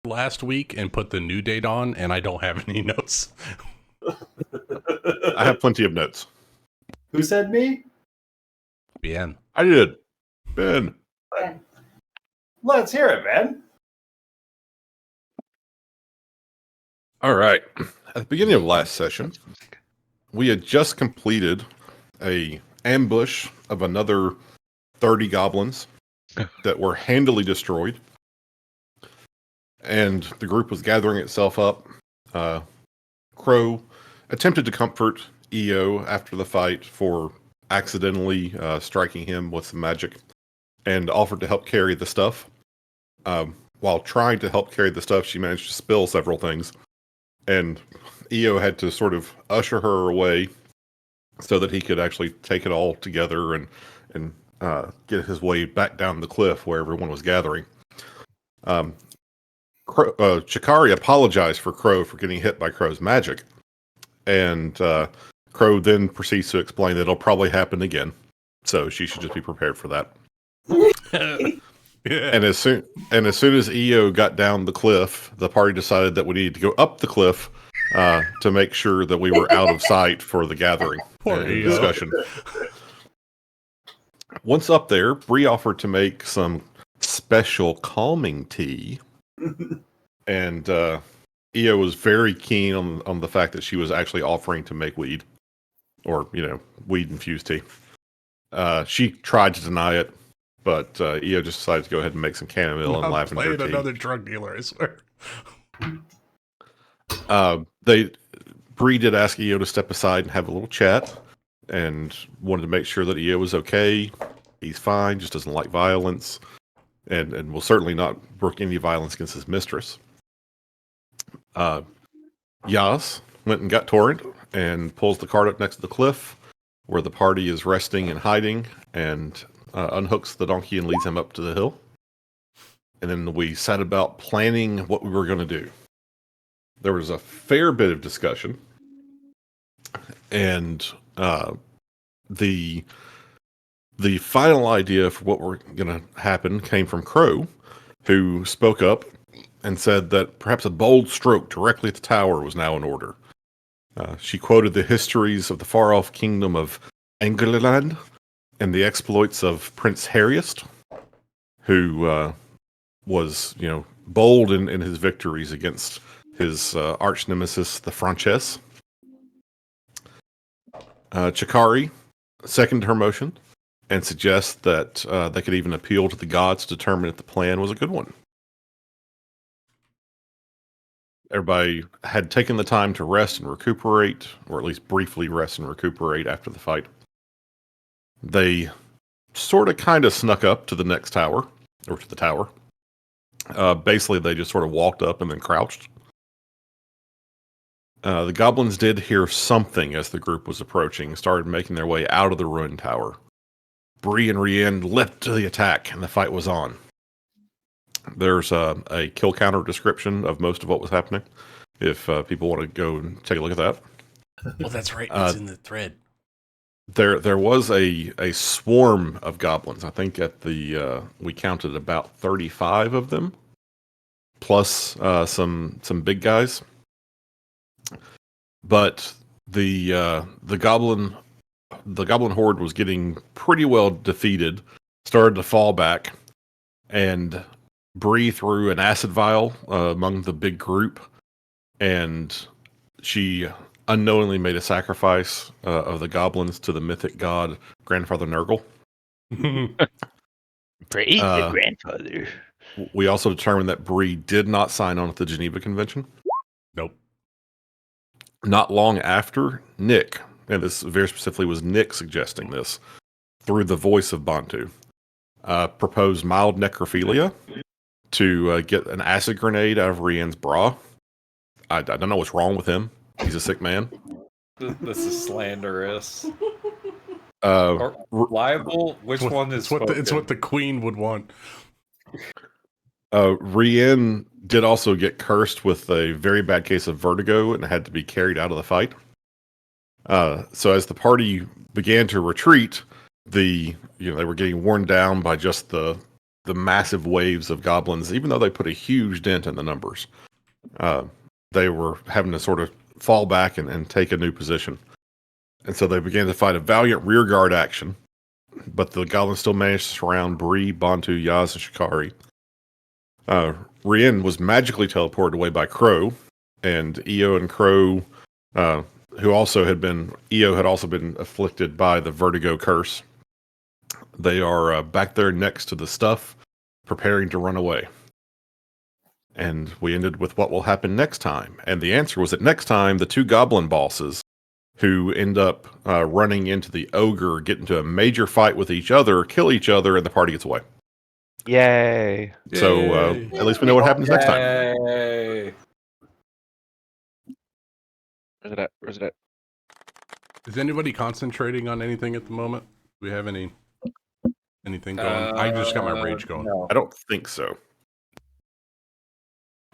last week and put the new date on, and I don't have any notes. I have plenty of notes. Who said me? Ben. I did. Ben. Let's hear it, Ben. All right. At the beginning of last session, we had just completed a ambush of another 30 goblins that were handily destroyed. And the group was gathering itself up. Crow attempted to comfort EO after the fight for accidentally striking him with some magic and offered to help carry the stuff. While trying to help carry the stuff, she managed to spill several things. And EO had to sort of usher her away so that he could actually take it all together and get his way back down the cliff where everyone was gathering. Chikari apologized for Crow for getting hit by Crow's magic. And Crow then proceeds to explain that it'll probably happen again. So she should just be prepared for that. Yeah. And as soon as EO got down the cliff, the party decided that we needed to go up the cliff to make sure that we were out of sight for the gathering Poor and EO. discussion. Once up there, Bree offered to make some special calming tea, and EO was very keen on the fact that she was actually offering to make weed, or weed infused tea. She tried to deny it, but EO just decided to go ahead and make some chamomile and I'm lavender playing tea. another drug dealer, I swear. Bree did ask EO to step aside and have a little chat, and wanted to make sure that EO was okay. He's fine, just doesn't like violence, and will certainly not brook any violence against his mistress. Yas went and got Torrent and pulls the cart up next to the cliff where the party is resting and hiding, and unhooks the donkey and leads him up to the hill. And then we set about planning what we were going to do. There was a fair bit of discussion, and the final idea for what were going to happen came from Crow, who spoke up and said that perhaps a bold stroke directly at the tower was now in order. She quoted the histories of the far-off kingdom of Anglerland and the exploits of Prince Harriest, who was, bold in his victories against his arch nemesis, the Frances. Chikari seconded her motion and suggests that they could even appeal to the gods to determine if the plan was a good one. Everybody had taken the time to rest and recuperate, or at least briefly rest and recuperate after the fight. They sort of kind of snuck up to the next tower, or to the tower. Basically, they just sort of walked up and then crouched. The goblins did hear something as the group was approaching and started making their way out of the ruined tower. Bree and Rienne leapt to the attack, and the fight was on. There's a kill counter description of most of what was happening, if people want to go and take a look at that. Well, that's right. It's in the thread. There was a swarm of goblins. I think we counted about 35 of them, plus some big guys. But the goblin horde was getting pretty well defeated, started to fall back, and Bree threw an acid vial among the big group, and she unknowingly made a sacrifice of the goblins to the mythic god Grandfather Nurgle. Praise the grandfather. We also determined that Bree did not sign on at the Geneva Convention. Nope. Not long after, Nick, and this very specifically was Nick suggesting this, through the voice of Bantu, proposed mild necrophilia to get an acid grenade out of Rienne's bra. I don't know what's wrong with him. He's a sick man. This is slanderous. Uh, Liable? Which one is it's what the queen would want. Rienne did also get cursed with a very bad case of vertigo and had to be carried out of the fight. So as the party began to retreat, they were getting worn down by just the the massive waves of goblins, even though they put a huge dent in the numbers, they were having to sort of fall back and take a new position. And so they began to fight a valiant rearguard action, but the goblins still managed to surround Bree, Bantu, Yaz, and Shikari. Rien was magically teleported away by Crow, and Io and Crow, who also had been, Io had also been afflicted by the vertigo curse. They are back there next to the stuff, preparing to run away. And we ended with what will happen next time. And the answer was that next time, the two goblin bosses, who end up running into the ogre, get into a major fight with each other, kill each other, and the party gets away. Yay! So at least we know what happens next time. Yay. Where's it at? Where's it at? Is anybody concentrating on anything at the moment? Do we have anything going? I just got my rage going. No. I don't think so.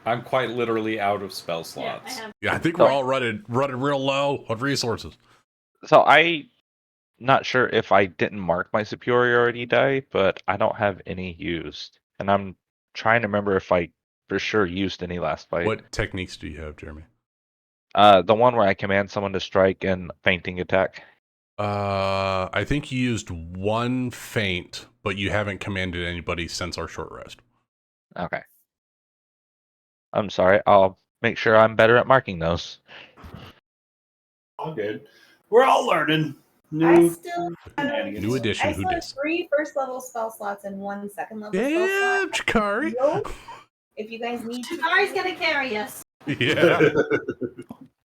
I'm quite literally out of spell slots. Yeah, I think we're all running real low on resources. So I not sure if I didn't mark my superiority die, but I don't have any used. And I'm trying to remember if I for sure used any last fight. What techniques do you have, Jeremy? The one where I command someone to strike and fainting attack. I think you used one feint, but you haven't commanded anybody since our short rest. Okay. I'm sorry. I'll make sure I'm better at marking those. All good. We're all learning. I still New addition, I who still have dis? 3 first level spell slots and 1 second level spell Yeah, slot. Chikari. If you guys need to. Chikari's gonna carry us. Yeah.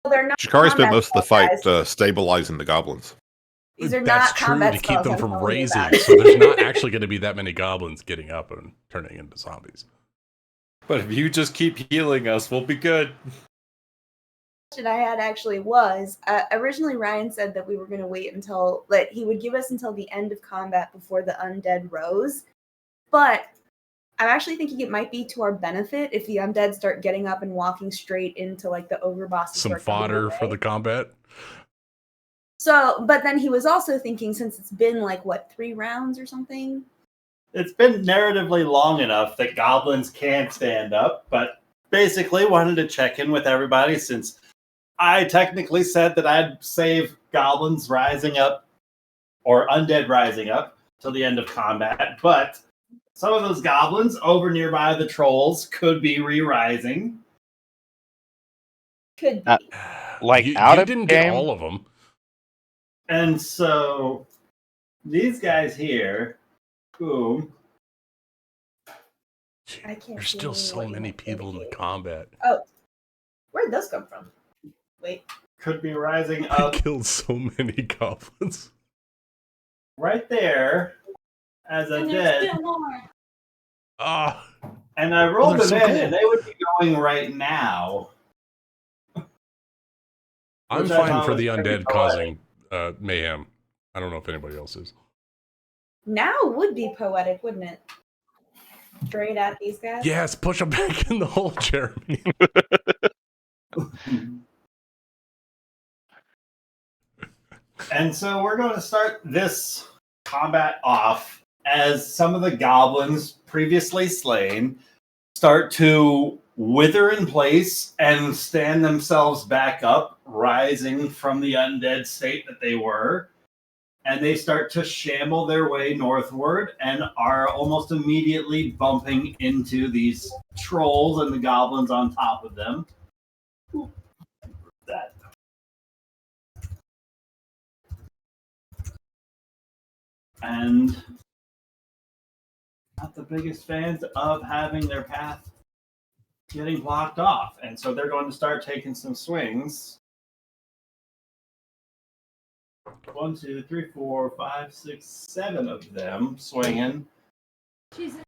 Well, they're not Shikari spent combat most of the spells, fight guys. stabilizing the goblins. These are That's not true combat to keep spells, them I'm from telling you raising. that. So there's not actually going to be that many goblins getting up and turning into zombies. But if you just keep healing us, we'll be good. Question I had actually was originally Ryan said that we were going to wait until that he would give us until the end of combat before the undead rose, but I'm actually thinking it might be to our benefit if the undead start getting up and walking straight into like the ogre bosses. Some fodder for the combat. So, but then he was also thinking since it's been like what 3 rounds or something. It's been narratively long enough that goblins can't stand up, but basically wanted to check in with everybody since I technically said that I'd save goblins rising up or undead rising up till the end of combat, but some of those goblins over nearby the trolls could be re-rising. Could be. Like you out of didn't game? get all of them. And so these guys here, boom. I can't There's see still so what you many have to people in the do. combat. Oh, where'd those come from? Wait. Could be rising I up killed so many goblins. right there as a And there's dead. still more. Ah, And I rolled they're them so in, cool. and they would be going right now. I'm Which I fine thought for was the pretty undead causing mayhem. I don't know if anybody else is. Now would be poetic, wouldn't it? Straight at these guys. Yes, push them back in the hole, Jeremy. And so we're going to start this combat off as some of the goblins previously slain start to wither in place and stand themselves back up, rising from the undead state that they were. And they start to shamble their way northward and are almost immediately bumping into these trolls and the goblins on top of them. That. And not the biggest fans of having their path getting blocked off. And so they're going to start taking some swings. 1, 2, 3, 4, 5, 6, 7 of them swinging. Jesus.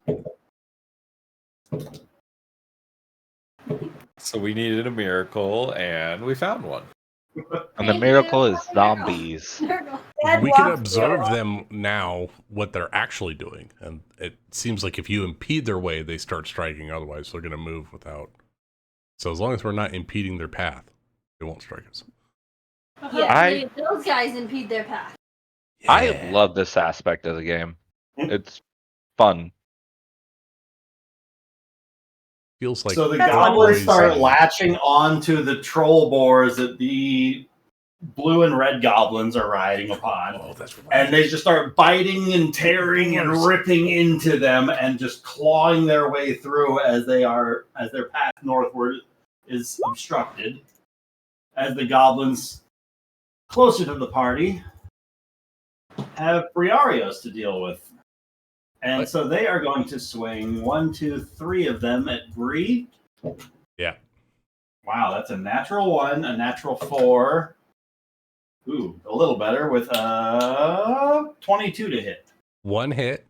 So we needed a miracle, and we found one. And the miracle is zombies. Dead We can walk observe through. them now, what they're actually doing. And it seems like if you impede their way, they start striking. Otherwise, they're going to move without. So as long as we're not impeding their path, they won't strike us. Hopefully those guys impede their path. I love this aspect of the game. It's fun. Feels like so the That's goblins always start a- latching onto the troll boars that the blue and red goblins are riding upon. Oh, that's right. And they just start biting and tearing and ripping into them and just clawing their way through as their path northward is obstructed. As the goblins closer to the party have Briarios to deal with. And What? so they are going to swing 1, 2, 3 of them at Bree. Yeah. Wow, that's a natural 1, a natural 4. Ooh, a little better with 22 to hit. One hit.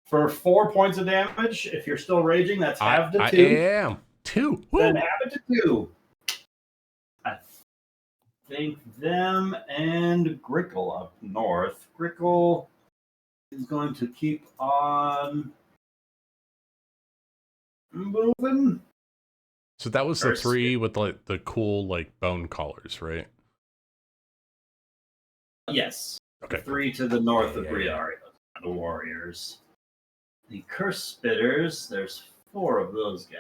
For 4 points of damage, if you're still raging, that's half to I 2. am 2. Woo. Then half it to 2. I think them and Grickle up north. Grickle is going to keep on moving. So that was the First 3 with like the cool like bone collars, right? Yes. Okay. 3 to the north of Yeah. Briario, the warriors. The curse spitters, there's 4 of those guys.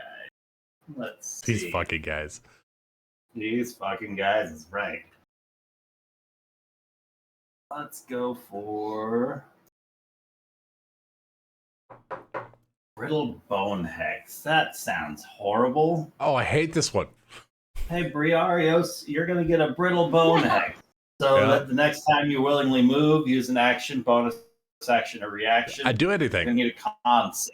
Let's see. These fucking guys. These fucking guys is right. Let's go for Brittle Bone Hex. That sounds horrible. Oh, I hate this one. Hey, Briarios, you're going to get a Brittle Bone Hex. So Yeah. that the next time you willingly move, use an action, bonus action, or reaction. I do You're anything. going to get a con save.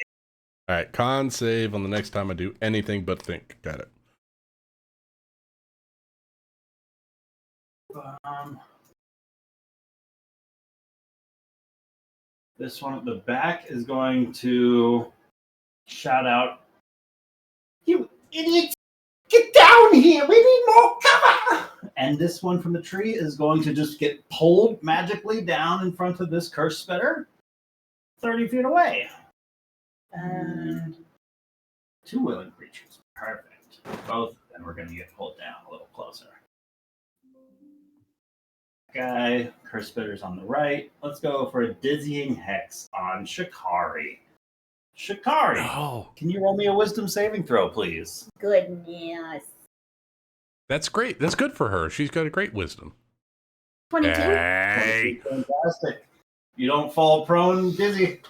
All right, con save on the next time I do anything but think. Got it. This one at the back is going to shout out, "You idiots! Get down here! We need more cover!" And this one from the tree is going to just get pulled magically down in front of this curse spitter, 30 feet away. And 2 willing creatures. Perfect. Both of them are going to get pulled down a little closer. Guy, curse spitter's on the right. Let's go for a dizzying hex on Shikari. Shikari, Oh, can you roll me a wisdom saving throw, please? Goodness. that's great. That's good for her. She's got a great wisdom. 22 Hey. Fantastic. You don't fall prone, dizzy.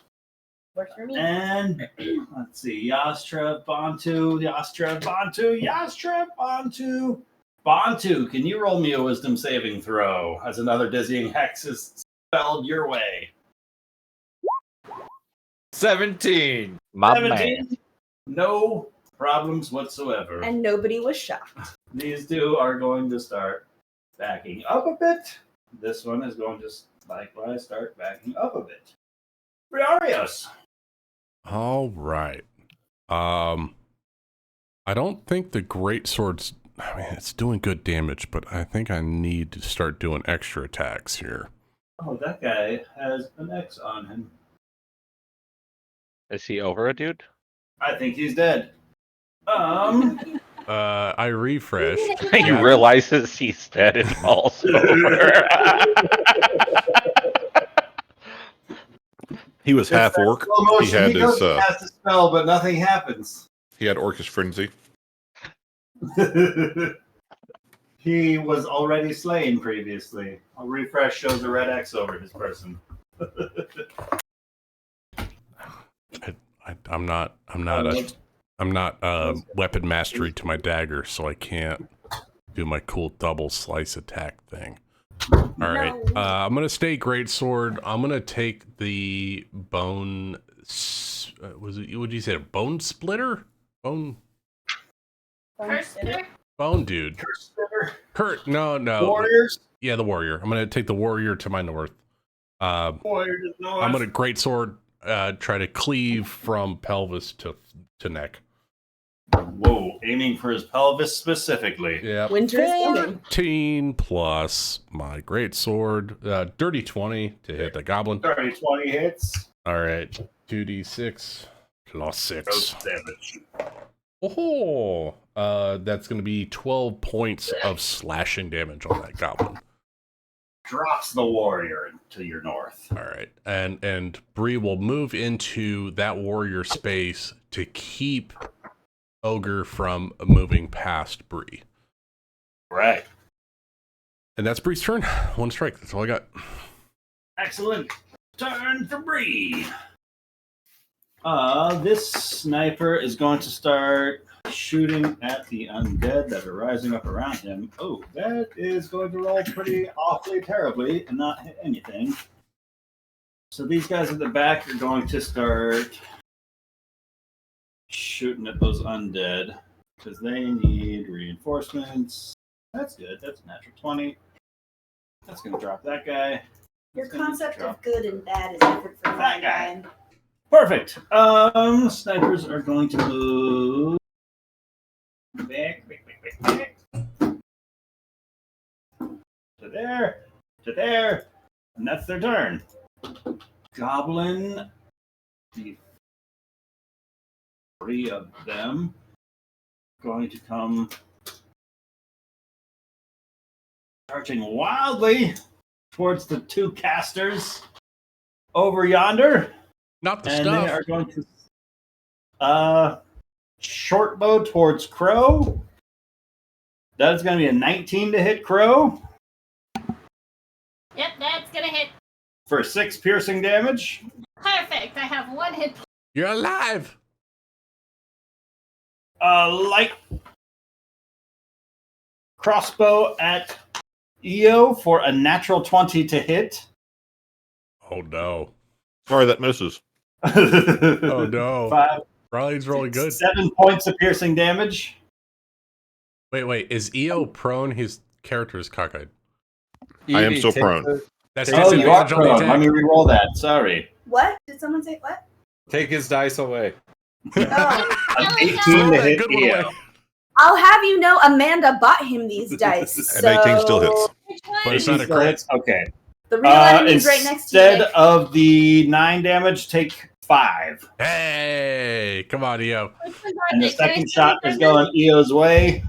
works for me. And let's see, Yastra, Bantu, Yastra, Bantu, Yastra, Bantu. Bantu, can you roll me a wisdom saving throw as another dizzying hex is spelled your way? 17. My man. 17. No problems whatsoever. And nobody was shocked. These 2 are going to start backing up a bit. This one is going to likewise start backing up a bit. Briarios. All right. I don't think the great sword's. I mean, it's doing good damage, but I think I need to start doing extra attacks here. Oh, that guy has an X on him. Is he over a dude? I think he's dead. I refreshed. He realizes he's dead and falls over. He was half orc. Slow motion. He had He goes his. to cast a spell, but nothing happens. He had Orcish Frenzy. He was already slain previously. A refresh shows a red X over his person. I'm not weapon mastery to my dagger, so I can't do my cool double slice attack thing. All right, No. I'm gonna stay great sword. I'm gonna take the bone. Was it? What did you say? A bone splitter? Bone dude. Kurt. No. Warriors. Yeah, the warrior. I'm gonna take the warrior to my north. Warrior to the north. I'm gonna great sword. Try to cleave from pelvis to neck. Whoa, aiming for his pelvis specifically. Yeah. Winter is coming. 14 plus my great sword. Dirty 20 to hit the goblin. 30, 20 hits. All right. 2d6 plus 6. Gross damage. Oh, that's going to be 12 points of slashing damage on that goblin. Drops the warrior to your north. All right. And Bree will move into that warrior space to keep Ogre from moving past Bree. Right. And that's Bree's turn. One strike. That's all I got. Excellent. Turn for Bree. This sniper is going to start shooting at the undead that are rising up around him. Oh, that is going to roll pretty awfully terribly and not hit anything. So these guys at the back are going to start shooting at those undead because they need reinforcements. That's good. That's a natural 20. That's going to drop that guy. Your That's gonna concept drop of good and bad is different from that mine, guy. Ryan. Perfect. Snipers are going to move back. To there, and that's their turn. Goblin, the 3 of them, going to come charging wildly towards the 2 casters over yonder. Not the And stuff. they are going to short bow towards Crow. That's going to be a 19 to hit Crow Yep, that's gonna hit. for 6 piercing damage. Perfect. I have 1 hit. You're alive. Light crossbow at EO for a natural 20 to hit. Oh no. Sorry, that misses. Oh no. 5, Riley's rolling good. 7 points of piercing damage. Wait. Is EO prone? His character is cockeyed. I am Evie, still take prone. the- That's Oh, you are disadvantage on the prone. Let attack. me re-roll that. Sorry. What? Did someone say what? Take his dice away. Oh, An 18 Throw to that hit good one EO. away. I'll have you know, Amanda bought him these dice. And 18 still hits. Which one? But it's not a Still crit. hits? Okay. The real enemy's right next to you. Instead Nick. of the 9 damage, take 5. Hey, come on, EO. Which one's on And the it? Can I second see shot the is numbers? going EO's way.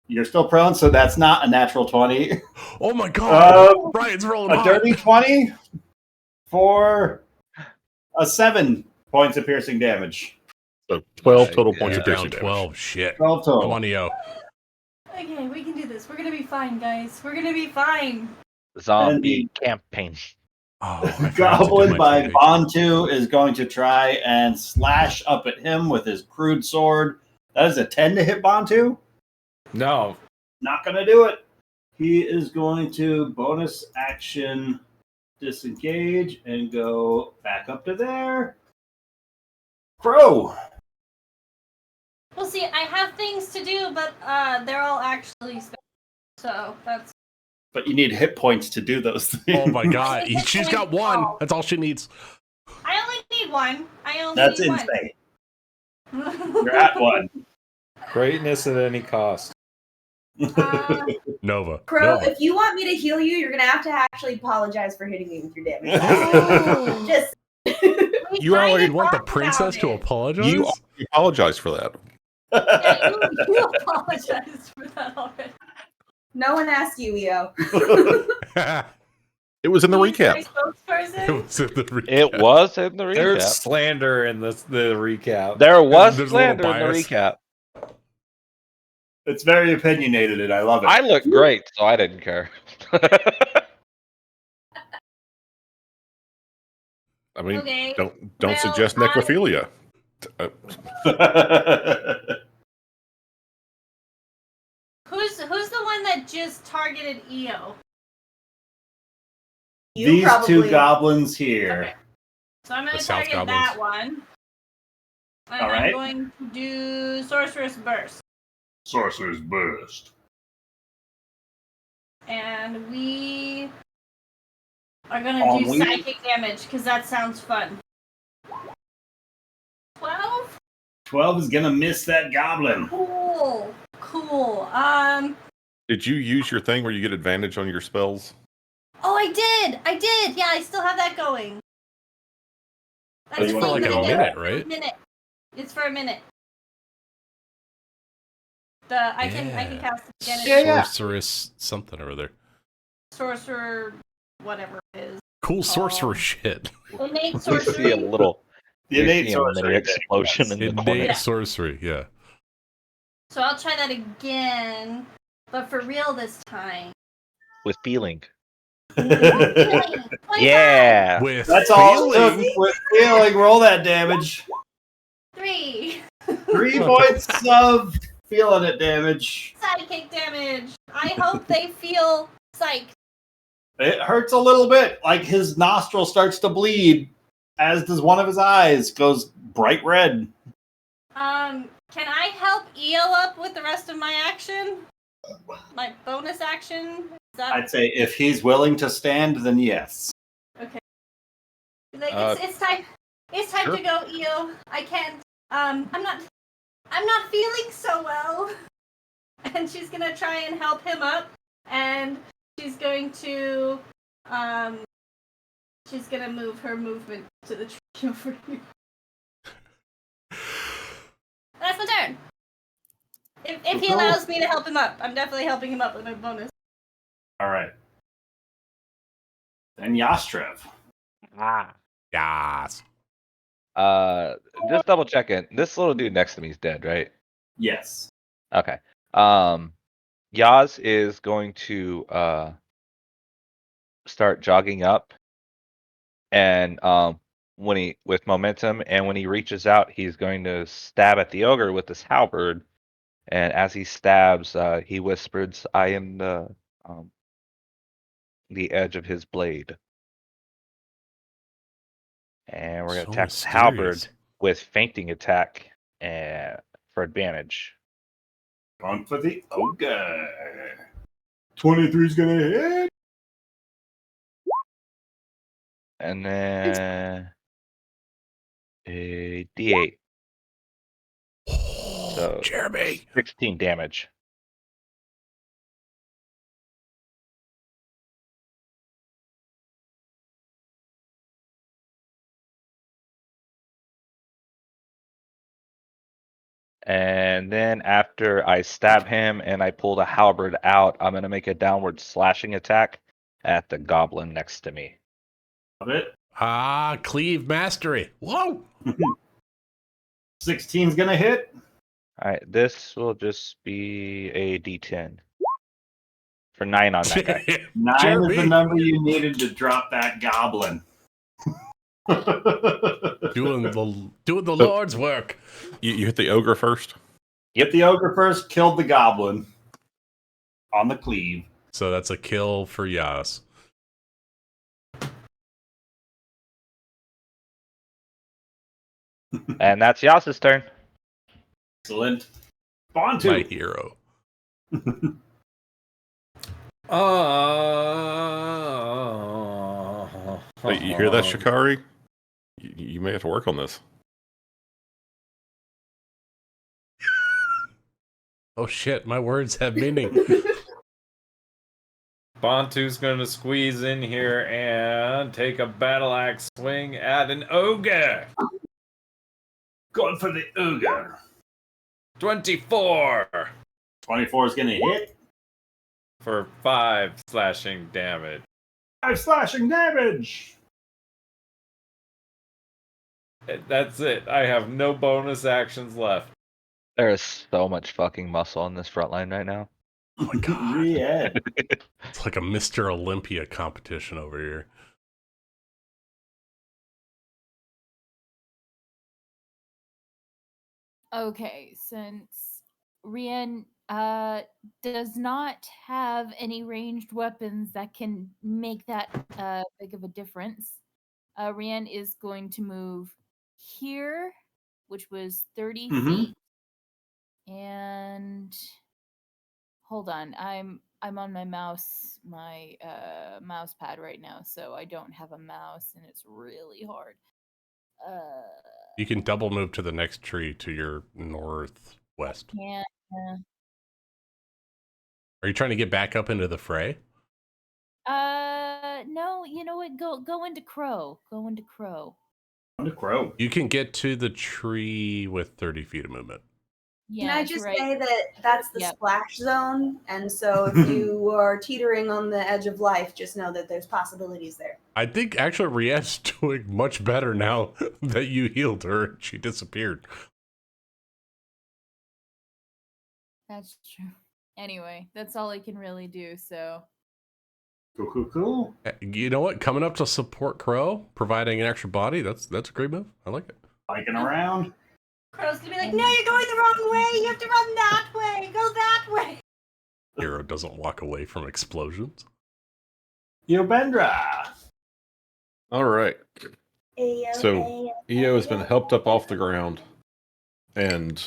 You're still prone, so that's not a natural 20. Oh my god. Uh, Brian's rolling A hot. dirty 20 for a 7 points of piercing damage. So 12 Right, total points you're of down piercing damage. 12. Shit. 12 total. Come on, EO. Okay, we can do this. We're gonna be fine, guys. We're gonna be fine. Zombie campaign. Oh, I forgot to do Goblin my by 2D. Bantu is going to try and slash up at him with his crude sword. That is a 10 to hit Bantu. No. Not going to do it. He is going to bonus action disengage and go back up to there. Crow. Well, see, I have things to do, but they're all actually special. So that's. But you need hit points to do those things. Oh my god. She's got 1. That's all she needs. I only need 1. I only That's need insane. 1. You're at 1. Greatness at any cost. Nova. Crow, Nova. if you want me to heal you, you're gonna have to actually apologize for hitting me with your damage. Just You already want the princess to apologize? You apologize for that. Yeah, you apologize for that already. no one asked you, EO. It was in the He's my recap. It spokesperson. was in the recap. It was in the There's recap. slander in the recap. There was There's a little slander in the bias. recap. It's very opinionated, and I love it. I look great, so I didn't care. I mean, Okay. don't Well, suggest I- necrophilia. Who's the one that just targeted EO? You These probably. 2 goblins here. Okay. So I'm going The to South target that one. And All right. I'm going to do Sorcerer's Burst. Sorcerer's Burst. And we are going to On do we- psychic damage because that sounds fun. 12? 12 is going to miss that goblin. Cool. Cool. Did you use your thing where you get advantage on your spells? Oh, I did. Yeah, I still have that going. Oh, you the want thing like that a I did minute, for a right? minute. It's for a minute. I can Yeah. cast it again. Yeah. Sorceress something or other. Sorcerer, whatever it is. Cool sorcerer shit. Innate We see a sorcery. little The You're innate seeing a mini sorcery thing, explosion yes. in the Innate corner. Yeah. sorcery, yeah. So I'll try that again, but for real this time. With feeling. Feeling. 25. Yeah. With That's all it took feeling. with feeling. Roll that damage. 3. 3 points of feeling it damage. Sidekick damage. I hope they feel psyched. It hurts a little bit. Like his nostril starts to bleed, as does one of his eyes. Goes bright red. Can I help Eo up with the rest of my action? My bonus action? Is that I'd say if he's willing to stand, then yes. okay? Like Uh, it's time. It's time sure. to go, Eo. I can't. I'm not feeling so well. And she's gonna try and help him up, and she's going to she's gonna move her movement to the tree over here. That's my turn. If he Cool. allows me to help him up, I'm definitely helping him up with my bonus. All right. Then Yastrev. Yes. Just double checking. This little dude next to me is dead, right? Yes. Okay. Yaz is going to start jogging up, and when he with momentum, and when he reaches out, he's going to stab at the ogre with his halberd. And as he stabs, he whispers, "I am the edge of his blade." And we're going to So attack his halberd mysterious. with fainting attack and for advantage. Going for the ogre. 23's gonna hit. And then a D8. So Jeremy. 16 damage. And then after I stab him and I pull the halberd out, I'm going to make a downward slashing attack at the goblin next to me. Love it. Cleave mastery. Whoa. 16's gonna hit. All right, this will just be a D10 for 9 on that guy. 9 is Jeremy. the number you needed to drop that goblin. Doing the Lord's work. You hit the ogre first. Hit the ogre first, killed the goblin on the cleave. So that's a kill for Yas. And that's Yas's turn. Excellent. My Bontu. hero. Wait, you hear that, Shikari? You may have to work on this. Oh shit, my words have meaning. Bantu's gonna squeeze in here and take a battle axe swing at an ogre. Going for the ogre. 24 24 is gonna hit. for 5 slashing damage. 5 slashing damage. That's it. I have no bonus actions left. There is so much fucking muscle on this front line right now. Oh my god. Yeah. It's like a Mr. Olympia competition over here. Okay, since Rian does not have any ranged weapons that can make that big of a difference, Rian is going to move here, which was 30 feet, and hold on, I'm on my mouse pad right now, so I don't have a mouse, and it's really hard. You can double move to the next tree to your northwest. Yeah. Are you trying to get back up into the fray? No, you know what? Go into Crow. Go into Crow. On the crow. You can get to the tree with 30 feet of movement. Yeah, Can I to just right. say that that's the Yep. splash zone, and so if you are teetering on the edge of life, just know that there's possibilities there. I think actually Riette's doing much better now that you healed her and she disappeared. That's true. Anyway, that's all I can really do. So Cool. You know what? Coming up to support Crow, providing an extra body, that's a great move. I like it. Biking around. Crow's gonna be like, no, you're going the wrong way. You have to run that way. Go that way. Hero doesn't walk away from explosions. Yobendra. All right. So EO has been helped up off the ground, and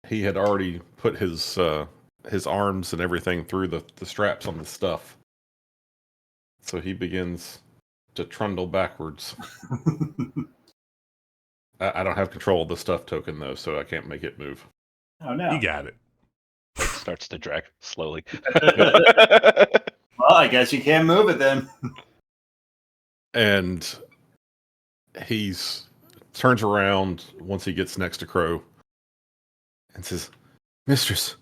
he had already put his arms and everything through the straps on the stuff. So he begins to trundle backwards. I don't have control of the stuff token though, so I can't make it move. Oh no. You got it. It starts to drag slowly. Well, I guess you can't move it then. And he's turns around once he gets next to Crow and says, "Mistress,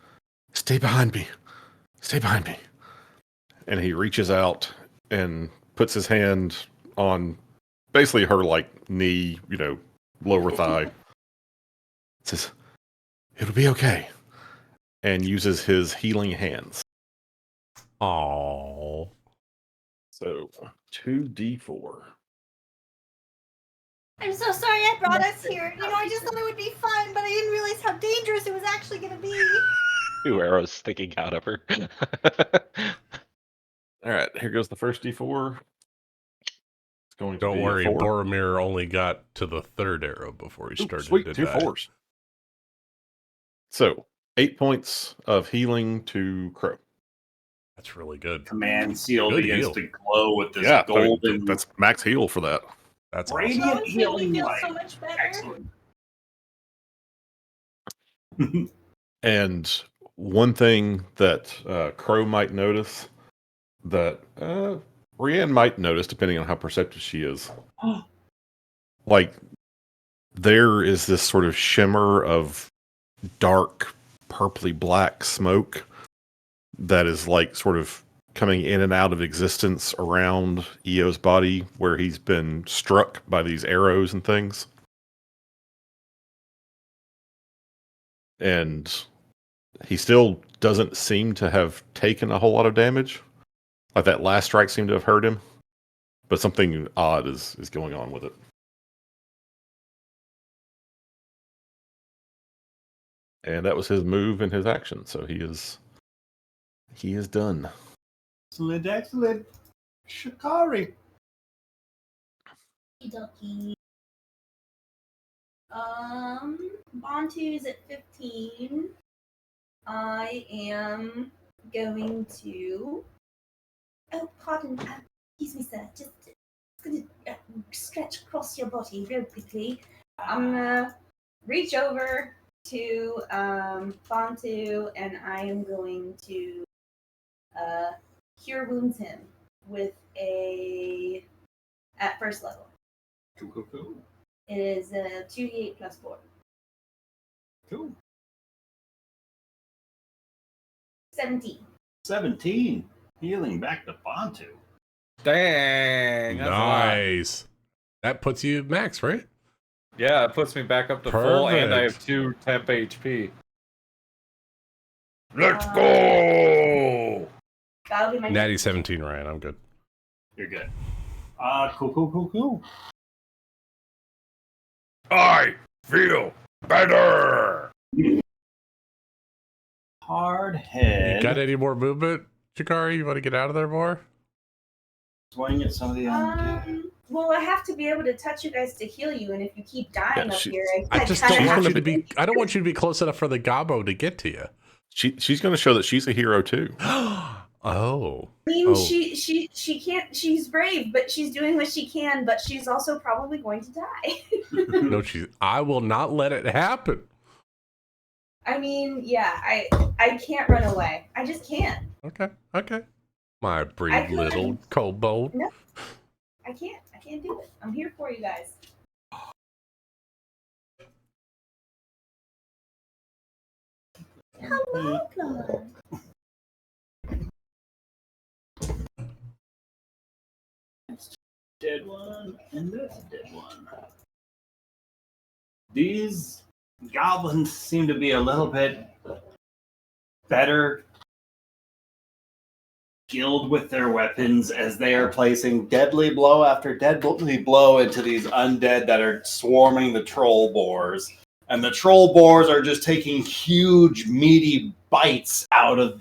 stay behind me. Stay behind me." And he reaches out and puts his hand on basically her like knee, lower thigh. Says, "It'll be okay." And uses his healing hands. Oh. So 2d4. I'm so sorry I brought us here. You know, I just thought it would be fun, but I didn't realize how dangerous it was actually going to be. 2 arrows sticking out of her. All right, here goes the first d4. It's going to Don't be worry, a 4. Boromir only got to the 3rd arrow before he started Sweet, to 2 die. 4s. So 8 points of healing to Crow. That's really good. Command seal Good begins heal. to glow with this Yeah, golden. that's max heal for that. That's Radiant awesome. Bones make me healing feel light. so much better. Excellent. And one thing that Crow might notice, that Rianne might notice, depending on how perceptive she is, like there is this sort of shimmer of dark, purpley black smoke that is like sort of coming in and out of existence around EO's body, where he's been struck by these arrows and things. And he still doesn't seem to have taken a whole lot of damage. Like that last strike seemed to have hurt him, but something odd is going on with it. And that was his move and his action, so he is done. Excellent. Shikari. Ducky. Bantu's at 15. I am going to. Oh, pardon. Excuse me, sir. Just gonna stretch across your body real quickly. I'm gonna reach over to Bantu, and I am going to cure wounds him with a at first level. Cool. It is a 2d8 plus 4. Cool. 17. Healing back to Bantu. Dang. That's a lot. Nice. That puts you max, right? Yeah, it puts me back up to full, and I have Perfect. 2 temp HP. Let's go. That'll be my Natty 17, Ryan. I'm good. You're good. Cool. I feel better. Hard head. You got any more movement, Chikari? You want to get out of there more? Swing at some of the undead. Well, I have to be able to touch you guys to heal you, and if you keep dying Yeah, up here, I just kinda don't have want you to to be. I don't want you to be close enough for the gobbo to get to you. She's going to show that she's a hero too. Oh. I mean, Oh. she can't. She's brave, but she's doing what she can. But she's also probably going to die. No, I will not let it happen. I mean, yeah, I can't run away. I just can't. Okay. My brave could. little kobold. No, I can't. I can't do it. I'm here for you guys. Hello, Clark. That's a dead one, and that's a dead one. These goblins seem to be a little bit better skilled with their weapons as they are placing deadly blow after deadly blow into these undead that are swarming the troll boars. And the troll boars are just taking huge, meaty bites out of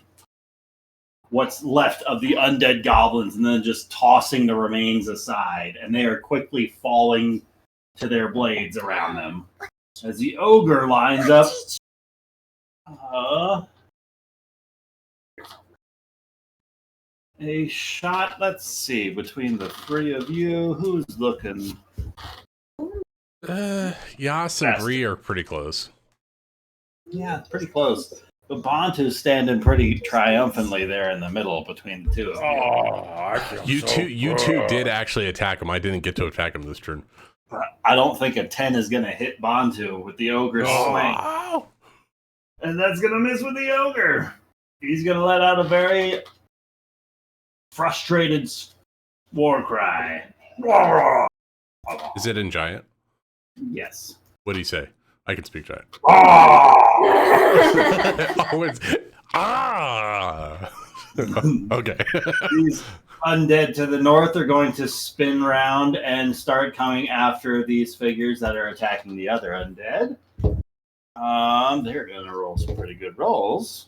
what's left of the undead goblins and then just tossing the remains aside. And they are quickly falling to their blades around them. As the ogre lines up. A shot, let's see, between the three of you, who's looking? Yas and Bree are pretty close. Yeah, pretty close. But Bantu's standing pretty triumphantly there in the middle between the two of you. I feel You two did actually attack him. I didn't get to attack him this turn. But I don't think a 10 is going to hit Bantu with the ogre's swing. And that's going to miss with the ogre. He's going to let out a very frustrated war cry. Is it in giant? Yes. What do you say? I can speak giant. It's okay. These undead to the north are going to spin round and start coming after these figures that are attacking the other undead. They're going to roll some pretty good rolls.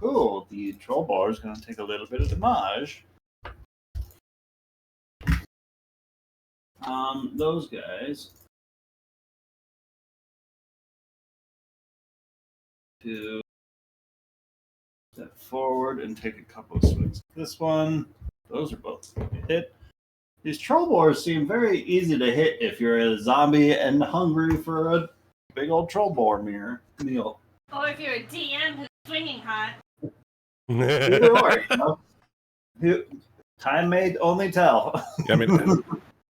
Cool. The troll bar is going to take a little bit of damage. Those guys to step forward and take a couple of swings. This one, those are both hit. These troll boars seem very easy to hit if you're a zombie and hungry for a big old troll boar meal. Or if you're a DM who's swinging hot. Either or, time may only tell. Yeah, I mean,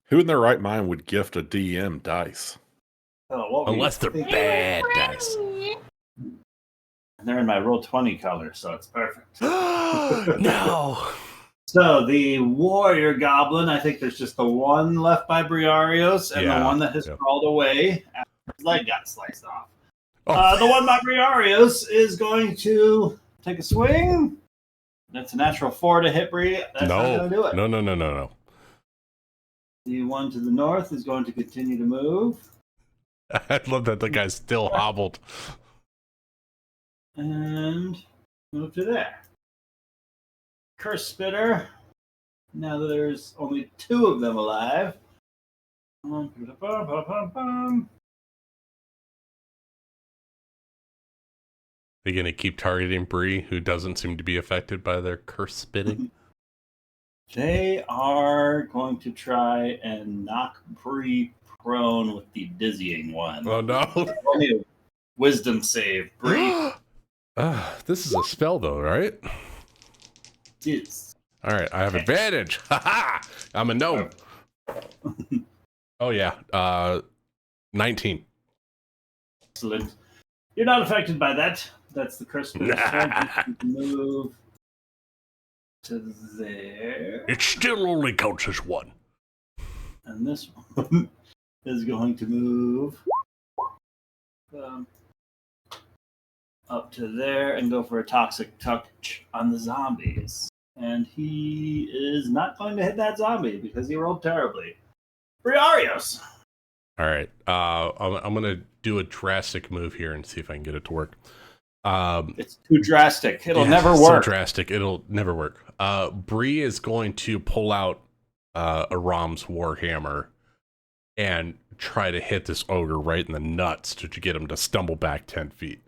who in their right mind would gift a DM dice? Unless they're bad dice. They're in my roll 20 color, so it's perfect. No. So the warrior goblin, I think there's just the one left by Briarios and the one that has crawled away after his leg got sliced off. The one by Briarios is going to take a swing. That's a natural 4 to hit Bri. That's not going to do it. No. The one to the north is going to continue to move. I love that the guy's still hobbled. And move to there. Curse Spitter. Now that there's only 2 of them alive. Are you going to keep targeting Bree, who doesn't seem to be affected by their curse spitting? They are going to try and knock Bree prone with the dizzying one. Oh, no. Only a wisdom save, Bree. This is a spell, though, right? Yes. All right, I have advantage. Ha-ha! I'm a gnome. Oh, yeah. 19. Excellent. You're not affected by that. That's the curse. Move to there. It still only counts as 1. And this one is going to move up to there and go for a toxic touch on the zombies. And he is not going to hit that zombie because he rolled terribly. Briarios. All right. I'm going to do a drastic move here and see if I can get it to work. It's too drastic. It'll never work. So drastic. It'll never work. Bree is going to pull out Aram's Warhammer and try to hit this ogre right in the nuts to get him to stumble back 10 feet.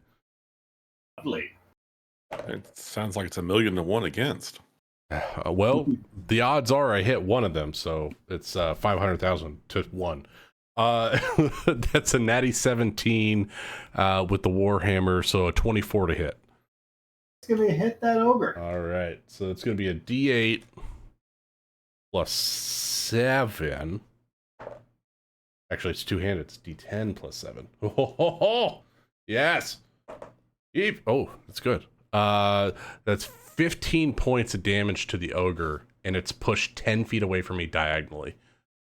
Lovely. It sounds like it's 1,000,000 to 1 against. Well, the odds are I hit one of them, so it's 500,000 to 1. That's a natty 17 with the Warhammer, so a 24 to hit. It's going to hit that ogre. All right, so it's going to be a D8 plus 7. Actually, it's two-handed. It's D10 plus 7. Oh, yes. Oh, that's good. That's 15 points of damage to the ogre, and it's pushed 10 feet away from me diagonally.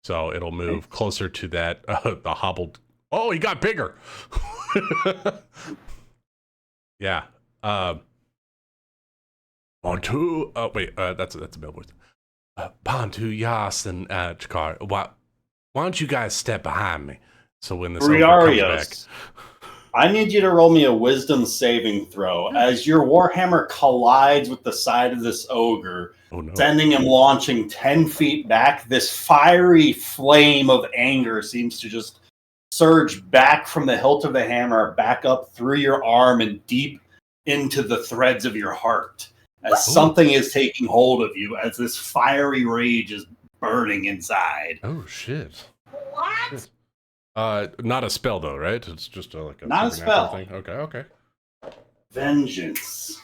So it'll move closer to that, the hobbled. Oh, he got bigger. Yeah. Bantu. Oh, wait. That's a male voice. Bantu, Yas, and Chakar. Why don't you guys step behind me? So when this ogre comes back. Briarios, I need you to roll me a wisdom saving throw as your warhammer collides with the side of this ogre, Oh no. sending him launching 10 feet back. This fiery flame of anger seems to just surge back from the hilt of the hammer, back up through your arm and deep into the threads of your heart, as something is taking hold of you, as this fiery rage is burning inside. Oh shit. What? Shit. Not a spell though, right? It's just like a Not a supernatural spell. thing. Okay. Vengeance.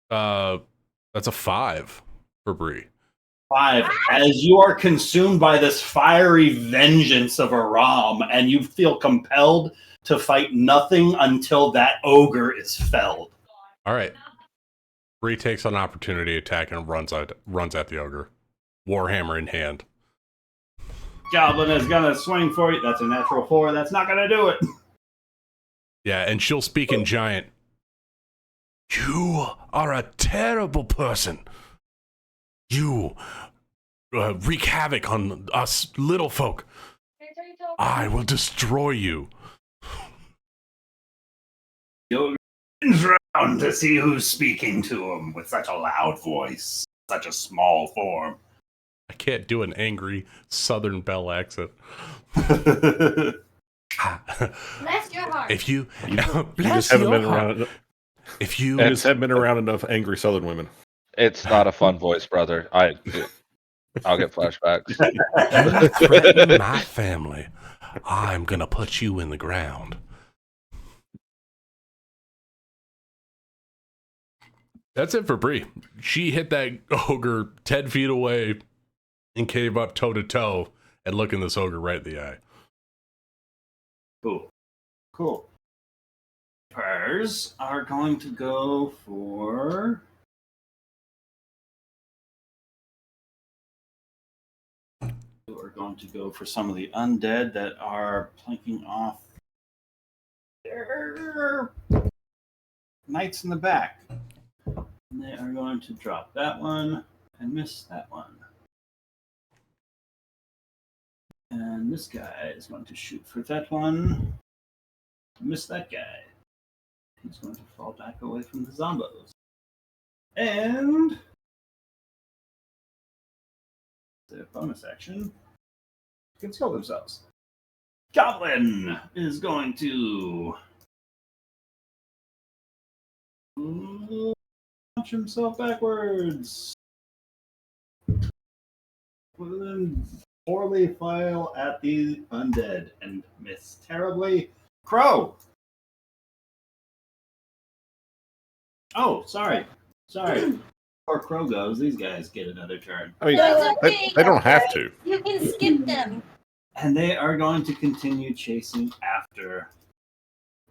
That's a 5 for Bree. 5. As you are consumed by this fiery vengeance of Aram, and you feel compelled to fight nothing until that ogre is felled. All right. Bree takes an opportunity attack and runs at the ogre, warhammer in hand. Goblin is gonna swing for you. That's a natural 4. That's not gonna do it. Yeah, and she'll speak in giant. You are a terrible person. You wreak havoc on us little folk. I will destroy you. The ogre turns around to see who's speaking to him with such a loud voice, such a small form. I can't do an angry Southern Belle accent. Bless your heart. If you You bless just haven't your been heart. around enough. If you You just haven't been around enough angry Southern women. It's not a fun voice, brother. I'll get flashbacks. you threaten my family, I'm gonna put you in the ground. That's it for Bree. She hit that ogre 10 feet away and came up toe to toe and looking this ogre right in the eye. Cool. Pers are going to go for... We're going to go for some of the undead that are planking off their knights in the back. And they are going to drop that one and miss that one. And this guy is going to shoot for that one. Miss that guy. He's going to fall back away from the zombos. And the bonus action, conceal themselves. Goblin is going to launch himself backwards. With an poorly file at the undead and miss terribly. Crow! Oh, sorry. Before Crow goes, these guys get another turn. I mean, That's okay. they don't have to. You can skip them. And they are going to continue chasing after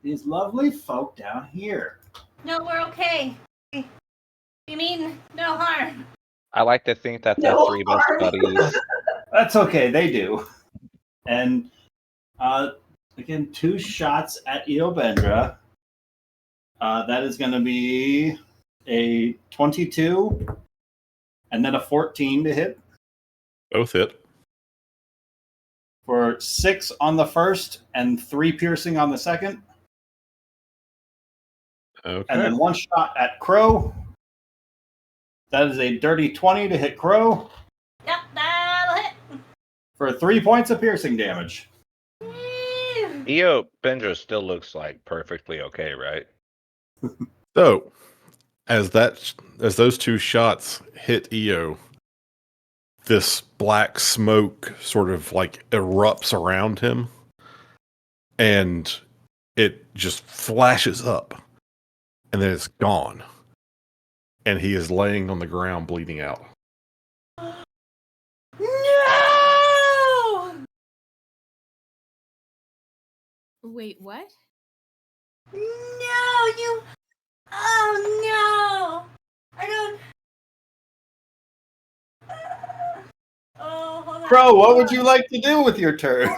these lovely folk down here. No, we're okay. You mean no harm? I like to think that the three best buddies. That's okay, they do. And again, 2 shots at Eobendra. That is going to be a 22 and then a 14 to hit. Both hit. For 6 on the first and 3 piercing on the second. Okay. And then 1 shot at Crow. That is a dirty 20 to hit Crow. Yep, that'll hit. For 3 points of piercing damage. Eo Bendra still looks like perfectly okay, right? So, as those 2 shots hit EO, this black smoke sort of like erupts around him, and it just flashes up, and then it's gone, and he is laying on the ground bleeding out. No! Wait, what? No, Crow, what would you like to do with your turn?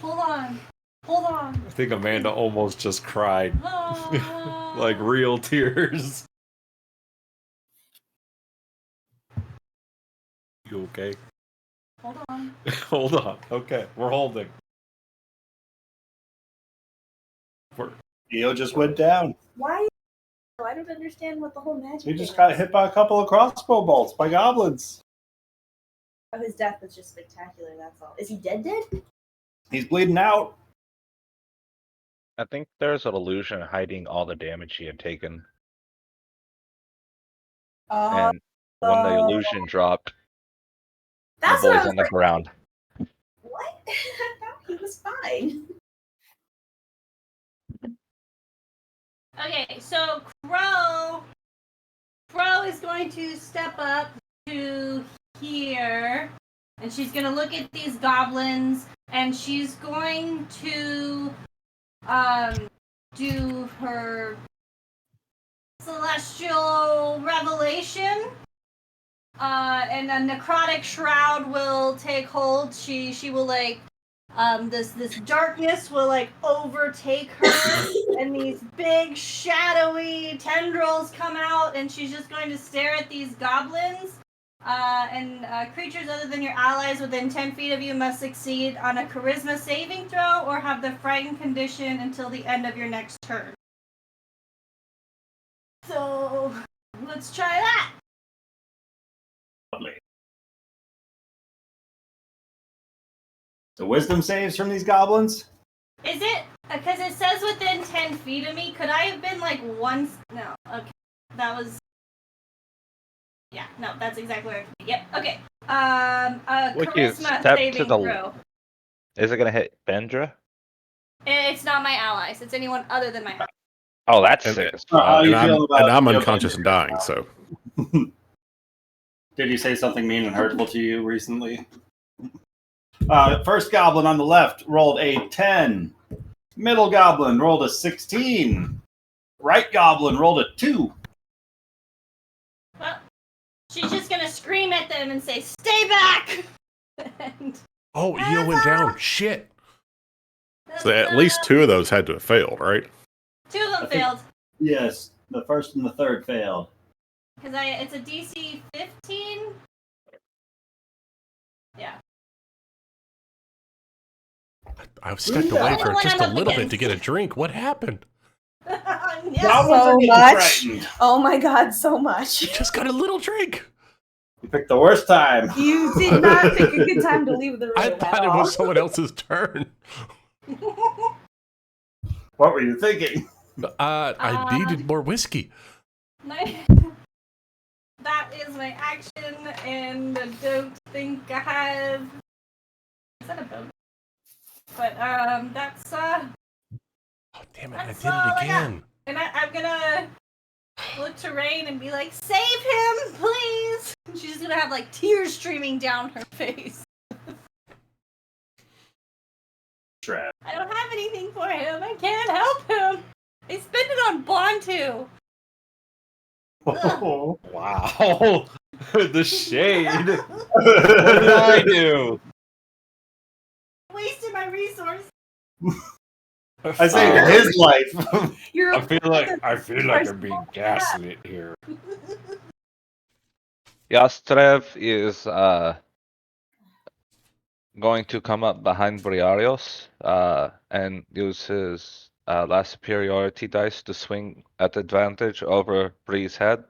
Hold on. Hold on. I think Amanda almost just cried. Ah. Like real tears. You okay? Hold on. Hold on. Okay, we're holding. Eo just went down. Why? I don't understand what the whole magic. He just thing got is. hit by a couple of crossbow bolts by goblins. Oh, his death was just spectacular. That's all. Is he dead? Dead? He's bleeding out. I think there's an illusion hiding all the damage he had taken. And when the illusion dropped, the That's what I boy's was on the like. ground. What? I thought he was fine. Okay, so Crow is going to step up to here, and she's gonna look at these goblins, and she's going to do her celestial revelation. And a necrotic shroud will take hold. She will like this darkness will like overtake her and these big shadowy tendrils come out and she's just going to stare at these goblins. And creatures other than your allies within 10 feet of you must succeed on a charisma saving throw or have the frightened condition until the end of your next turn. So let's try that. Lovely. So wisdom saves from these goblins? Is it? Because it says within 10 feet of me. Could I have been like once? No. Okay. That was. Yeah, no, that's exactly where it could be. Yep, okay. Would you Charisma step to saving the- throw. Is it gonna hit Bendra? It's not my allies. It's anyone other than my allies. Oh, that's And- sick as How fuck. you And feel about I'm Eo unconscious and Bender? dying, so Did he say something mean and hurtful to you recently? First goblin on the left rolled a 10. Middle goblin rolled a 16. Right goblin rolled a 2. Well, she's just gonna scream at them and say, "Stay back!" And Oh, Eo went down. Shit. so at least two of those had to have failed, right? two of them I think- failed. Yes, the first and the third failed. Because it's a DC 15. Yeah. I stepped Yeah. away for Only just one a I'm little up bit to get a drink. What happened? Yeah. Goblins So are getting much. frightened. Oh my god, so much. Just got a little drink. You picked the worst time. You did not pick a good time to leave the room. I at thought it all. was someone else's turn. What were you thinking? I needed more whiskey. That is my action, and I don't think I have. Is that a bonus? But that's Oh, damn it, That's I all did I it got. again. and I'm gonna look to Rain and be like, "Save him, please!" And she's gonna have like tears streaming down her face. Trap. I don't have anything for him. I can't help him. I spent it on Bontu. Oh. Wow. The shade. What did I do? Wasted my resource. I saved his life. You're I feel like I'm being gaslit here. Yastrev is going to come up behind Briarios and use his last superiority dice to swing at advantage over Bree's head.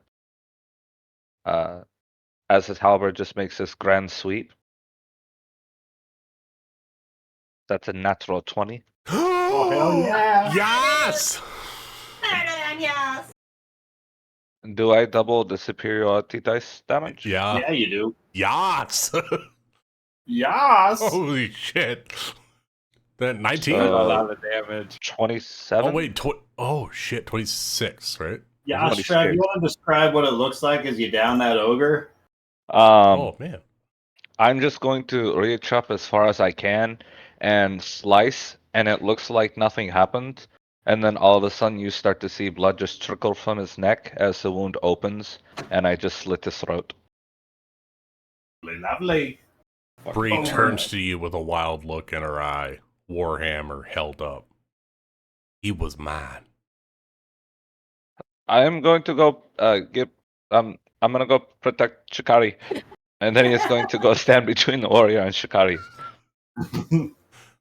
As his halberd just makes this grand sweep. That's a natural 20. Oh, hell yeah. Yes! Better than yes. Do I double the superiority dice damage? Yeah. Yeah, you do. Yes! Yes. Holy shit. That 19? That's a So- lot of damage. 27? Oh, wait. Oh, shit. 26, right? Yeah, Everybody's Strav, scared. you want to describe what it looks like as you down that ogre? Oh, man. I'm just going to reach up as far as I can and slice, and it looks like nothing happened. And then all of a sudden, you start to see blood just trickle from his neck as the wound opens, and I just slit his throat. Lovely. Bree over. turns to you with a wild look in her eye, warhammer held up. He was mine. I am going to go I'm gonna go protect Shikari. And then he is going to go stand between the warrior and Shikari.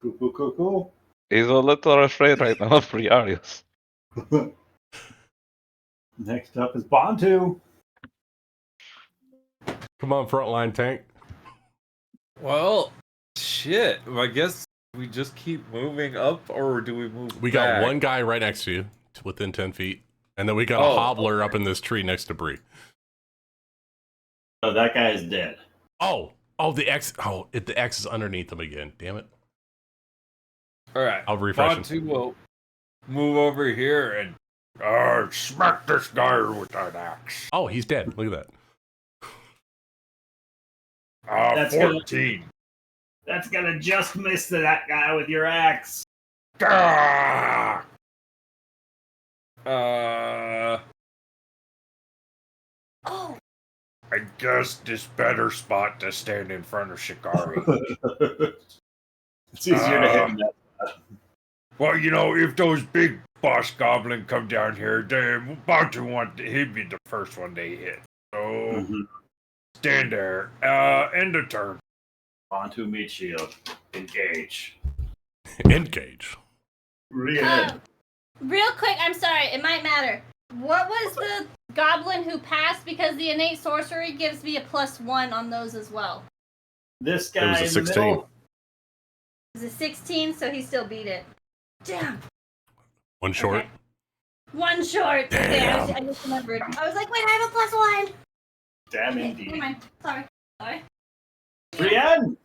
Cool. He's a little afraid right now of Briarius. Next up is Bantu. Come on, frontline tank. Well, shit. I guess we just keep moving up, or do we move We got back? one guy right next to you, within 10 feet. And then we got a hobbler up in this tree next to Bree. Oh, that guy is dead. The X. The X is underneath him again. Damn it. All right. I'll refresh him. Bantu will move over here and smack this guy with that axe. Oh, he's dead. Look at that. That's 14. That's gonna just miss that guy with your axe. Ah! Oh, I guess this better spot to stand in front of Shikari. It's easier to hit him. Well, if those big boss goblin come down here, they're about to want he'd be the first one they hit. So stand there. End of turn. Bantu meat shield. Engage. Engage. Real. real quick, I'm sorry, it might matter. What was the goblin who passed? Because the innate sorcery gives me a +1 on those as well. This It guy was a in the 16. middle. It was a 16, so he still beat it. Damn. One short. Okay. One short. Okay, Damn. I just remembered. I was like, wait, I have a +1. Damn Okay, indeed. never mind. Sorry. Brienne,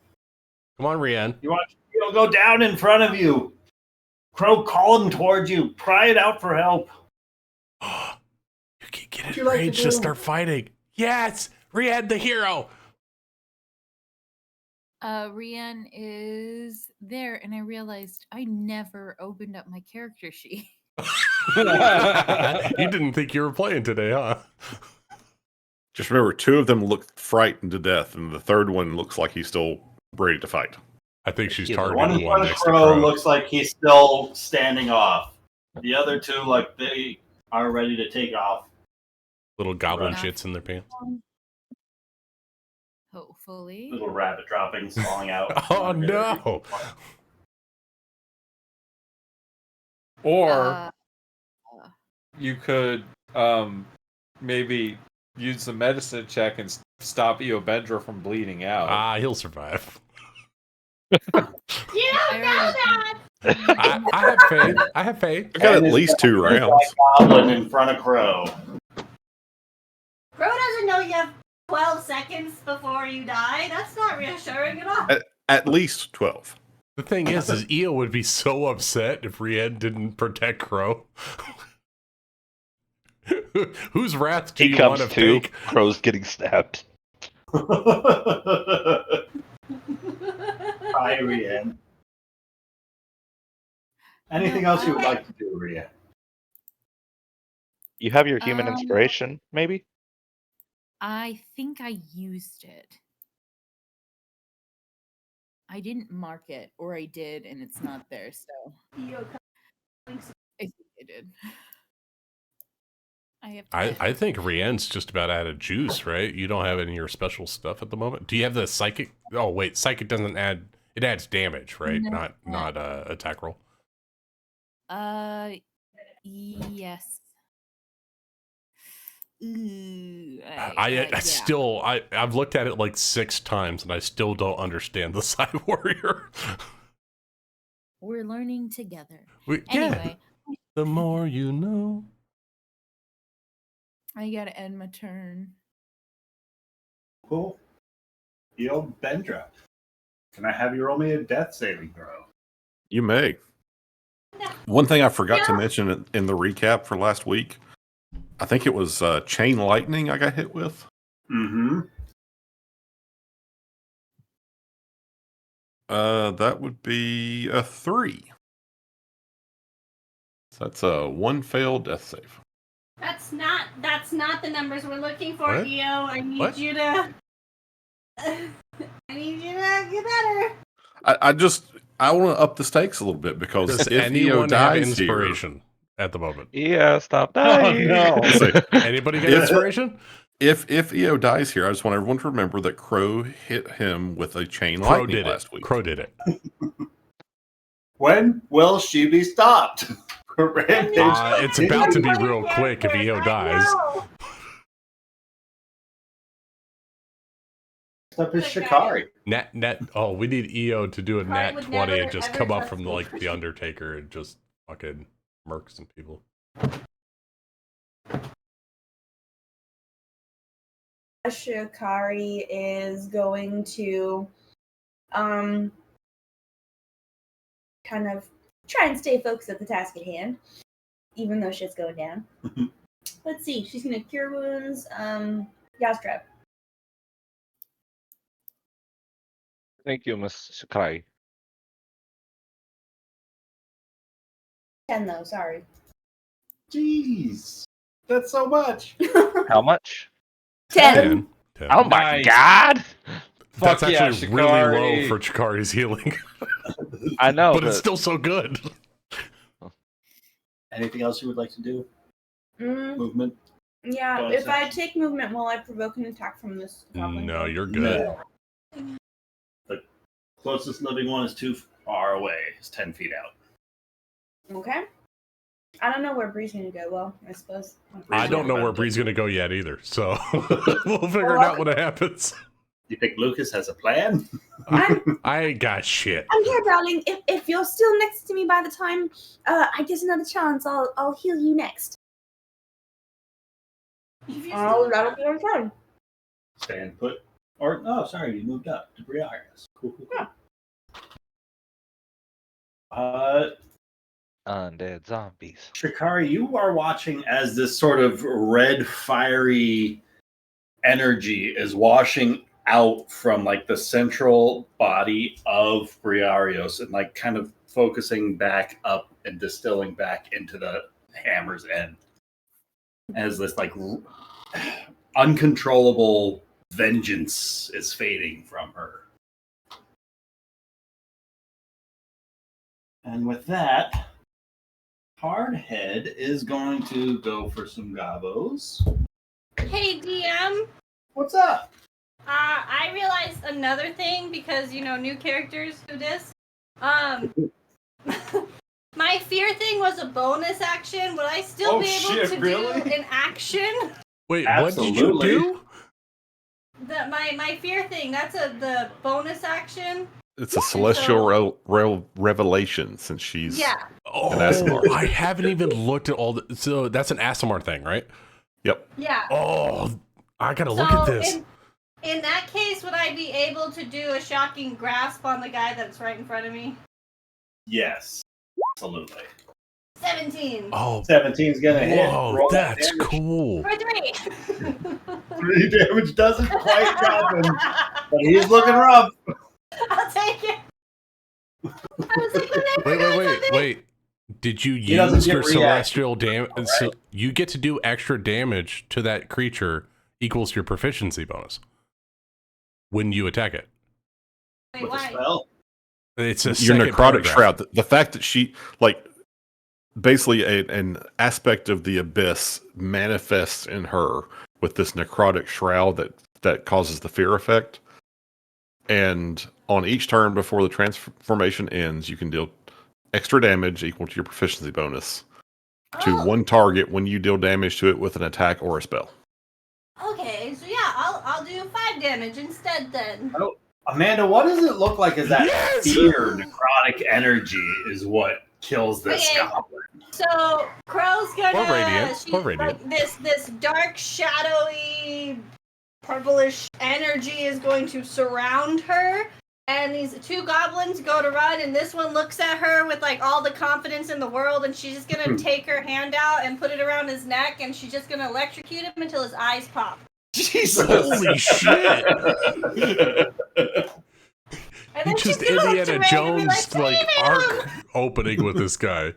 Come on, Rian. you want to go down in front of you. Crow calling towards you. Cry it out for help. You can get What'd in you like to range to do? start fighting. Yes! Rian, the hero! Rian is there, and I realized I never opened up my character sheet. You didn't think you were playing today, huh? Just remember, 2 of them look frightened to death, and the third one looks like he's still ready to fight. I think she's The one in targeting one front of next to Crow Crow. looks like he's still standing off. The other two, like they are ready to take off. Little goblin Right. shits in their pants. Hopefully. Little rabbit droppings falling out. Oh no! Or you could maybe use the medicine check and stop Eobendra from bleeding out. Ah, he'll survive. You don't know that! I have faith. I have faith. I got And at it's least 2 like rounds. Goblin in front of Crow. Crow doesn't know you have 12 seconds before you die. That's not reassuring at all. At least 12. The thing is Eo would be so upset if Rian didn't protect Crow. Whose wrath do He you comes want to to. take? Crow's getting stabbed. Hi, Rian. Anything else you would like to do, Rian? You have your human Um, inspiration, maybe? I think I used it. I didn't mark it, or I did, and it's not there, so I think I did. I have to I think Rian's just about out of juice, right? You don't have any of your special stuff at the moment. Do you have the psychic? Oh wait, psychic doesn't add. It adds damage, right? No. Not attack roll. Yes. Ooh, I've looked at it like 6 times and I still don't understand the side warrior. We're learning together. Yeah, Anyway, the more you know. I gotta end my turn. Cool. Eobendra, can I have you roll me a death saving throw? You may. One thing I forgot to mention in the recap for last week, I think it was chain lightning I got hit with. Mm-hmm. That would be a 3. So that's a 1 failed death save. That's not the numbers we're looking for, What? EO. I need What? you to I need you to get better. I want to up the stakes a little bit because Does if EO anyone have dies here, inspiration at the moment? Yeah, stop Oh, dying. no. I'll say, Anybody got If- inspiration? if EO dies here, I just want everyone to remember that Crow hit him with a chain Crow lightning did it. last week. Crow did it. When will she be stopped? Rampage. It's about to be real quick if EO dies. Next up is Okay. Shikari. Oh, we need EO to do a Shikari nat would 20 never, and just ever come up trust from me. like the Undertaker and just fucking murk some people. Shikari is going to kind of try and stay focused at the task at hand, even though shit's going down. Let's see, she's gonna cure wounds. Yastreb. Thank you, Miss Sakai. 10 though, sorry. Jeez. That's so much. How much? 10. 10. Oh my Nice. god! That's Fuck yeah, actually really low Shikari. for Chikari's healing, I know, but it's still so good. Anything else you would like to do? Movement? Yeah, Bonus if I action. take movement, will I provoke an attack from this goblin? No, you're good. No. The closest living one is too far away. It's 10 feet out. Okay. I don't know where Bree's gonna go. Well, I suppose. I don't know where Bree's gonna go yet either, so we'll figure it out when it happens. You think Lucas has a plan? I ain't got shit. I'm here, darling. If you're still next to me by the time I get another chance, I'll heal you next. Oh, that'll be on time. Stand put. Or, oh, sorry, you moved up to Briaris. Cool. Undead zombies. Shikari, you are watching as this sort of red, fiery energy is washing out from like the central body of Briarios and like kind of focusing back up and distilling back into the hammer's end as this like uncontrollable vengeance is fading from her. And with that, Hardhead is going to go for some gobos. Hey, DM. What's up? I realized another thing because, new characters do this. My fear thing was a bonus action. Would I still be able to do an action? Wait, Absolutely. what did you do? My fear thing, that's the bonus action. It's a celestial revelation since she's Yeah. Oh, Asimar. I haven't even looked at all the. So that's an Asimar thing, right? Yep. Yeah. Oh, I gotta look at this. In that case, would I be able to do a shocking grasp on the guy that's right in front of me? Yes, absolutely. 17. Oh, 17's gonna hit. whoa, Roll that that's damage. cool. For 3. 3 damage doesn't quite drop him, but he's looking rough. I'll take it. I was like, Wait. Did you He doesn't use get your reaction, celestial damage? right? So you get to do extra damage to that creature equals your proficiency bonus when you attack it. Wait, With a why? spell. It's a Your second necrotic paragraph. shroud. The fact that she basically an aspect of the abyss manifests in her with this necrotic shroud that causes the fear effect. And on each turn before the transformation ends, you can deal extra damage equal to your proficiency bonus to one target when you deal damage to it with an attack or a spell. Okay, so yeah, I'll do 5 damage instead then. Amanda, what does it look like as that Yes! fear necrotic energy is what kills this Okay. goblin? So Crow's gonna Or radiant, she's or radiant. like this dark shadowy purplish energy is going to surround her, and these 2 goblins go to run, and this one looks at her with like all the confidence in the world, and she's just gonna take her hand out and put it around his neck, and she's just gonna electrocute him until his eyes pop. Jesus. Holy shit! And You then just she's gonna look to Indiana Ray and be Jones like, like "Save him!" arc opening with this guy.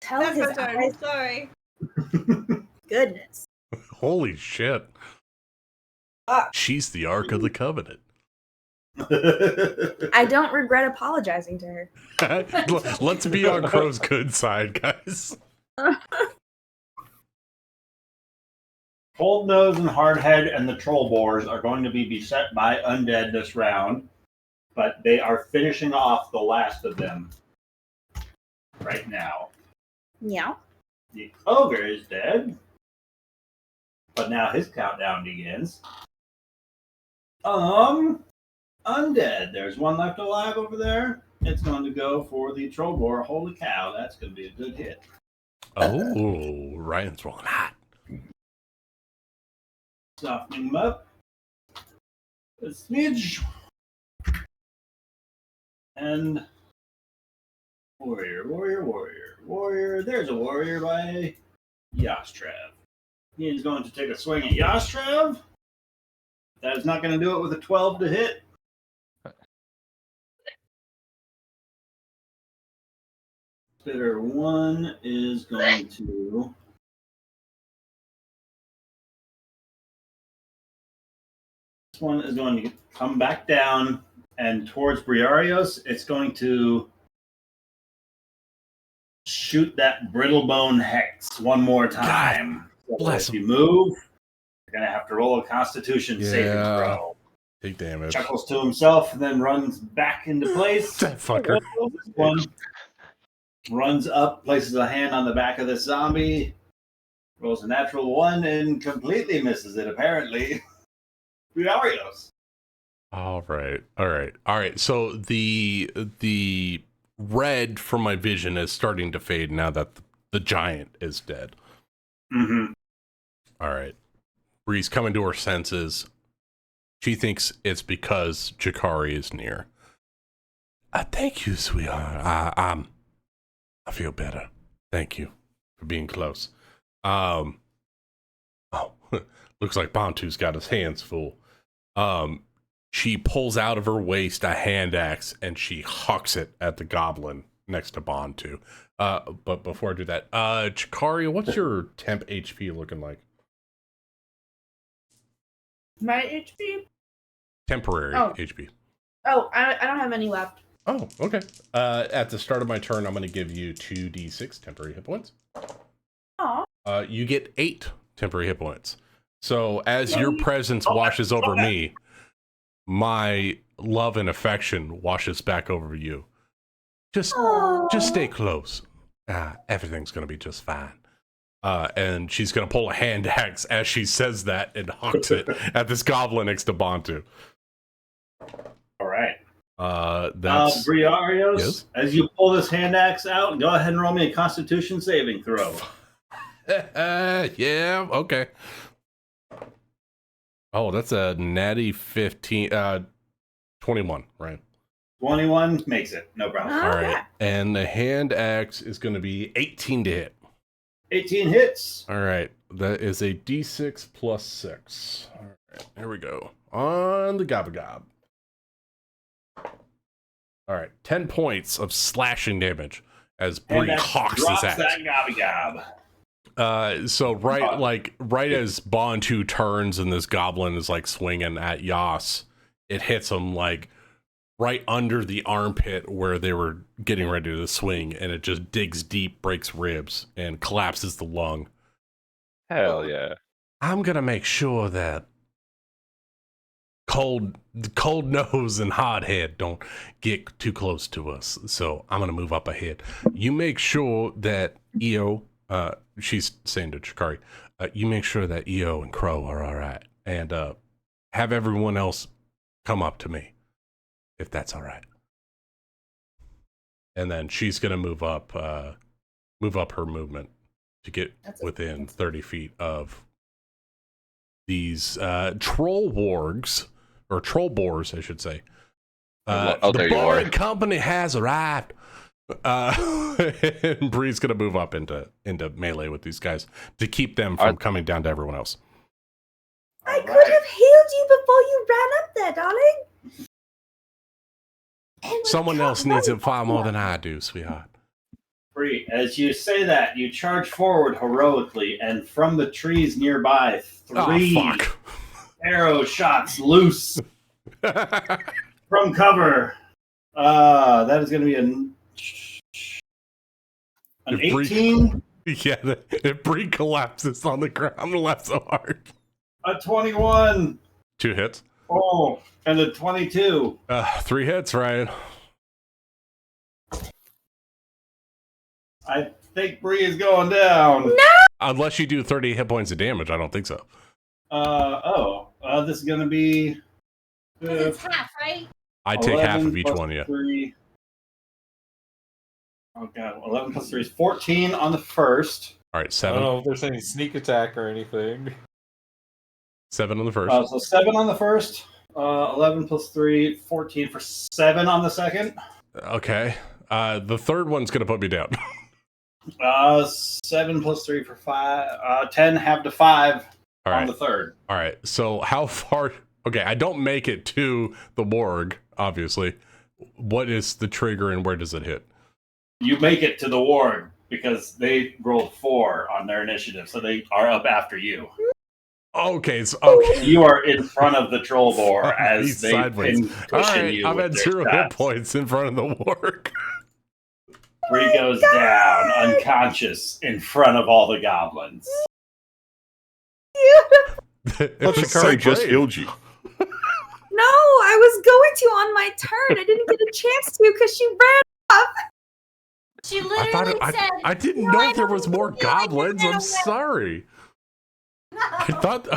Tell That's his my turn. eyes. Sorry. Goodness. Holy shit. Ah. She's the Ark of the Covenant. I don't regret apologizing to her. Let's be on Crow's good side, guys. Cold Nose and Hardhead and the Troll Boars are going to be beset by undead this round, but they are finishing off the last of them right now. Yeah. The ogre is dead, but now his countdown begins. Undead. There's one left alive over there. It's going to go for the Troll Boar. Holy cow, that's going to be a good hit. Oh, Ryan's rolling hot. Softening him up. A smidge. And warrior. There's a warrior by Yastrav. He is going to take a swing at Yastrav. That is not going to do it with a 12 to hit. Spitter 1 is going to... This one is going to come back down, and towards Briarios, it's going to shoot that Brittlebone Hex one more time. So bless if you move, you're going to have to roll a Constitution saving Yeah. throw. Take damage. Chuckles to himself and then runs back into place. That fucker. This one runs up, places a hand on the back of this zombie, rolls a natural 1, and completely misses it, apparently. Briarios. All right. So the red from my vision is starting to fade now that the giant is dead. Mm-hmm. All right. Bree's coming to her senses. She thinks it's because Jakari is near. Thank you, sweetheart. I feel better. Thank you for being close. Oh, looks like Bantu's got his hands full. She pulls out of her waist a hand axe and she hucks it at the goblin next to Bantu. But before I do that, Chikari, what's your temp HP looking like? My HP? Temporary Oh. HP. Oh, I don't have any left. Oh, okay. At the start of my turn, I'm going to give you 2d6 temporary hit points. Aw. You get 8 temporary hit points. So as your presence washes over me, my love and affection washes back over you. Just stay close. Everything's going to be just fine. And she's going to pull a hand axe as she says that and hucks it at this goblin next to Bantu. All right. That's Briarios, Yes? as you pull this hand axe out, go ahead and roll me a Constitution saving throw. yeah, okay. Oh, that's a natty 21, right? 21 makes it. No problem. All Okay. right. And the hand axe is going to be 18 to hit. 18 hits. All right. That is a d6 plus 6. All right. Here we go. On the gobba gob. All right. 10 points of slashing damage as And Bree that hawks this drops axe. that gobby gob. So right as Bantu turns and this goblin is like swinging at Yas, it hits him like right under the armpit where they were getting ready to swing, and it just digs deep, breaks ribs, and collapses the lung. Hell yeah. I'm gonna make sure that cold nose and hard head don't get too close to us. So I'm gonna move up ahead. You make sure that EO, she's saying to Chikari, you make sure that EO and Crow are all right, and have everyone else come up to me, if that's all right. And then she's gonna move up her movement to get within 30 feet of these troll wargs, or troll boars, I should say. There The you are. boring company has arrived. And Bree's gonna move up into melee with these guys to keep them from coming down to everyone else. I could have healed you before you ran up there, darling. Someone else needs it far more than I do, sweetheart. Bree, as you say that, you charge forward heroically, and from the trees nearby, three fuck. arrow shots loose from cover. That is going to be an If Bree- 18, Yeah, if Bree collapses on the ground, I'm gonna laugh so hard. a 21, 2 hits. oh, and a 22. 3 hits, Ryan. I think Bree is going down. No! Unless you do 30 hit points of damage, I don't think so. This is going to be 'Cause it's half, right? I take half 11 of each plus one, yeah. 3. Oh god, 11 plus 3 is 14 on the first. All right, I 7. don't know if there's any sneak attack or anything. 7 on the first. So 7 on the first. 11 plus 3, 14 for 7 on the second. Okay. The third one's gonna put me down. 7 plus 3 for 5. 10 half to 5 All on right. the third. All right. So how far? Okay, I don't make it to the morgue, obviously. What is the trigger and where does it hit? You make it to the ward because they rolled 4 on their initiative, so they are up after you. Okay, so okay. You are in front of the troll boar as He's they sideways. pin All cushion right, you. I'm with at their 0 hit shots. points in front of the morgue. Bree goes down unconscious in front of all the goblins. It But was so Shikari just brave. healed you. No, I was going to on my turn. I didn't get a chance to because she ran off. She I literally thought said, I didn't "No, know I there don't was more feel like I goblins. ran I'm away." sorry. No. I thought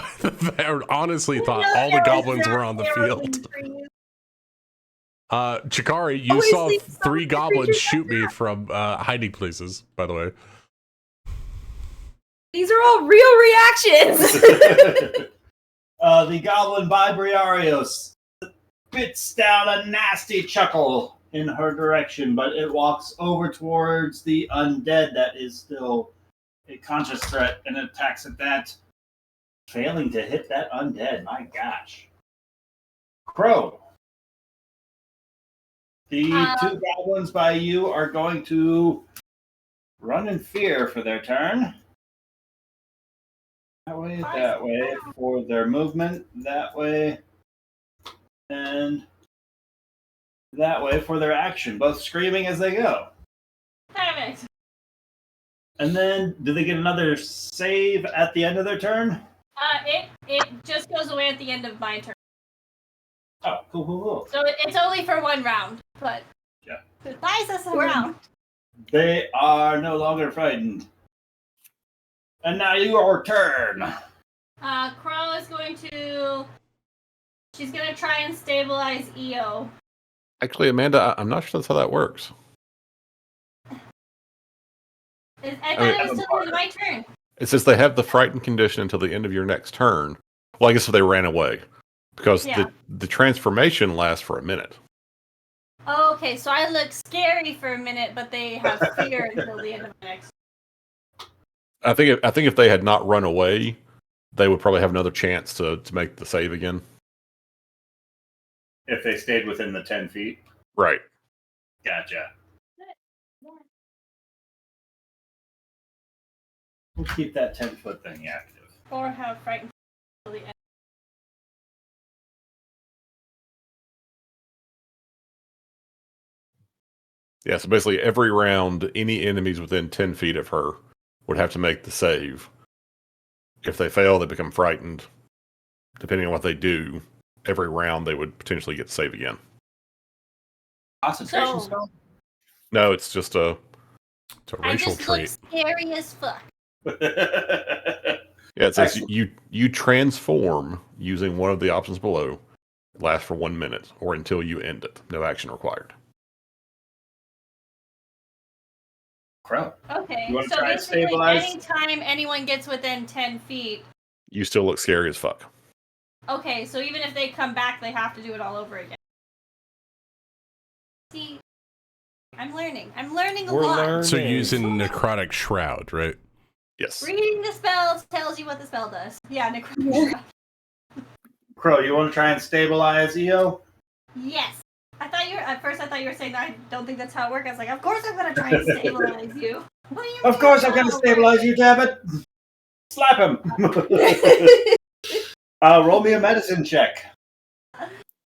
I honestly thought No, all the there was goblins no were on the arrows in field. trees. Chikari, you Always saw leave some 3 of the goblins creatures shoot me from hiding places, by the way. These are all real reactions. The goblin by Briarios spits down a nasty chuckle in her direction, but it walks over towards the undead that is still a conscious threat and attacks at that, failing to hit that undead. My gosh. Crow. The 2 goblins by you are going to run in fear for their turn. That way, for their movement, that way, and that way for their action, both screaming as they go. Perfect. And then, do they get another save at the end of their turn? It just goes away at the end of my turn. Oh, cool. So it's only for 1 round, but Yeah. it buys us a round. They are no longer frightened. And now your turn. Crow is going to. She's going to try and stabilize EO. Actually, Amanda, I'm not sure that's how that works. I thought it was till the end of my turn. It says they have the frightened condition until the end of your next turn. Well, I guess if they ran away. Because Yeah. the transformation lasts for a minute. Oh, okay, so I look scary for a minute, but they have fear until the end of my next. I think if they had not run away, they would probably have another chance to make the save again. If they stayed within the 10 feet. Right. Gotcha. We'll keep that 10-foot thing active. Or have frightened until the end. Yeah, so basically every round, any enemies within 10 feet of her would have to make the save. If they fail, they become frightened. Depending on what they do, every round they would potentially get to save again. Concentration So- spell? No, it's just a... It's a I racial just trait. look scary as fuck. Yeah, it says you transform using one of the options below. It lasts for 1 minute or until you end it. No action required. Crow. Okay, You wanna so try and basically, stabilize? anytime anyone gets within 10 feet. You still look scary as fuck. Okay, so even if they come back, they have to do it all over again. See, I'm learning. I'm learning a We're lot. learning. So using necrotic shroud, right? Yes. Reading the spell tells you what the spell does. Yeah, necrotic. Crow, you want to try and stabilize EO? Yes. At first I thought you were saying that I don't think that's how it works. I was like, of course I'm gonna try and stabilize you. What do you Of mean course, that's I'm going to how it works? stabilize you, damn it! Slap him. Roll me a medicine check.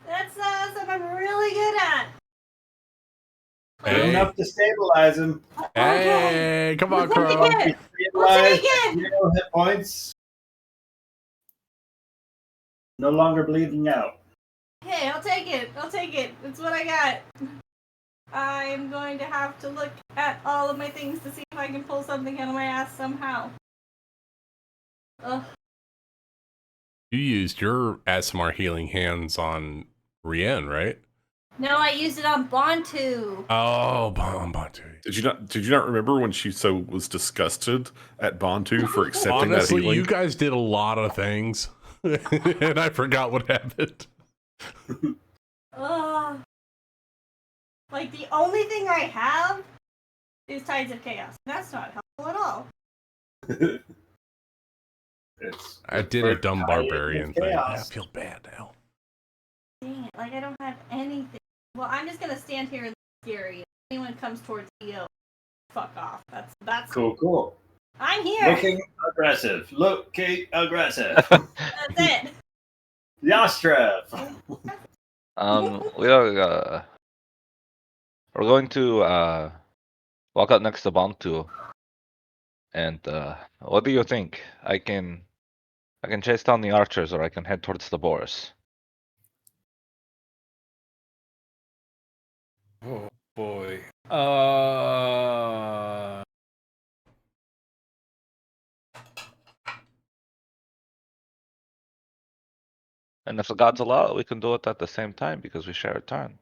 That's something I'm really good at. Good Hey. enough to stabilize him. Okay. Hey, come on, We'll take Crow. it. We'll Stabilize, take it. 0 hit points. No longer bleeding out. Okay, I'll take it. I'll take it. It's what I got. I'm going to have to look at all of my things to see if I can pull something out of my ass somehow. Ugh. You used your ASMR healing hands on Rien, right? No, I used it on Bontu. Oh, Bantu. Did you not remember when she was disgusted at Bantu for accepting Honestly, that healing? you guys did a lot of things, and I forgot what happened. Ugh. Like, the only thing I have is Tides of Chaos. That's not helpful at all. I did a dumb barbarian thing. I feel bad now. Dang it, like I don't have anything. Well, I'm just gonna stand here and look scary. If anyone comes towards me, fuck off. That's Cool. I'm here. Looking aggressive. That's it. Yastrev. We're going to walk out next to Bantu. And what do you think? I can chase down the archers, or I can head towards the boars. Oh boy. And if the gods allow it, we can do it at the same time because we share a turn.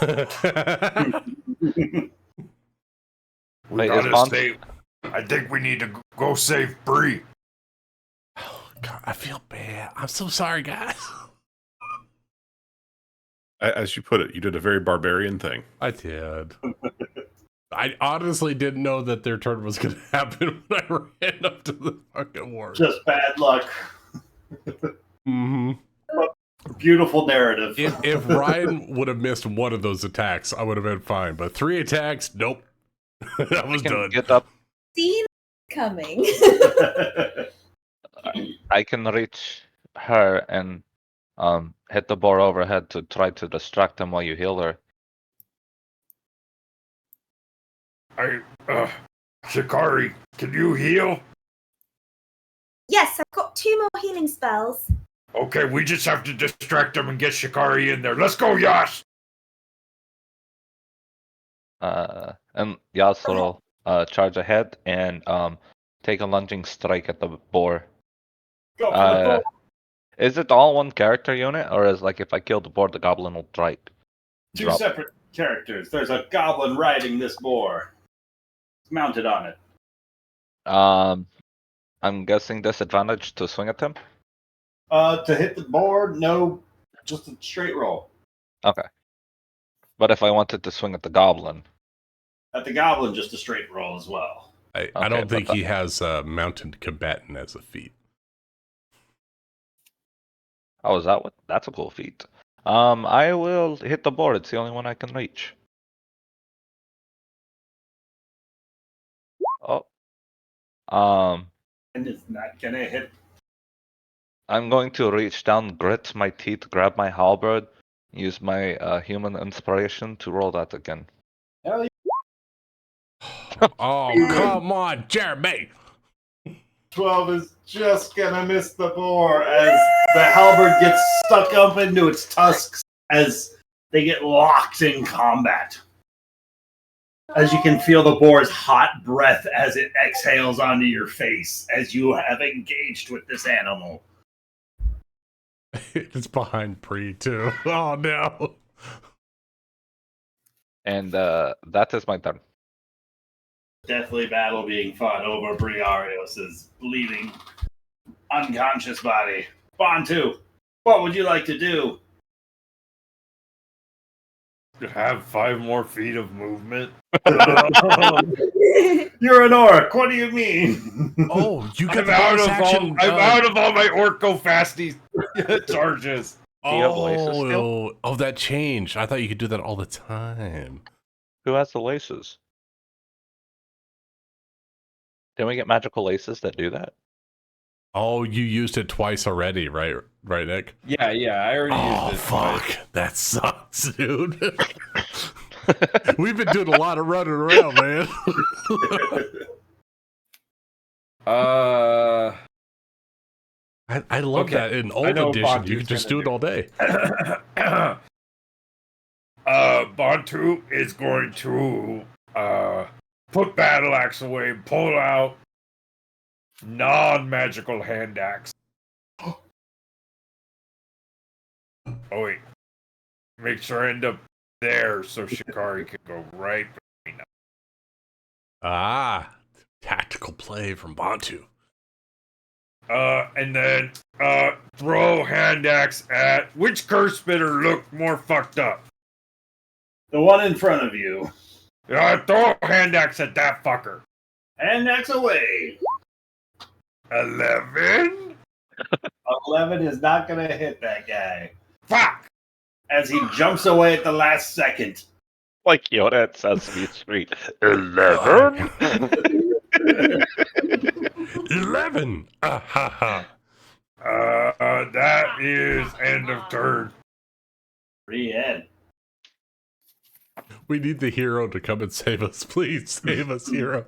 We Wait, gotta is Bont- save. I think we need to go save Bree. Oh, God, I feel bad. I'm so sorry, guys. As you put it, you did a very barbarian thing. I did. I honestly didn't know that their turn was going to happen when I ran up to the fucking war. Just bad luck. Mm-hmm. Beautiful narrative. If Ryan would have missed one of those attacks, I would have been fine. But 3 attacks, nope. I was done. Get up. Seen coming. I can reach her and hit the boar overhead to try to distract him while you heal her. Shikari, can you heal? Yes, I've got 2 more healing spells. Okay, we just have to distract them and get Shikari in there. Let's go, Yash! And Yas will charge ahead and take a lunging strike at the boar. Go for the boar. Is it all one character unit, or is like if I kill the boar, the goblin will strike? 2 separate characters. There's a goblin riding this boar. It's mounted on it. I'm guessing disadvantage to swing at him. To hit the boar, no, just a straight roll. Okay. But if I wanted to swing at the goblin, At the goblin, just a straight roll as well. I don't think he has a mounted combatant as a feat. oh, is that what? That's a cool feat. I will hit the board. It's the only one I can reach. Oh. And it's not gonna hit. I'm going to reach down, grit my teeth, grab my halberd, use my human inspiration to roll that again. Hell yeah. Oh, come on, Jeremy! 12 is just gonna miss the boar as the halberd gets stuck up into its tusks as they get locked in combat. As you can feel the boar's hot breath as it exhales onto your face as you have engaged with this animal. It's behind Pre, too. Oh, no. And that is my turn. Deathly battle being fought over Briarios' bleeding, unconscious body. Bantu, what would you like to do? Have 5 more feet of movement. You're an orc. What do you mean? Oh, you got I'm the out bonus of action. all my Orco Fasty charges. Do you have laces still? Oh, that changed. I thought you could do that all the time. Who has the laces? Didn't we get magical laces that do that? Oh, you used it twice already, right? Right, Nick? Yeah, I already Oh, used it. fuck. That sucks, dude. We've been doing a lot of running around, man. I love Okay, that in I old know edition. You Bantu's can just gonna do it all day. Bantu is going to put battle axe away and pull out non-magical hand axe. Oh wait, make sure I end up there so Shikari can go right between us. Ah, tactical play from Bantu. And then throw hand axe at which curse spitter looked more fucked up. The one in front of you. Throw hand axe at that fucker. And that's away. 11. 11 is not going to hit that guy. Fuck. As he jumps away at the last second. Like Yoda at Sesame Street. 11? 11! Ah, ha, ha. That is end of turn. Re-ed. We need the hero to come and save us. Please save us, hero.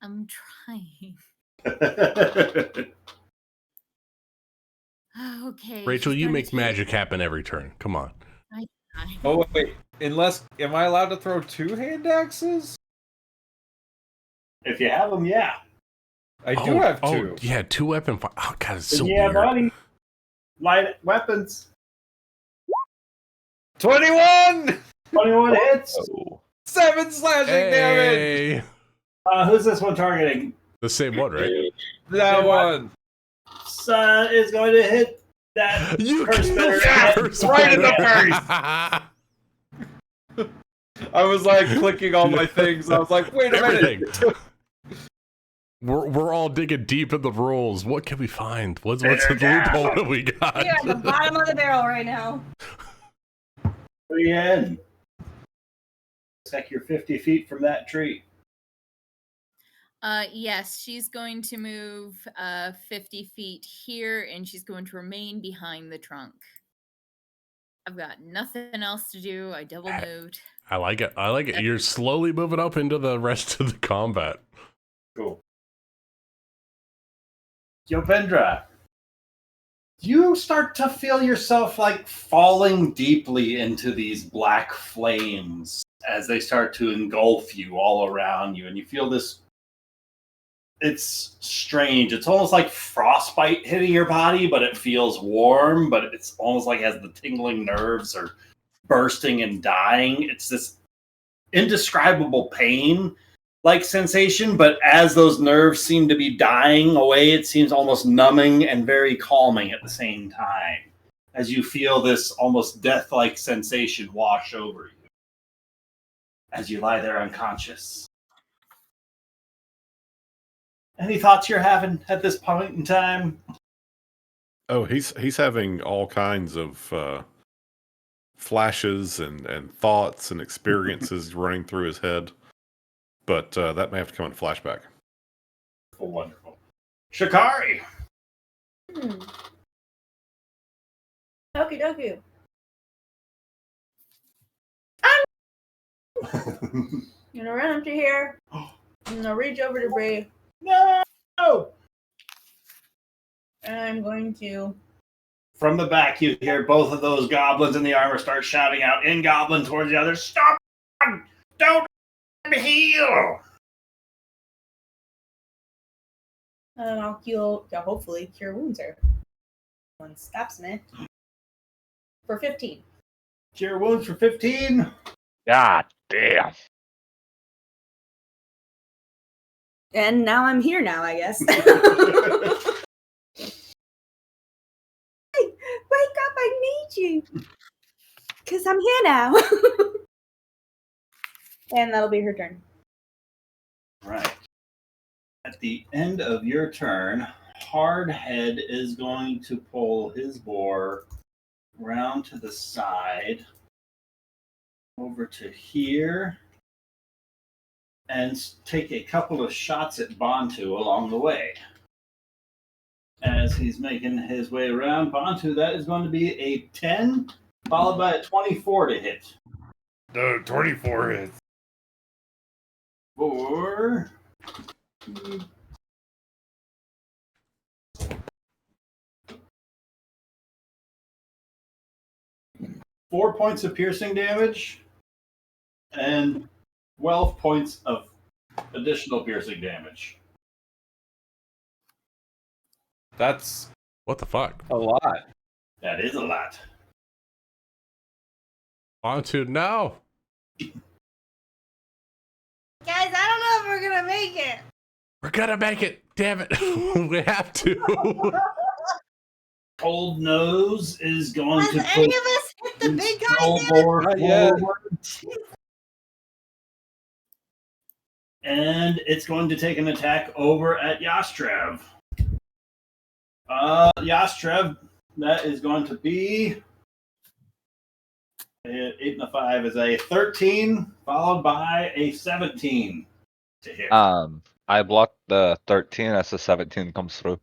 I'm trying. Okay. Rachel, she's you gonna make take- magic happen every turn. Come on. Oh wait, am I allowed to throw 2 hand axes? If you have them, yeah. I do have 2. Oh, yeah, 2 weapon fire. Oh, God, it's so yeah, weird. buddy. Light weapons. 21! 21 hits. Oh. 7 slashing damage! Hey! Who's this one targeting? The same one, right? That Same one! Is going to hit that. You Curse killed better the than- first right in the one. I was like clicking all my things. I was like, wait a Everything. minute. We're all digging deep in the rules. What can we find? What's the down. loophole that we got? We are at the bottom of the barrel right now. Re-ed. Looks like you're 50 feet from that tree. Yes, she's going to move 50 feet here, and she's going to remain behind the trunk. I've got nothing else to do. I double moved. I like it. I like it. You're slowly moving up into the rest of the combat. Cool. Yopendra, you start to feel yourself like falling deeply into these black flames as they start to engulf you all around you, and you feel this. It's strange. It's almost like frostbite hitting your body, but it feels warm, but it's almost like as the tingling nerves are bursting and dying. It's this indescribable pain like sensation, but as those nerves seem to be dying away, it seems almost numbing and very calming at the same time as you feel this almost death-like sensation wash over you as you lie there unconscious. Any thoughts you're having at this point in time? Oh, he's having all kinds of flashes and thoughts and experiences running through his head, but that may have to come in a flashback. Oh, wonderful. Shikari! Okie dokie. I'm gonna run up to here. I'm gonna reach over to Bree. No! And I'm going to. From the back, you hear both of those goblins in the armor start shouting out in goblin towards the other. Stop! Don't let me heal! And I'll heal. Yeah, hopefully cure wounds her. One stops me. For 15. Cure wounds for 15. God damn. And now I'm here now, I guess. Hey, wake up, I need you. Because I'm here now. And that'll be her turn. Right. At the end of your turn, Hardhead is going to pull his boar round to the side over to here and take a couple of shots at Bantu along the way. As he's making his way around, Bantu, that is going to be a 10 followed by a 24 to hit. The 24 hits. For 4 points of piercing damage and 12 points of additional piercing damage. That's What the fuck? a lot. That is a lot. On to now. Guys, I don't know if we're gonna make it. We're gonna make it. Damn it. We have to. Cold Nose is going Has to any put of us hit the his big skull guys yet? bore Not yet. forward. And it's going to take an attack over at Yastrev. Yastrev, that is going to be 8 and a 5 is a 13, followed by a 17 to hit. I blocked the 13 as the 17 comes through.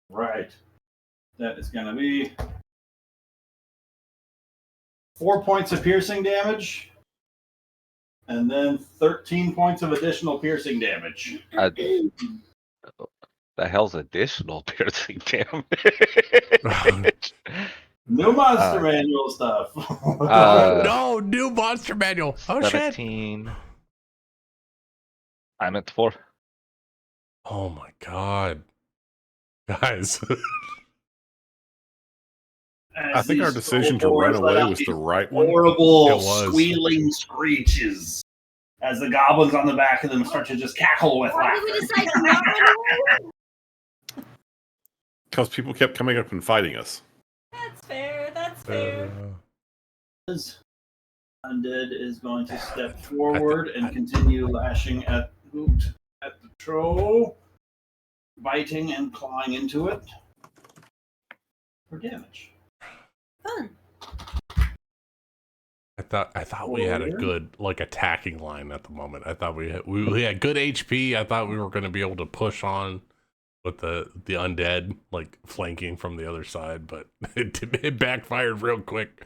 Right. That is going to be 4 points of piercing damage, and then 13 points of additional piercing damage. The hell's additional piercing damage? New monster manual stuff. No, new monster manual. Oh, shit. 17. I'm at 4. Oh, my God. Guys. I think our decision to run away was the right one. Horrible It was. squealing screeches as the goblins on the back of them start to just cackle with Why did laughter. we decide to not run away? Because people kept coming up and fighting us. That's fair. That's fair. Undead is going to step forward and continue lashing at the troll, biting and clawing into it for damage. Fun. I thought we had a good attacking line at the moment. I thought we had good HP. I thought we were going to be able to push on with the undead flanking from the other side, but it backfired real quick.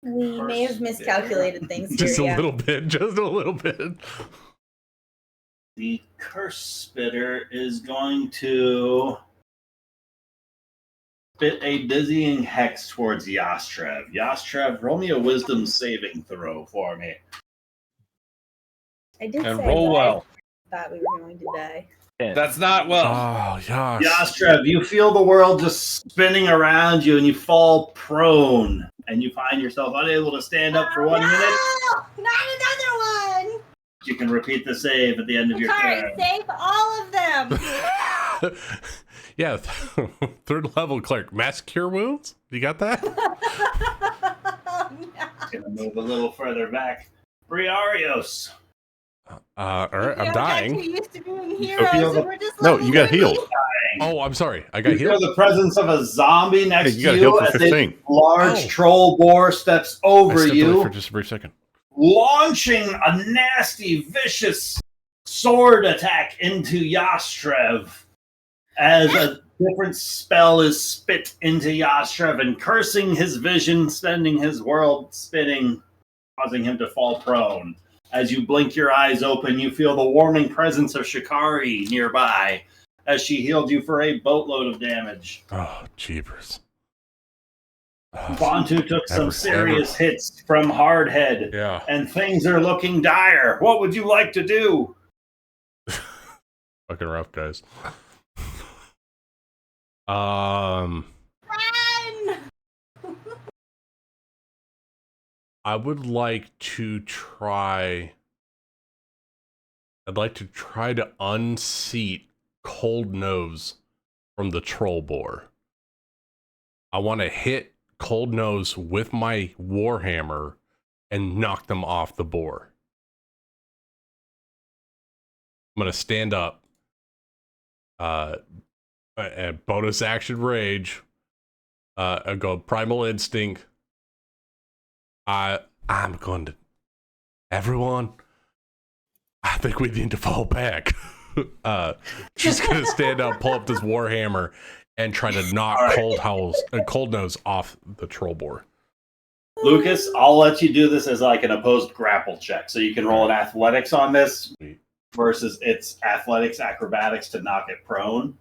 We may have miscalculated things here. Just a Yeah. little bit. Just a little bit. The curse spitter is going to spit a dizzying hex towards Yastrev. Yastrev, roll me a wisdom saving throw for me. I did And say roll that well. I thought we were going to die. 10. That's not well. Oh, gosh. Yastrev, you feel the world just spinning around you and you fall prone and you find yourself unable to stand up for 1 minute. No! Not another one! You can repeat the save at the end of your Sorry, turn. save all of them. Yeah, third level cleric. Mass cure wounds? You got that? Oh, no. Gonna move a little further back. Briarios. All right, We I'm are dying. too used to being heroes, feel the- and we're just No, level you got 30. healed. Oh, I'm sorry. I got You feel healed. the presence of a zombie next Hey, you to got you healed for as a 15. large Oh. troll boar steps I over stepped away you, for just a brief second. launching a nasty, vicious sword attack into Yastrev as a different spell is spit into Yastrev and cursing his vision, sending his world spinning, causing him to fall prone. As you blink your eyes open, you feel the warming presence of Shikari nearby as she healed you for a boatload of damage. Oh, jeepers. Oh, Bantu took some Ever- serious hits from Hardhead, yeah. and things are looking dire. What would you like to do? Fucking rough, guys. Run! I would like to try. I'd like to try to unseat Cold Nose from the troll boar. I want to hit Cold Nose with my warhammer and knock them off the boar. I'm gonna stand up. And bonus action rage. I go primal instinct. I'm going to everyone. I think we need to fall back. She's gonna stand up, pull up this warhammer, and try to knock Cold Nose off the troll boar. Lucas, I'll let you do this as like an opposed grapple check. So you can roll an athletics on this versus its athletics, acrobatics to knock it prone.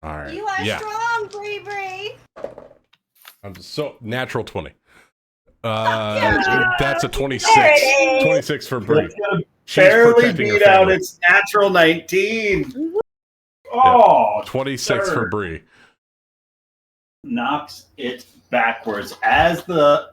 All right. You are strong, Bree Bree. I'm so natural 20. Yeah. That's a 26. There it is. 26 for Bree. She's Barely protecting her beat out family. its natural 19. Oh, 26 for Bree. Knocks it backwards as a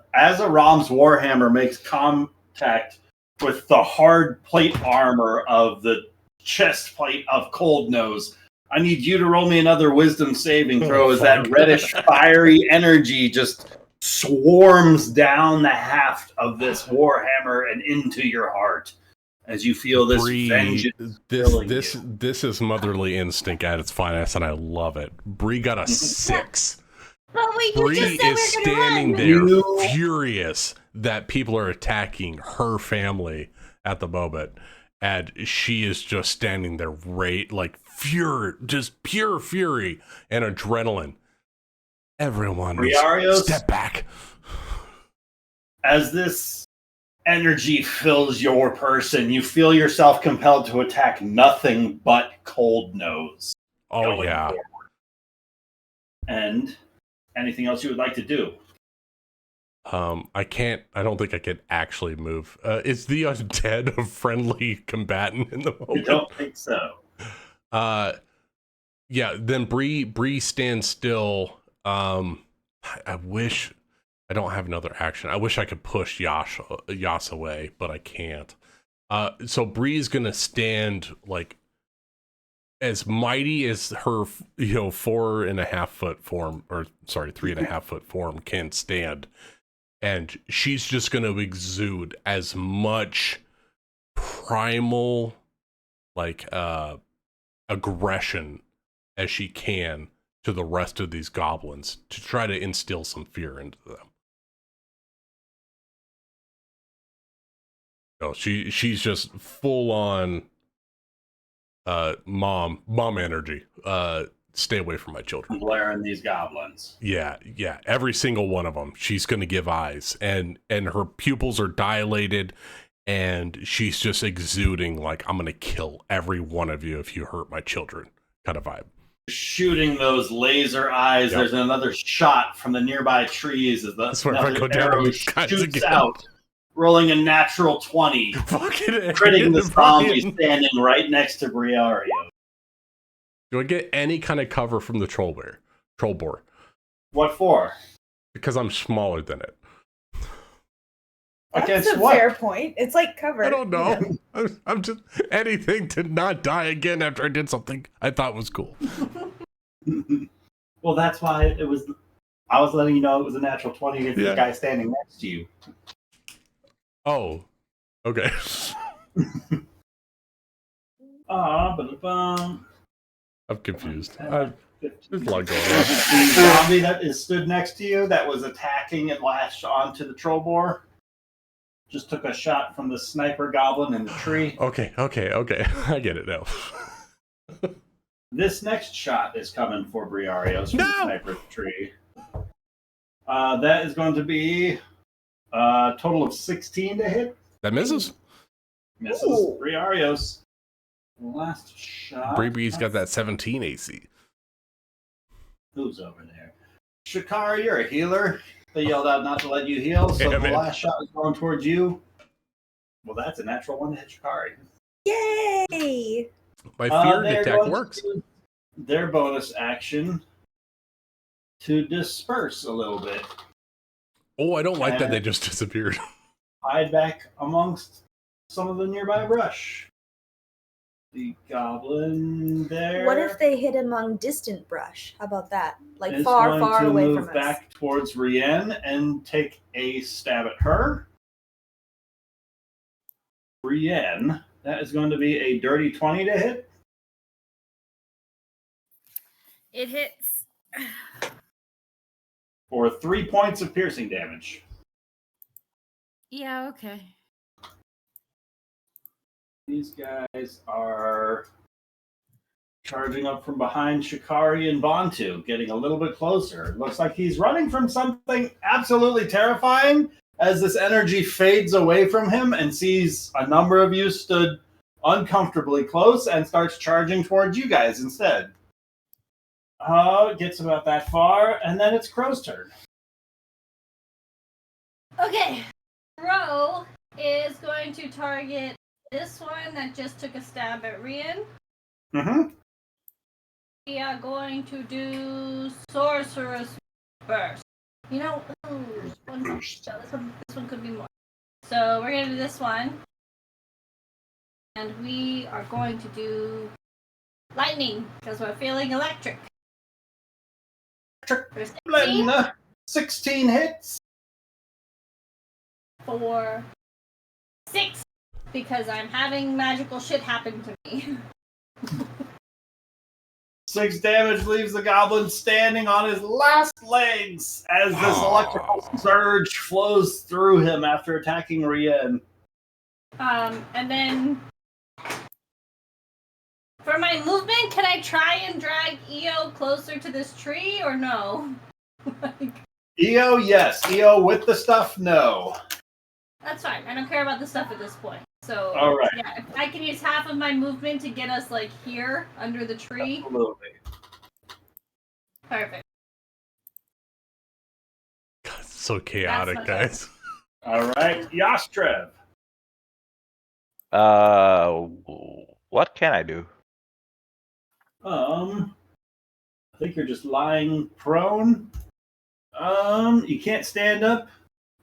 Rom's warhammer makes contact with the hard plate armor of the chest plate of Cold Nose. I need you to roll me another wisdom saving throw as that reddish fiery energy just swarms down the haft of this warhammer and into your heart as you feel this Bree, vengeance. this is motherly instinct at its finest, and I love it. Bree got a 6. But you Bree just said is we were gonna standing run. there furious that people are attacking her family at the moment, and she is just standing there like just pure fury and adrenaline. Everyone Briarios, step back. As this energy fills your person, you feel yourself compelled to attack nothing but Cold Nose. Oh yeah. Forward. And anything else you would like to do? I don't think I could actually move. Is the undead a friendly combatant in the moment? I don't think so. Yeah, then Bree stands still. I wish I don't have another action. I wish I could push Yas away, but I can't. So Bree's gonna stand like as mighty as her, 4.5 foot form, or sorry, 3.5 foot form can stand. And she's just going to exude as much primal, like, aggression as she can to the rest of these goblins to try to instill some fear into them. No, she's just full on, mom energy. Stay away from my children. Blaring these goblins. Yeah, every single one of them. She's going to give eyes, and her pupils are dilated, and she's just exuding like, I'm going to kill every one of you if you hurt my children kind of vibe. Shooting those laser eyes. Yep. There's another shot from the nearby trees as the arrow shoots out, rolling a natural 20, critting the zombie standing right next to Briario. Do I get any kind of cover from the troll boar? What for? Because I'm smaller than it. That's a fair point. It's like cover. I don't know. Yeah. I'm just anything to not die again after I did something I thought was cool. Well, that's why it was. I was letting you know it was a natural 20 against the guy standing next to you. Oh, okay. I'm confused. There's a lot going on. The zombie that stood next to you that was attacking and lashed onto the troll boar just took a shot from the sniper goblin in the tree. Okay. I get it now. This next shot is coming for Briarios from the sniper tree. That is going to be a total of 16 to hit. That misses. Misses Briarios. Last shot. Bree's got that 17 AC. Who's over there? Shakara, you're a healer. They yelled out not to let you heal, so the last shot is going towards you. Well, that's a natural one to hit Shakari. Yay! My fear attack works. Their bonus action to disperse a little bit. Oh, I don't like that they just disappeared. Hide back amongst some of the nearby brush. The goblin there. What if they hid among distant brush? How about that? Like far away from us. Move back towards Rienne and take a stab at her. Rienne, that is going to be a dirty 20 to hit. It hits. for 3 points of piercing damage. Yeah, okay. These guys are charging up from behind Shikari and Bantu, getting a little bit closer. It looks like he's running from something absolutely terrifying as this energy fades away from him and sees a number of you stood uncomfortably close and starts charging towards you guys instead. It gets about that far, and then it's Crow's turn. Okay. Crow is going to target this one that just took a stab at Rian. Mm-hmm. We are going to do Sorcerer's Burst. You know, this one could be more. So we're going to do this one. And we are going to do Lightning, because we're feeling electric. For 16, 16 hits. for 6, because I'm having magical shit happen to me. 6 damage leaves the goblin standing on his last legs as this electrical surge flows through him after attacking Rien. And then for my movement, can I try and drag EO closer to this tree or no? EO, yes. EO with the stuff, no. That's fine. I don't care about the stuff at this point. So, all right. Yeah, if I can use half of my movement to get us like here under the tree. Absolutely. Perfect. God, it's so chaotic, guys. All right, Yastrev. What can I do? I think you're just lying prone. You can't stand up,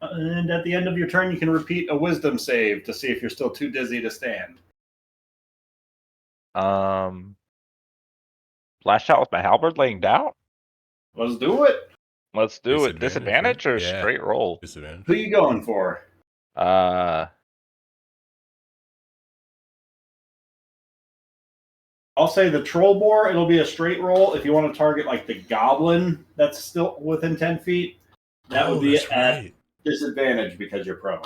and at the end of your turn, you can repeat a wisdom save to see if you're still too dizzy to stand. Lash out with my halberd laying down? Let's do it. Let's do it. Disadvantage, Disadvantage or right? Yeah. straight roll? Disadvantage. Who you going for? I'll say the troll boar. It'll be a straight roll. If you want to target like the goblin that's still within 10 feet, that would be at disadvantage because you're prone.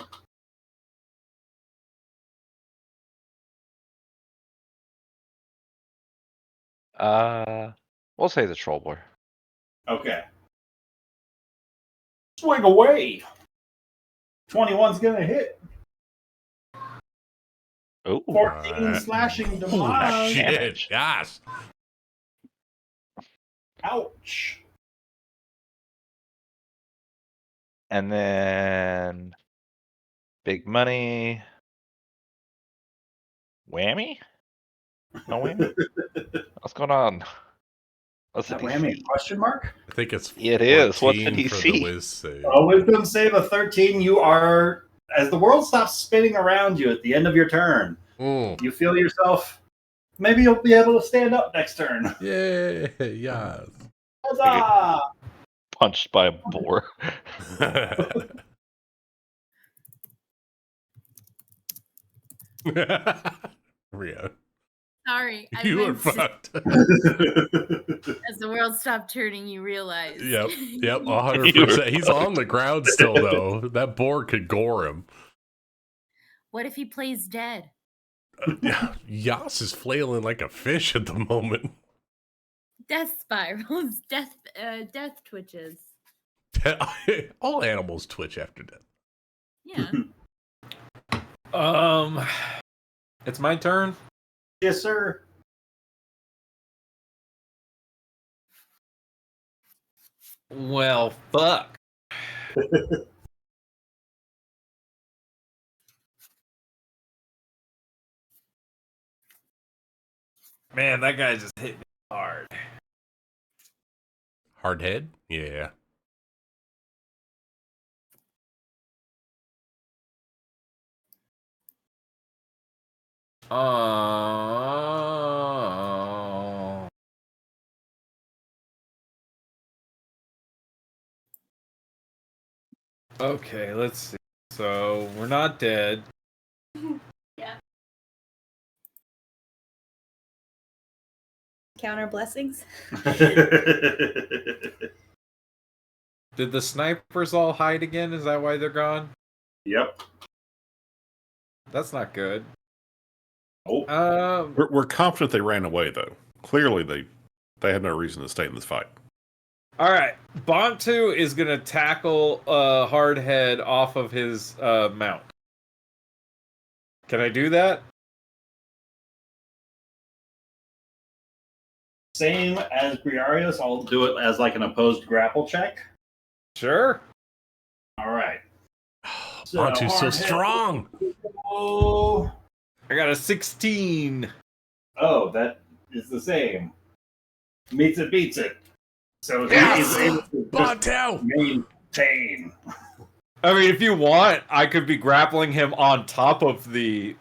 We'll say the troll boy. Okay. Swing away. 21's gonna hit. Ooh. 14 slashing damage. Shit, gosh. Ouch. And then big money. Whammy? No whammy? What's going on? What's the That whammy question mark? I think it's It is. What's the 14 for the DC? whiz save. A wisdom save of 13. You are, as the world stops spinning around you at the end of your turn, you feel yourself, maybe you'll be able to stand up next turn. Yeah, yeah. Huzzah! Punched by a boar. Rio. Sorry, I You were meant to- fucked. as the world stopped turning, you realize. Yep, 100%. He's on the ground still, though. That boar could gore him. What if he plays dead? Yas is flailing like a fish at the moment. Death spirals, death twitches. All animals twitch after death. Yeah. It's my turn. Yes, sir. Well, fuck. Man, that guy just hit me hard. Hard head? Yeah. Oh. Okay, let's see. So we're not dead. Yeah. Counter blessings. Did the snipers all hide again? Is that why they're gone? Yep. That's not good. Oh. We're confident they ran away, though. Clearly, they had no reason to stay in this fight. All right, Bantu is gonna tackle Hardhead off of his mount. Can I do that? Same as Briarius, I'll do it as like an opposed grapple check. Sure. All right. Bantu's so Hardhead. strong. Oh. I got a 16. Oh, that is the same. Meets it, beats it. So Yes! he's able to just Bantu! maintain. I mean, if you want, I could be grappling him on top of the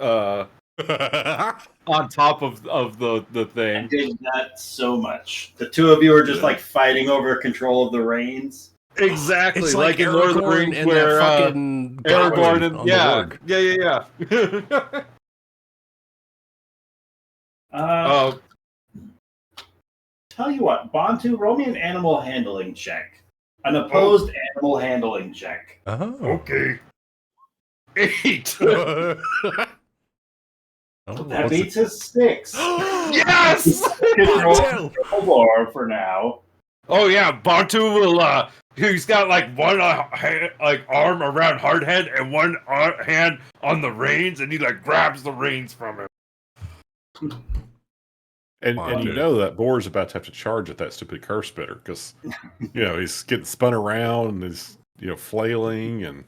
on top of the I thing. dig that so much. The two of you are just like fighting over control of the reins. Exactly, It's like in Lord of the Aragorn Rings, and where that fucking Aragorn goblin and on the yeah, orc. yeah. Oh, Tell you what, Bantu, roll me an animal handling check. An opposed animal handling check. Oh. Okay. 8. Oh, That what's beats his sticks. Yes! Control more for now. Oh yeah, Bantu will. He's got like one arm around Hardhead and one hand on the reins, and he like grabs the reins from him. And you know that Boar's about to have to charge at that stupid curse spitter because, he's getting spun around and he's, flailing and...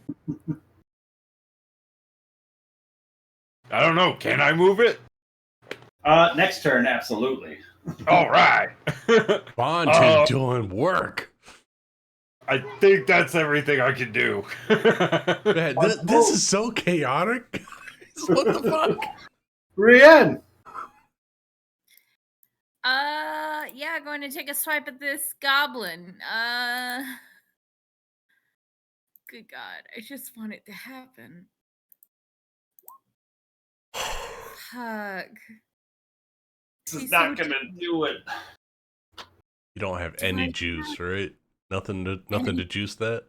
I don't know. Can I move it? Next turn, absolutely. All right. Bantu doing work. I think that's everything I can do. Man, this is so chaotic. What the fuck? Rian! Yeah, going to take a swipe at this goblin. Good God, I just want it to happen. Fuck. This is not gonna do it. You don't have any juice, right? Nothing to juice that?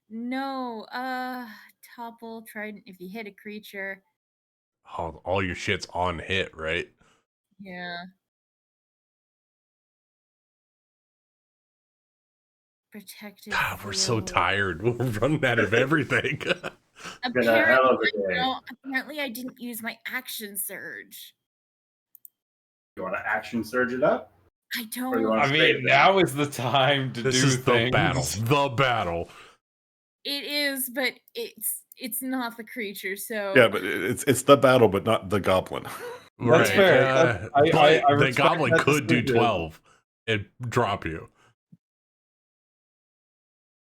No, topple, trident, if you hit a creature. Oh, all your shit's on hit, right? Yeah. Protective. God, we're so field. tired. We're running out of everything. Been a hell of a day. Apparently I didn't use my action surge. You want to action surge it up? I Or you don't. wanna I mean, now is the time to This do is things. the battle. The battle. It is, but it's not the creature, so Yeah, but it's the battle, but not the goblin. That's fair. I the respect goblin that could do decision. 12 and drop you.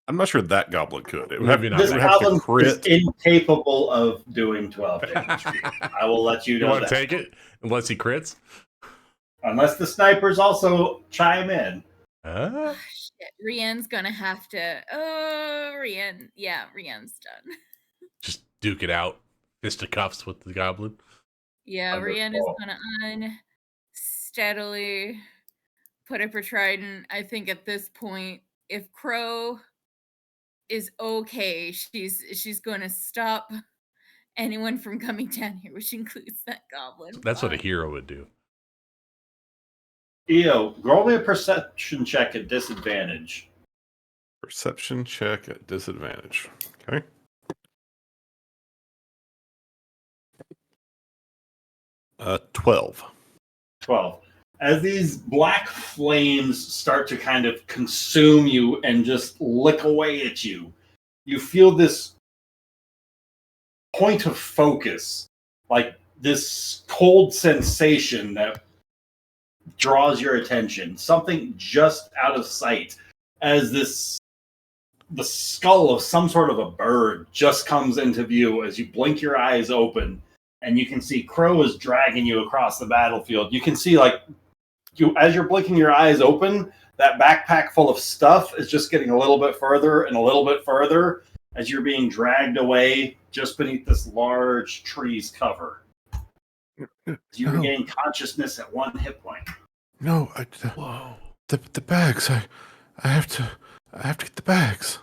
I'm not sure that goblin could. It would Maybe have, not. This it would have to goblin is crit. incapable of doing 12 damage. I will let you You know want to that. take it? Unless he crits? Unless the snipers also chime in. Huh? shit. Rian's gonna have to. Oh, Rian. Yeah, Rian's done. Just duke it out. Fisticuffs with the goblin. Yeah, Rian is Wonderful. gonna unsteadily put up her trident. I think at this point, if Crow is okay, she's gonna stop anyone from coming down here, which includes that goblin. That's what a hero would do. Eo, roll me a perception check at disadvantage. Perception check at disadvantage. Okay. Uh, 12. 12. As these black flames start to kind of consume you and just lick away at you, you feel this point of focus, like this cold sensation that draws your attention, something just out of sight, as the skull of some sort of a bird just comes into view as you blink your eyes open, and you can see Crow is dragging you across the battlefield. You can see, like, as you're blinking your eyes open, that backpack full of stuff is just getting a little bit further and a little bit further as you're being dragged away just beneath this large tree's cover. You regain consciousness at 1 hit point. No, Whoa. the bags. I I have to get the bags.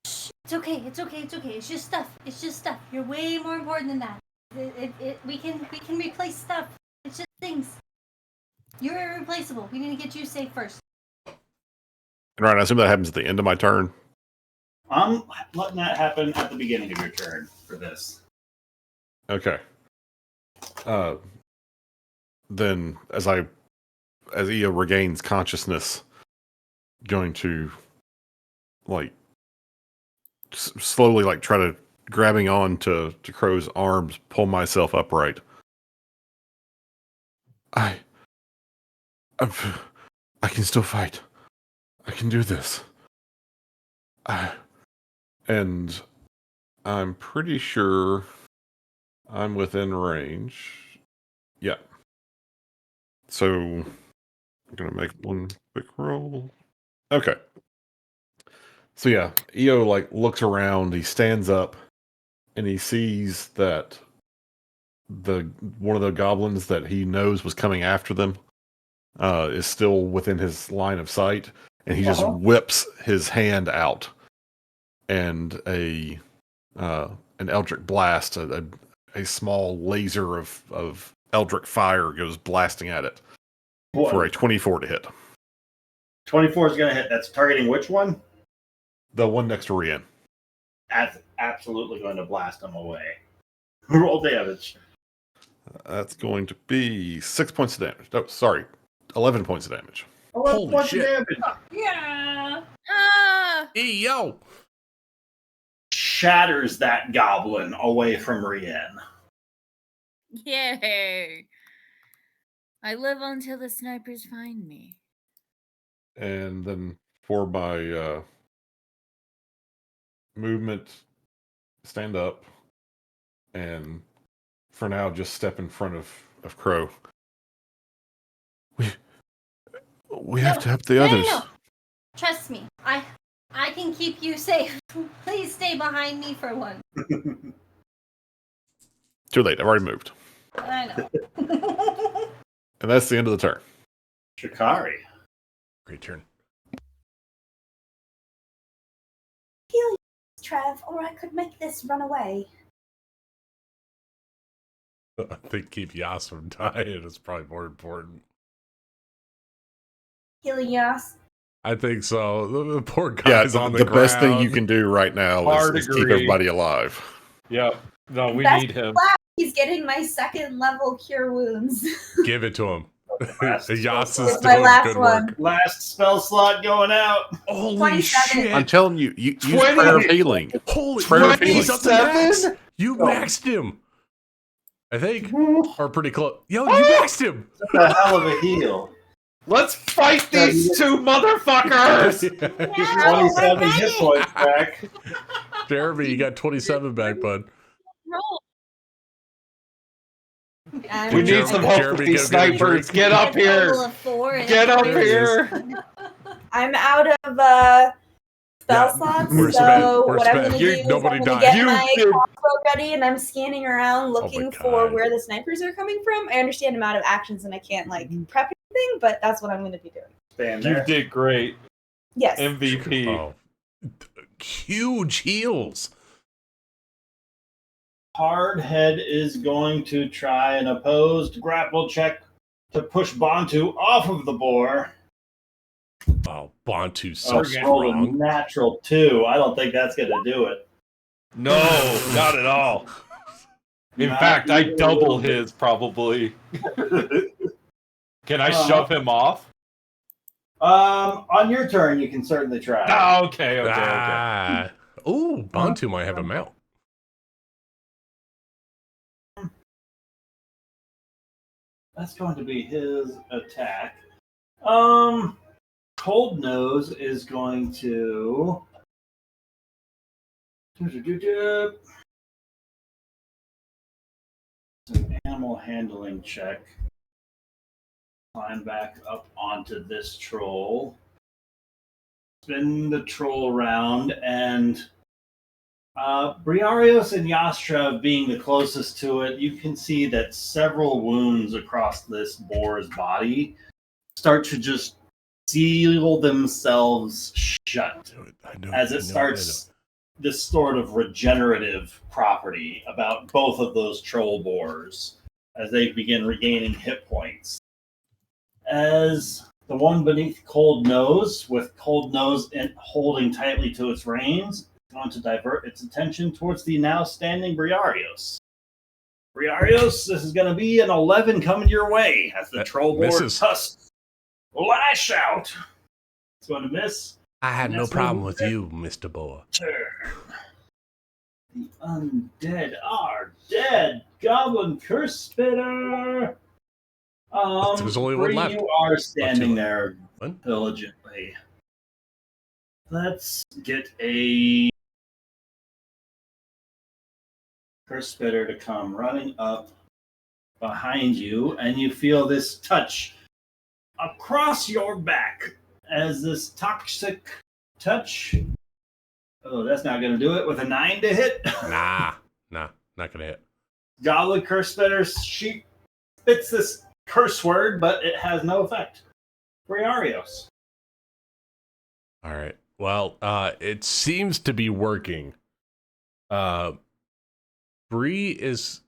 It's okay. It's okay. It's okay. It's just stuff. It's just stuff. You're way more important than that. We can replace stuff. It's just things. You're irreplaceable. We need to get you safe first. And right, I assume that happens at the end of my turn. I'm letting that happen at the beginning of your turn for this. Okay. Then as Io regains consciousness, going to like slowly like try to grabbing on to Crow's arms, pull myself upright. I can still fight. I can do this. And I'm pretty sure I'm within range. Yeah. So I'm gonna make one quick roll. Okay. So yeah, Io like looks around, he stands up, and he sees that one of the goblins that he knows was coming after them is still within his line of sight, and he just whips his hand out, and an eldritch blast, a small laser of eldritch fire goes blasting at it for a 24 to hit. 24 is going to hit. That's targeting which one? The one next to Rian. That's absolutely going to blast them away. Roll damage. That's going to be 6 points of damage. Oh, sorry, 11 points of damage. 11 Holy points shit. of damage. Yeah. Hey, yo! Shatters that goblin away from Rian. Yay! I live until the snipers find me. And then for my movement, stand up, and for now, just step in front of Crow. We have to help the others. No. Trust me. I can keep you safe. Please stay behind me for one. Too late. I've already moved. I know. And that's the end of the turn. Shikari. Great turn. Heal, Trev, or I could make this run away. I think keep Yas from dying is probably more important. Healing Yas. I think so. The poor guy's on the the best thing ground. you can do right now Hard is keep agree. everybody alive. Yep. No, we Best need him. He's getting my second level cure wounds. Give it to him. Last Yas spell is It's my doing last good one. work. Last spell slot going out. Holy 27. shit! I'm telling you, use 20. prayer of healing. Holy Prayer of he's up to max. 27? You maxed him. I think, or pretty close. Yo, Oh! you maxed him. That's a hell of a heal. Let's fight these two motherfuckers! Get 27 hit points back. Jeremy, you got 27 back, bud. Roll. We need some help Jeremy, with these go get a snipers. drink. Get up A total here! of 4 and Get up There he is. here! I'm out of spell Yeah, slots, we're so spent. We're what I'm spent. going to do is Nobody I'm going died. to get You my did- crossbow ready, and I'm scanning around looking for God. where the snipers are coming from. I understand I'm out of actions and I can't prep anything, but that's what I'm going to be doing. Stand You there. did great. Yes. MVP. Oh, huge heals. Hardhead is going to try an opposed grapple check to push Bantu off of the boar. Oh, Bantu's so Rolled a strong. natural 2. I don't think that's going to do it. No, not at all. In Not fact, I even a double little bit. his probably. Can I shove him off? On your turn, you can certainly try. Oh, okay. Ah. Ooh, Bantu might have a mount. That's going to be his attack. Cold Nose is going to. It's an animal handling check. Climb back up onto this troll. Spin the troll around, and Briarios and Yastra being the closest to it, you can see that several wounds across this boar's body start to just seal themselves shut I know, as it starts this sort of regenerative property about both of those troll boars as they begin regaining hit points. As the one beneath Cold Nose, with Cold Nose holding tightly to its reins, is going to divert its attention towards the now standing Briarios. Briarios, this is going to be an 11 coming your way as the troll boar tusks lash out. It's going to miss. I had no problem with you, Mr. Boa. Turn. The undead are dead. Goblin Curse Spitter. There's only one left. You are standing there One? diligently. Let's get a Curse Spitter to come running up behind you, and you feel this touch across your back as this toxic touch. Oh, that's not going to do it with a 9 to hit. Nah, not going to hit. Goblin Curse Spitter, she spits this curse word, but it has no effect. Briarios. All right. Well, it seems to be working. Bree is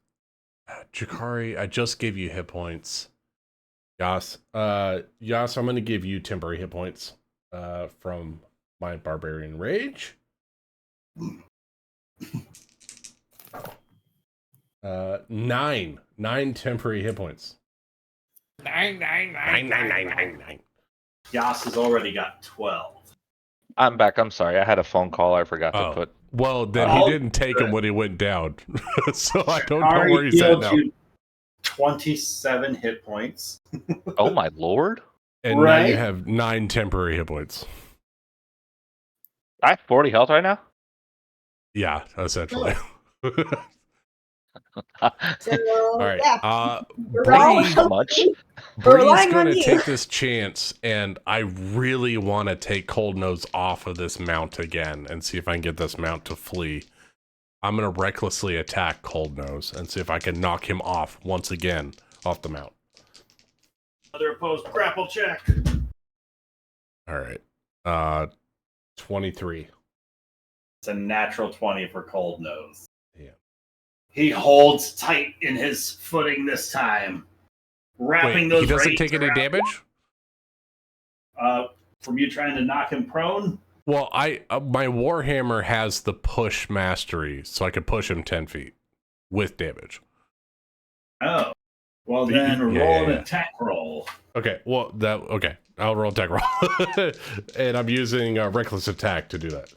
Jakari. I just gave you hit points. Yas, I'm going to give you temporary hit points from my Barbarian Rage. 9 temporary hit points. 9. Yas has already got 12. I'm back. I'm sorry. I had a phone call. I forgot to put. Well, then he didn't take him when he went down. So I don't know where he's at now. 27 hit points. Oh my lord. And now you have 9 temporary hit points. I have 40 health right now? Yeah, essentially. So, all right. yeah. Bree, how much? Bree's going to take this chance, and I really want to take Cold Nose off of this mount again and see if I can get this mount to flee. I'm going to recklessly attack Cold Nose and see if I can knock him off once again off the mount. Another opposed grapple check. All right. 23. It's a natural 20 for Cold Nose. Yeah. He holds tight in his footing this time. Wrapping those he doesn't reins take any around- damage? From you trying to knock him prone? Well, my Warhammer has the push mastery, so I could push him 10 feet with damage. Oh. Well, But then yeah, roll an attack roll. Okay, well, okay. I'll roll attack roll. And I'm using reckless attack to do that.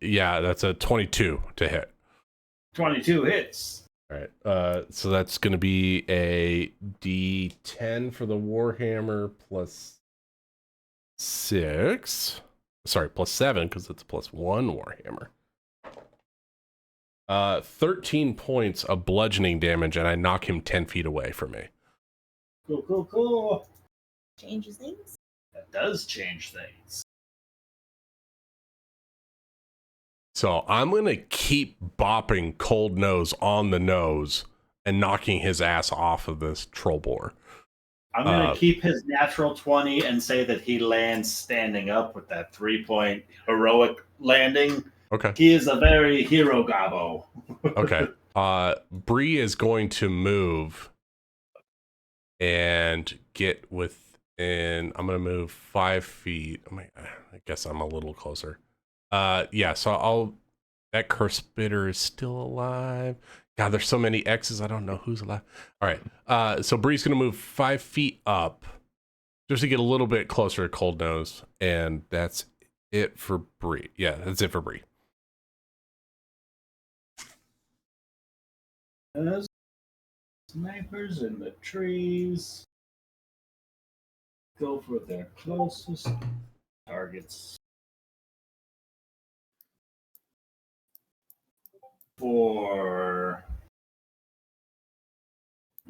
Yeah, that's a 22 to hit. 22 hits. All right. So that's going to be a D10 for the Warhammer plus 6. Sorry, plus 7 because it's a plus 1 Warhammer. 13 points of bludgeoning damage, and I knock him 10 feet away from me. Cool. Changes things. That does change things. So I'm going to keep bopping Cold Nose on the nose and knocking his ass off of this troll boar. I'm going to keep his natural 20 and say that he lands standing up with that 3-point heroic landing. Okay. He is a very hero gobbo. Okay. Bree is going to move and get within. I'm going to move 5 feet. I guess I'm a little closer. Yeah, so that curse spitter is still alive. God, there's so many X's, I don't know who's alive. All right, so Bree's gonna move 5 feet up just to get a little bit closer to Cold Nose, and that's it for Bree. Yeah, that's it for Bree. There's snipers in the trees. Go for their closest targets. For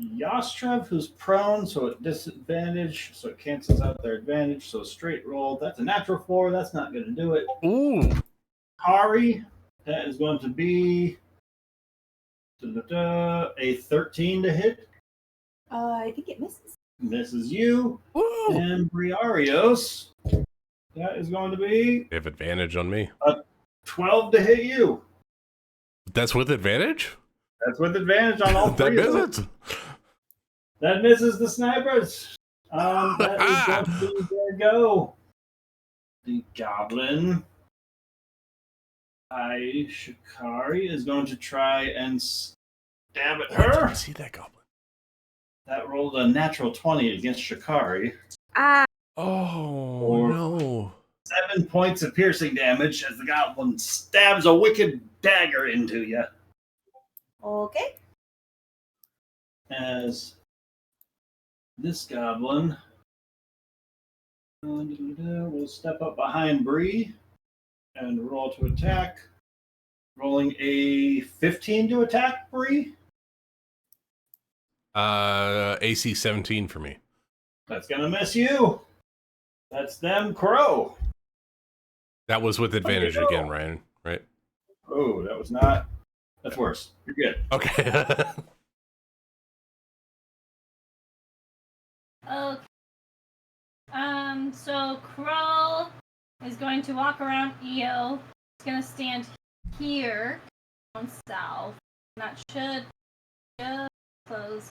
Yostrev, who's prone, so at disadvantage, so it cancels out their advantage. So straight roll. That's a natural 4. That's not going to do it. Ooh. Hari, that is going to be a 13 to hit. I think it misses. misses you. Woo! And Briarios, that is going to be They have advantage on me. 12 to hit you. That's with advantage? That's with advantage on all That three of them. misses. That misses the snipers. That is going to be their go. The goblin, Shikari, is going to try and stab at Oh, did her. you see that goblin? That rolled a natural 20 against Shikari. Ah, Oh, Or- no. 7 points of piercing damage as the goblin stabs a wicked dagger into you. okay. As this goblin will step up behind Bree and roll to attack. Rolling a 15 to attack, Bree. AC 17 for me. That's gonna miss you. That's them, Crow. That was with advantage go. again, Ryan, right? Oh, that was not. That's worse. You're good. Okay. Okay. So Crow is going to walk around EO. He's gonna stand here on south. That should just close.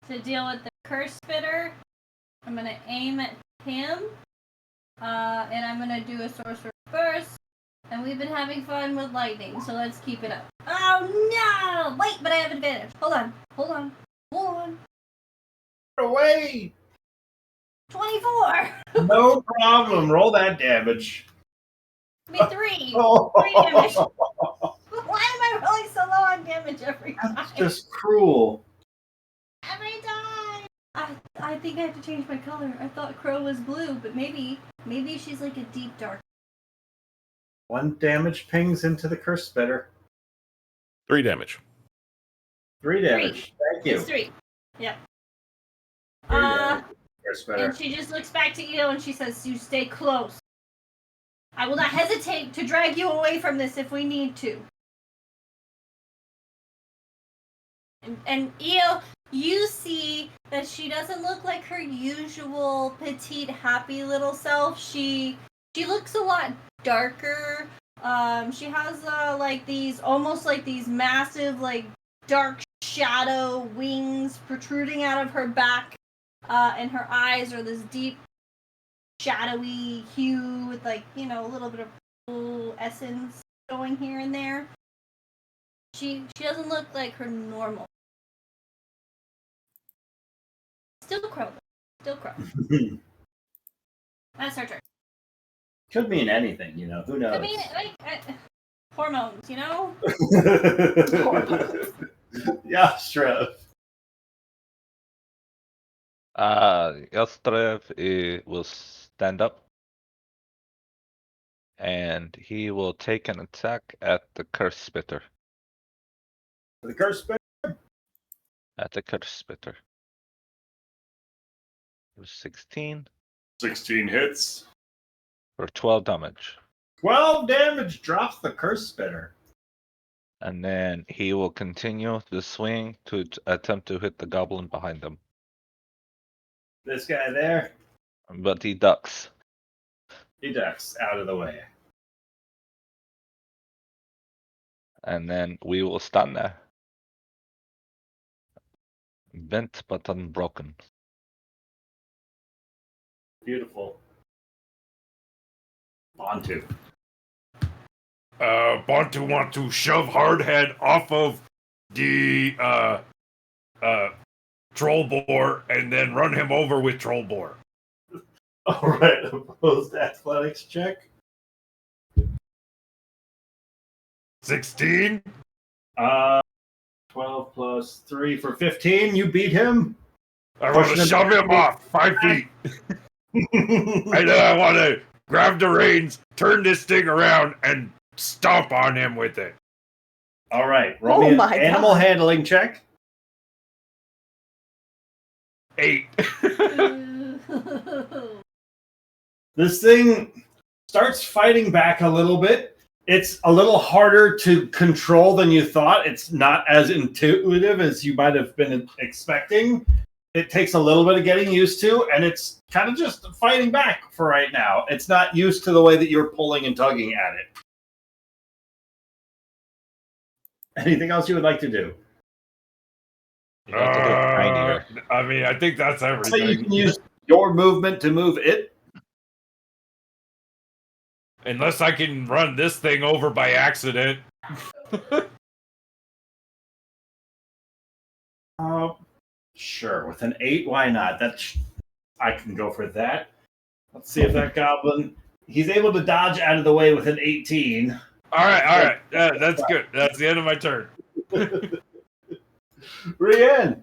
To deal with the curse spitter, I'm gonna aim at him. And I'm gonna do a sorcerer first. And we've been having fun with lightning, so let's keep it up. Oh no! Wait, but I have advantage. Hold on. Away. 24! No problem. Roll that damage. I mean, 3 damage. Why am I rolling so low on damage every time? That's just cruel. Every time! I think I have to change my color. I thought Crow was blue, but maybe she's like a deep dark. 1 damage pings into the curse spitter. 3 damage. 3 damage. Thank you. It's 3. Yep. 3 damage. Curse spitter. And she just looks back to Io and she says, "You stay close. I will not hesitate to drag you away from this if we need to." And Io, you see that she doesn't look like her usual petite, happy little self. She looks a lot darker. She has like these almost like these massive like dark shadow wings protruding out of her back, and her eyes are this deep shadowy hue with like a little bit of purple essence going here and there. She doesn't look like her normal. Still Crow. That's her turn. Could mean anything, Who knows? I mean, like hormones, Yeah, Shrev. Elstrev will stand up. And he will take an attack at the curse spitter. The curse spitter. At the curse spitter. It was 16 16 hits. for 12 damage. 12 damage drops the curse spitter. And then he will continue the swing to attempt to hit the goblin behind him. This guy there, But he ducks. he ducks out of the way. And then we will stand there. Bent but unbroken. Beautiful. Bantu. Bantu want to shove Hardhead off of the troll boar and then run him over with troll boar. All right, opposed athletics check. 16. 12 plus 3 for 15. You beat him. I want to shove him off 5 feet. And then I want to grab the reins, turn this thing around, and stomp on him with it. All right, roll Oh me an my animal God. handling check. 8. This thing starts fighting back a little bit. It's a little harder to control than you thought. It's not as intuitive as you might have been expecting. It takes a little bit of getting used to, and it's kind of just fighting back for right now. It's not used to the way that you're pulling and tugging at it. Anything else you would like to do? You have to do it tinier. I mean, I think that's So you everything. can use your movement to move it. Unless I can run this thing over by accident. Sure, with an 8, why not? I can go for that. Let's see if that goblin. He's able to dodge out of the way with an 18. All right. That's good. That's the end of my turn. Rian.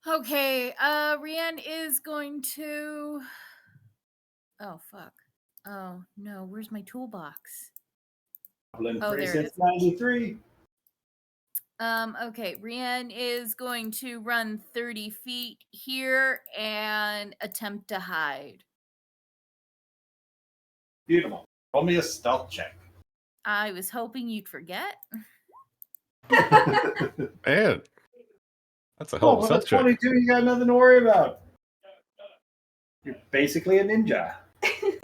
Okay, Rian is going to. Oh fuck! Oh no, where's my toolbox? Goblin Oh, there it precinct is. 93. Okay, Rian is going to run 30 feet here and attempt to hide. Beautiful. Roll me a stealth check. I was hoping you'd forget. Man, that's a hell of a with stealth a check. 22, you got nothing to worry about. You're basically a ninja.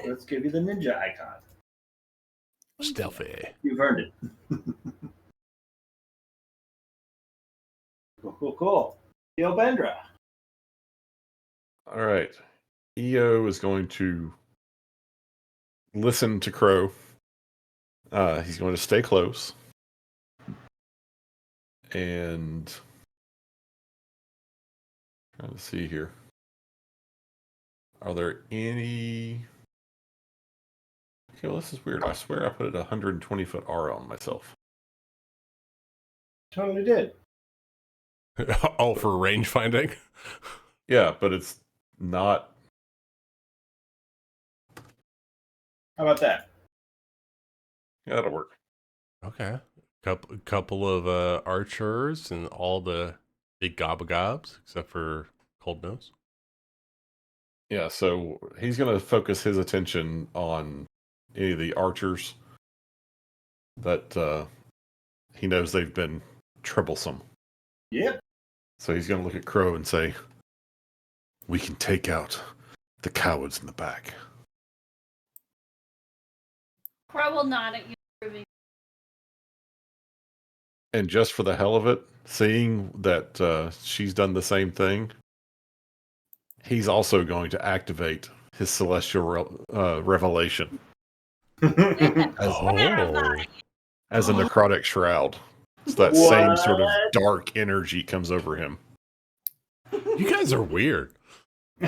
Let's give you the ninja icon. Stealthy. You've earned it. Cool. Eobendra. All right. EO is going to listen to Crow. He's going to stay close. And trying to see here. Are there any... Okay, well, this is weird. I swear I put a 120-foot aura on myself. Totally did. Oh, for range finding? Yeah, but it's not... How about that? Yeah, that'll work. Okay. Couple of archers and all the big gobs, except for Cold Nose. Yeah, so he's going to focus his attention on any of the archers that he knows they've been troublesome. Yep. So he's going to look at Crow and say, "We can take out the cowards in the back." Crow will nod at you, approving. And just for the hell of it, seeing that she's done the same thing, he's also going to activate his celestial revelation as a necrotic shroud. So that same sort of dark energy comes over him. You guys are weird. A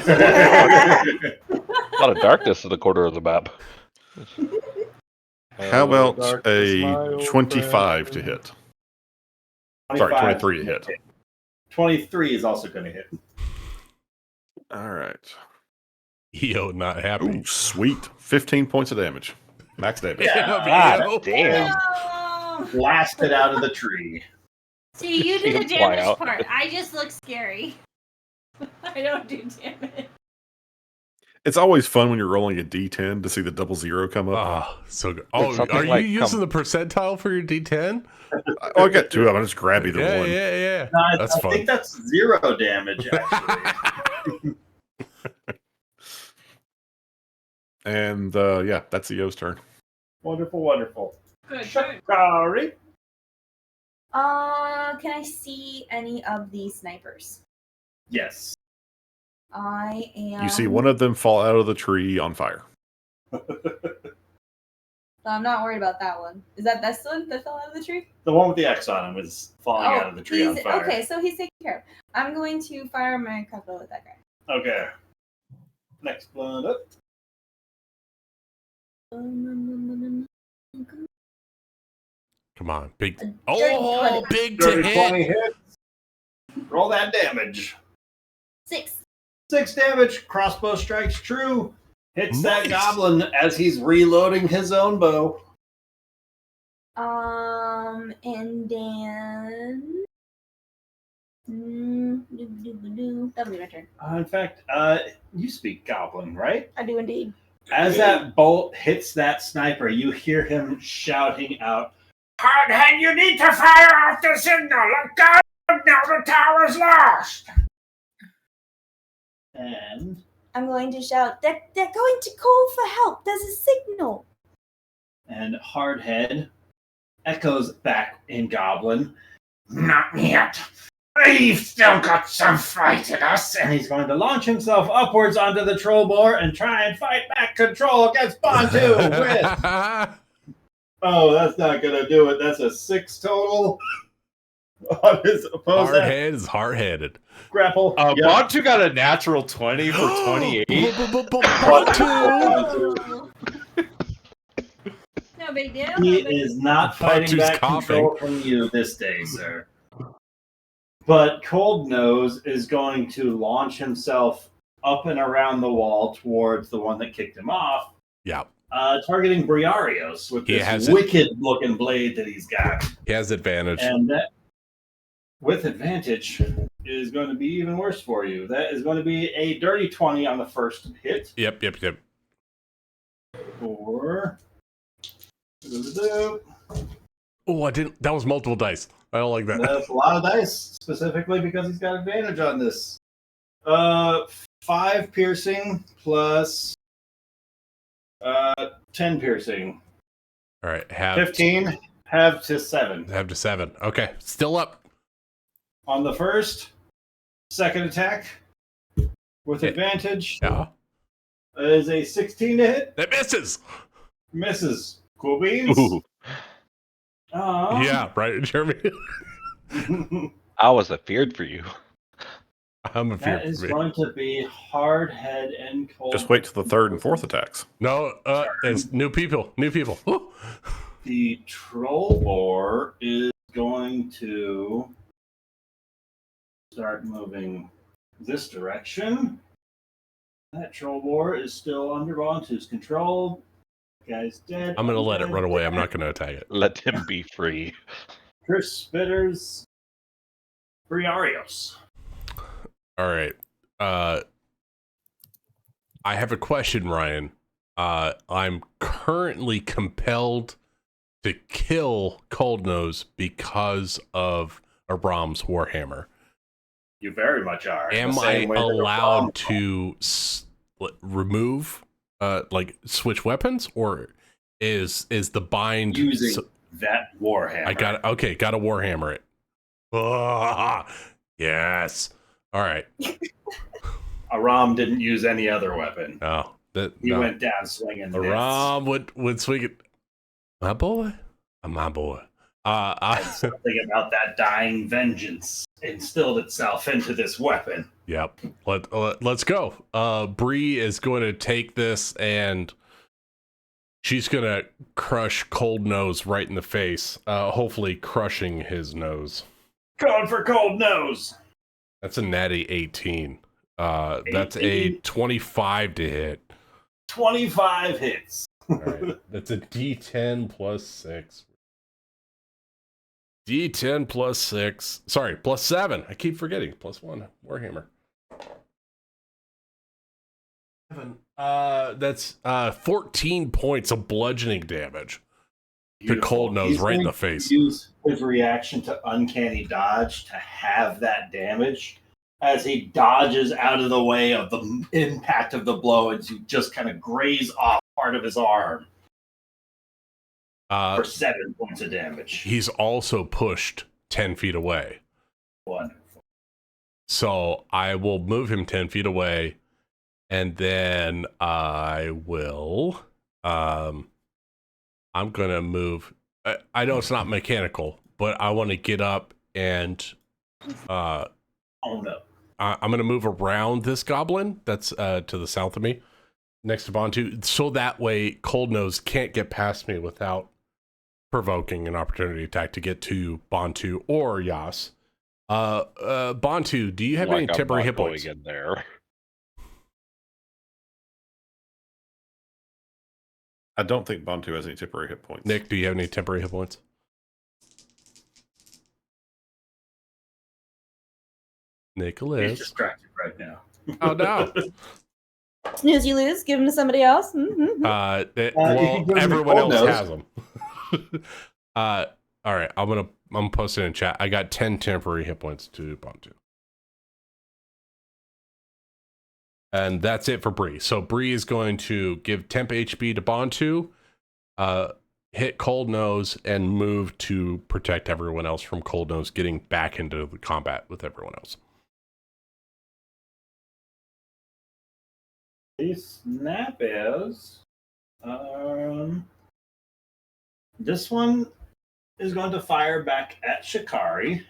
lot of darkness in the corner of the map. How about darkness, my a old 25 to friend. hit? Sorry, 23 to hit. 23 is also going to hit. All right. EO not happy. Ooh, sweet. 15 points of damage. Max damage. EO. Damn. Oh! Blasted out of the tree. See, you See do the him fly damage out. part. I just look scary. I don't do damage. It's always fun when you're rolling a d10 to see the 00 come up. Oh, so good. Like Oh, something are you like using the percentile for your D10? I got two of them. I just grab either one. Yeah. No, I That's fun. think that's 0 damage, actually. And yeah, that's EO's turn. Wonderful. Good. Shakari. Can I see any of the snipers? Yes. I am. You see one of them fall out of the tree on fire. So I'm not worried about that one. Is that this one that fell out of the tree? The one with the X on him is falling out of the tree on he's fire. okay. So he's taken care of. I'm going to fire my crossbow at that guy. Okay. Next one up. Come on, big. Dirty Oh, 20. big to Dirty hit. 20 hits. Roll that damage. 6. 6 damage. Crossbow strikes true. Hits that Nice. goblin as he's reloading his own bow. And then. That'll be my turn. In fact, you speak goblin, right? I do indeed. As that bolt hits that sniper, you hear him shouting out, "Hardhead, you need to fire off the signal! A but now the tower's lost. And I'm going to shout, they're going to call for help. There's a signal. and Hardhead echoes back in Goblin. Not yet. We've still got some fight in us. And he's going to launch himself upwards onto the troll boar and try and fight back control against Bantu with. Oh, that's not going to do it. That's a 6 total on his opposed Hardhead is hard-headed. grapple. Yep. Bantu got a natural 20 for 28. Bantu! No big deal. He no big is not fighting Bantu's back coughing. control from you this day, sir. But Cold Nose is going to launch himself up and around the wall towards the one that kicked him off, Yeah, targeting Briarios with He has this it. wicked-looking blade that he's got. he has advantage. And that, with advantage, is going to be even worse for you. That is going to be a dirty 20 on the first hit. Yep. For... Oh, I didn't. That was multiple dice. I don't like that. That's a lot of dice, specifically because he's got advantage on this. 5 piercing plus 10 piercing. All right, have 15, have to 7. Have to 7. Okay, still up. On the first, second attack with Yeah. advantage Yeah, is a 16 to hit. that misses. Misses. Cool beans. Ooh, Yeah, right, Jeremy. I was afeared for you. I'm a fear That is for me. going to be Hardhead and Cold. Just wait till the third and fourth attacks. No, it's new people. Woo. The troll boar is going to start moving this direction. That troll boar is still under Bantu's control. Guy's dead. I'm gonna let it run away. I'm not gonna attack it. Let him be free. Curse Spitters. Briarios. All right. I have a question, Ryan. I'm currently compelled to kill Cold Nose because of Aram's Warhammer. You very much are. Am The I same way that allowed Aram- to remove, like switch weapons, or is the bind using that Warhammer? I got okay. Got to Warhammer it. Ah, yes. All right. Aram didn't use any other weapon. Oh, He went down swinging. this. Aram would swing it. My boy, my boy. And something about that dying vengeance instilled itself into this weapon. Yep. Let's go. Bree is going to take this and she's going to crush Cold Nose right in the face. Hopefully crushing his nose. Going for Cold Nose. That's a natty 18. That's a 18. 25 to hit. 25 hits. All right. That's a D10 plus 6. D10 plus 6. Sorry, plus 7. I keep forgetting. Plus 1. Warhammer. 7. That's 14 points of bludgeoning damage to Cold Nose He's right in going the to face. Use his reaction to uncanny dodge to have that damage as he dodges out of the way of the impact of the blow and to just kind of graze off part of his arm for 7 points of damage. He's also pushed 10 feet away. Wonderful. So I will move him 10 feet away, and then I will, I'm going to move. I know it's not mechanical, but I want to get up and, Oh no. I'm going to move around this goblin that's to the south of me, next to Bantu, so that way Cold Nose can't get past me without provoking an opportunity attack to get to Bantu or Yas. Bantu, do you have any Like I'm temporary not hit points? going in there. I don't think Bantu has any temporary hit points. Nick, do you have any temporary hit points? He's Nicholas. distracted right now. Oh no. Snooze, you lose. Give them to somebody else. Mm-hmm. you Well, can give him everyone Cold else Nose. has them. All right, I'm I'm posting in chat. I got 10 temporary hit points to Bantu. And that's it for Bree. So Bree is going to give temp HP to Bantu, hit Cold Nose, and move to protect everyone else from Cold Nose getting back into the combat with everyone else. The snap is this one is going to fire back at Shikari.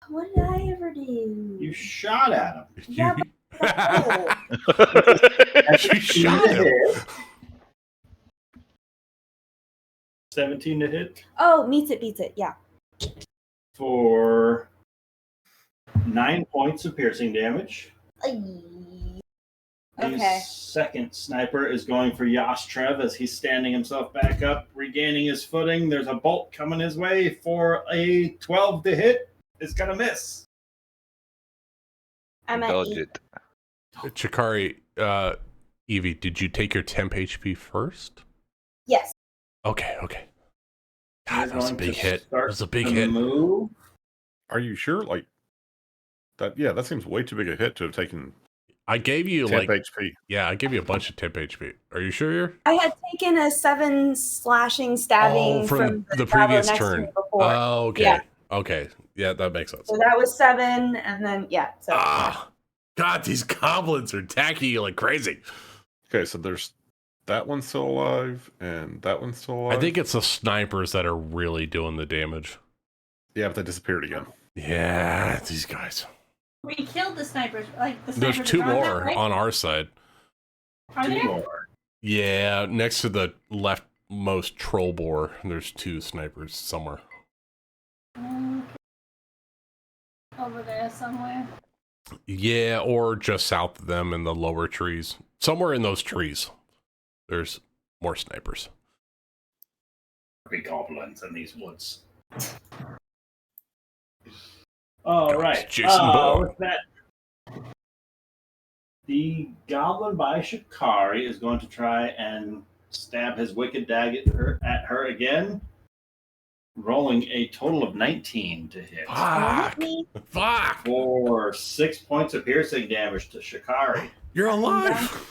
What did I ever do? You shot at him. Yeah, She shot him. 17 to hit Oh, meets it, beats it. Yeah. for 9 points of piercing damage. Okay. The second sniper is going for Yashtrev as he's standing himself back up, regaining his footing. There's a bolt coming his way for a 12 to hit. It's going to miss. I'm at Indulge 8. it. Chikari, Evie, did you take your temp HP first? Yes. Okay. God, You're that was a going big to hit. That start was a big to hit. Move. Are you sure? Like that? Yeah, that seems way too big a hit to have taken I gave you 10 like, HP. yeah, I gave you a bunch of temp HP. Are you sure you're? I had taken a 7 slashing stabbing from the goblin previous next to turn. me before. Oh, okay. Yeah. Okay. Yeah, that makes sense. So that was 7, and then so God, these goblins are attacking you like crazy. Okay, so there's that one's still alive, and that one's still alive. I think it's the snipers that are really doing the damage. Yeah, but they disappeared again. Yeah, these guys. We killed the snipers. Like the There's snipers 2 are gone now, more right? on our side. Are 2 there? more. Yeah, next to the leftmost troll boar, there's 2 snipers somewhere. Over there somewhere. Yeah, or just south of them in the lower trees. Somewhere in those trees, there's more snipers. Big goblins in these woods. All God, right. Jason Bourne. With that, the goblin by Shikari is going to try and stab his wicked dagger at her again, rolling a total of 19 to hit Fuck! for 6 points of piercing damage to Shikari. You're alive!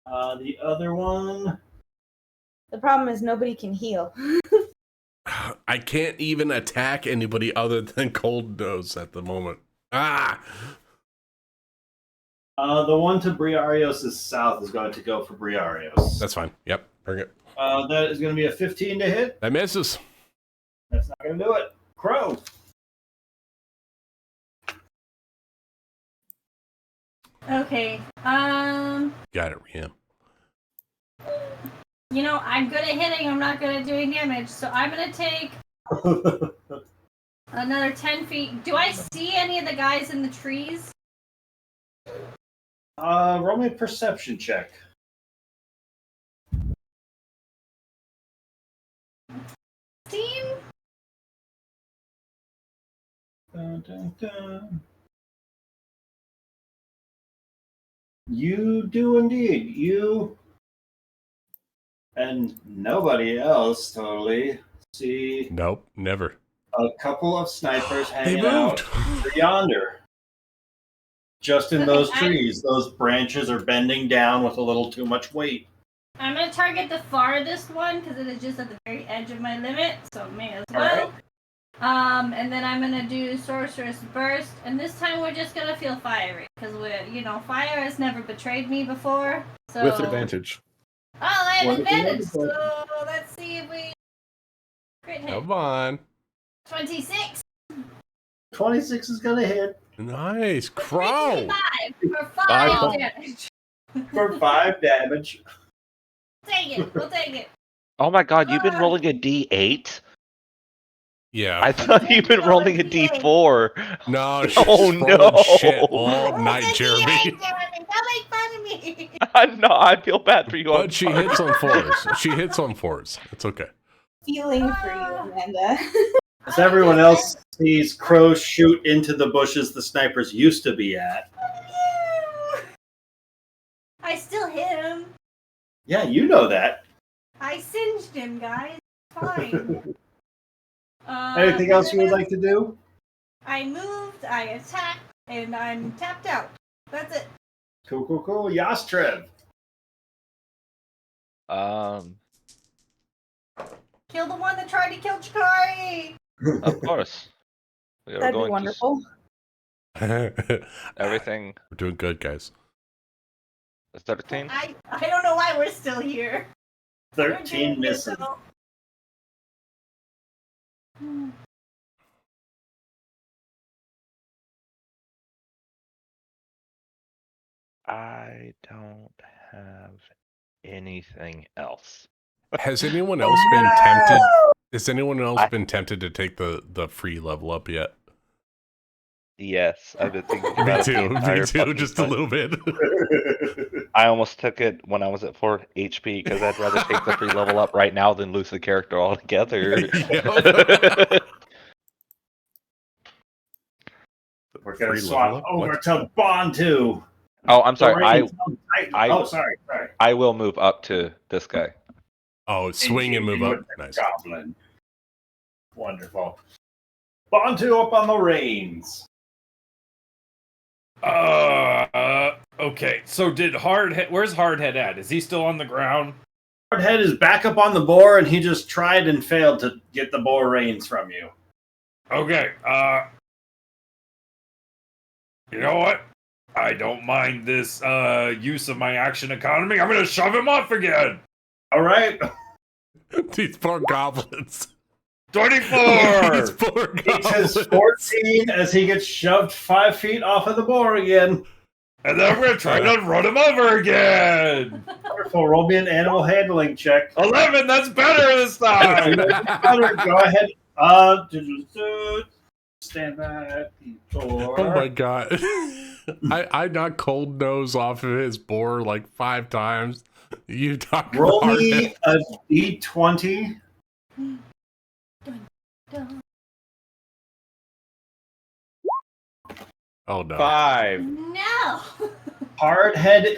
The other one, the problem is nobody can heal. I can't even attack anybody other than Cold Nose at the moment. Ah! the one to Briarios' south is going to go for Briarios. That's fine. Yep, bring it. That is going to be a 15 to hit. That misses. That's not going to do it. Crow. Okay. Got it, Rian. You know, I'm good at hitting, I'm not good at doing damage, so I'm gonna take another 10 feet. Do I see any of the guys in the trees? Roll me a perception check. Team? Dun, dun, dun. You do indeed. You and nobody else totally see Nope, never. a couple of snipers They hanging out moved. yonder. Just in Okay, those trees. Those branches are bending down with a little too much weight. I'm gonna target the farthest one because it is just at the very edge of my limit, so may as All well. right. And then I'm gonna do Sorceress Burst, and this time we're just gonna feel fiery because fire has never betrayed me before. So With advantage. Oh, I have What is the advantage. other So let's see if we crit hit. Come on. 26. 26 is going to hit Nice. Crow. 25 for 5 5 damage. for 5 damage. Take it. We'll take it. Oh my god, you've been rolling a D8? Yeah. I thought you've been rolling a D4. No, she's Oh, rolling no. shit all night, It's a Jeremy. D8, Jeremy. Don't make fun of me. No, I feel bad for you. But she hits on 4s. She hits on 4s. It's okay. Feeling for you, Amanda. As everyone else sees crows shoot into the bushes the snipers used to be at. I still hit him. Yeah, you know that. I singed him, guys. Fine. Anything else you would like to do? I moved, I attacked, and I'm tapped out. That's it. Cool. Yastrev. Kill the one that tried to kill Chikari! Of course. We are That'd be going wonderful. to everything. We're doing good, guys. 13. I don't know why we're still here. 13 missing. I don't have anything else. Has anyone else been tempted? Has anyone else been tempted to take the free level up yet? Yes, I've been thinking Me about it the too, entire fucking just a time. little bit. I almost took it when I was at 4 HP because I'd rather take the free level up right now than lose the character altogether. We're going Free to swap level up? over What? to Bontu. Oh, I'm sorry. Sorry. I will move up to this guy. Oh, swing and move up. With the Nice. Goblin. Wonderful. Bontu up on the reins. Okay. So did Hardhead? Where's Hardhead at? Is he still on the ground? Hardhead is back up on the boar, and he just tried and failed to get the boar reins from you. Okay. You know what? I don't mind this use of my action economy. I'm gonna shove him off again. All right. These poor goblins. 24. These poor He says goblins. 14 as he gets shoved 5 feet off of the boar again. And then I'm gonna try to run him over again. Wonderful. Roll me an animal handling check. 11. That's better this time. Go ahead. Stand back. Oh my god. I knocked cold nose off of his boar like 5 times. You talk Roll about me it. a d20. Oh no. 5. No! Hardhead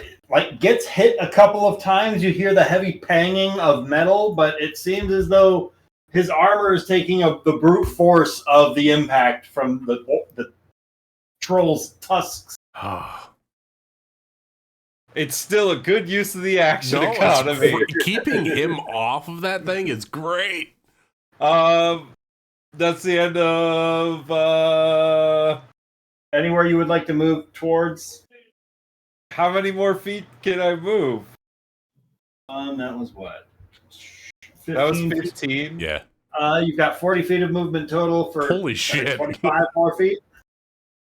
gets hit a couple of times. You hear the heavy panging of metal, but it seems as though his armor is taking the brute force of the impact from the troll's tusks. It's still a good use of the action No, economy. keeping him off of that thing is great. That's the end of Anywhere you would like to move towards? how many more feet can I move? That was what? 15 That was feet. 15. Yeah. You've got 40 feet of movement total for Holy shit. 25 more feet.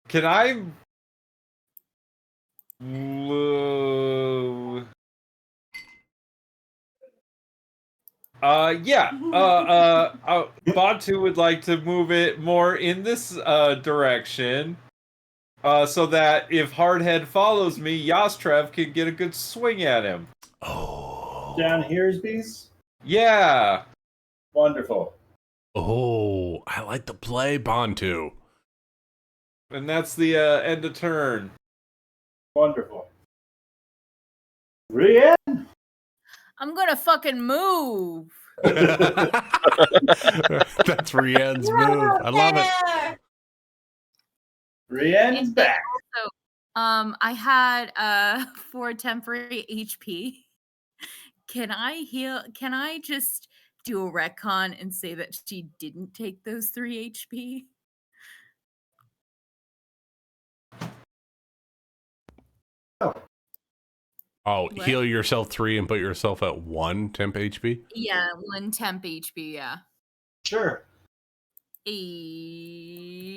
Can I move? Yeah. Bantu would like to move it more in this direction. So that if Hardhead follows me, Yastrev can get a good swing at him. Oh. Down here's bees. Yeah. Wonderful. Oh, I like the play, Bantu. And that's the end of turn. Wonderful. Rian? I'm gonna fucking move. That's Rian's move. I love it. Rian's And back. also, I had 4 temporary HP. Can I heal? Can I just do a retcon and say that she didn't take those 3 HP? Oh, What? heal yourself 3 and put yourself at 1 temp HP? Yeah, 1 temp HP, yeah. Sure. Then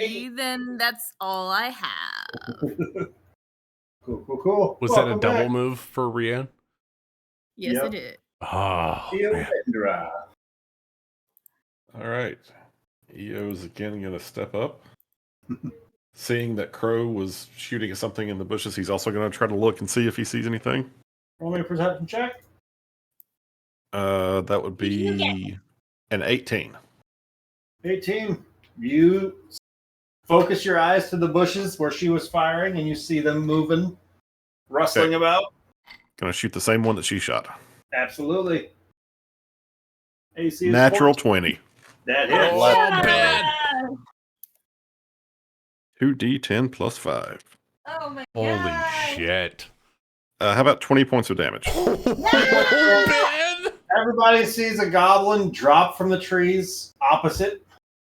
that's all I have. Cool. Was that a Welcome double back. move for Rian? Yes, Yep. it did. Oh, man. Eowendra. All right. EO's again going to step up. Seeing that Crow was shooting at something in the bushes, he's also going to try to look and see if he sees anything. Roll me a perception check. That would Did you be an 18. 18. You focus your eyes to the bushes where she was firing, and you see them moving, rustling about. Going to shoot the same one that she shot. Absolutely. AC is Natural 14. 20. That hits. Oh, bad. 2d10 plus 5. Oh my Holy god. shit. How about 20 points of damage? Oh, Ben! Everybody sees a goblin drop from the trees opposite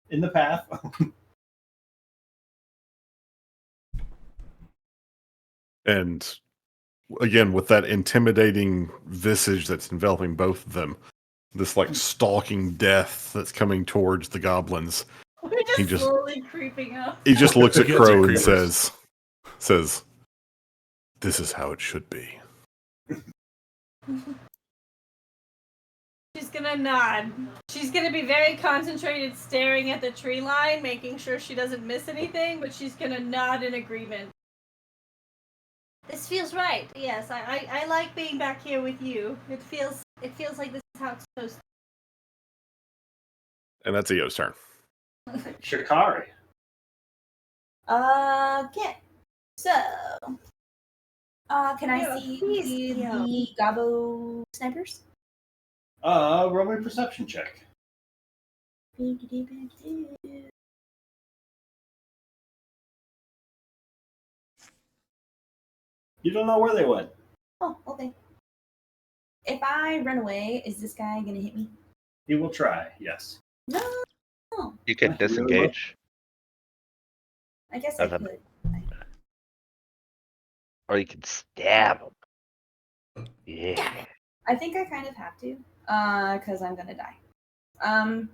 in the path. And again, with that intimidating visage that's enveloping both of them, this like stalking death that's coming towards the goblins, We're just, He just- slowly creeping up. he just looks at Gets Crow it, and creepers. says, "This is how it should be." She's gonna nod. She's gonna be very concentrated, staring at the tree line, making sure she doesn't miss anything, but she's gonna nod in agreement. This feels right. Yes, I like being back here with you. It feels like this is how it's supposed to. And that's Eo's turn. Shikari. Okay. So, can I Yeah, see please, the Gabo snipers? Roll me a perception check. You don't know where they went. Oh, okay. If I run away, is this guy gonna hit me? He will try, yes. No. You can disengage, I guess I Doesn't- could. or you can stab him. Yeah. I think I kind of have to, because I'm gonna die. I'm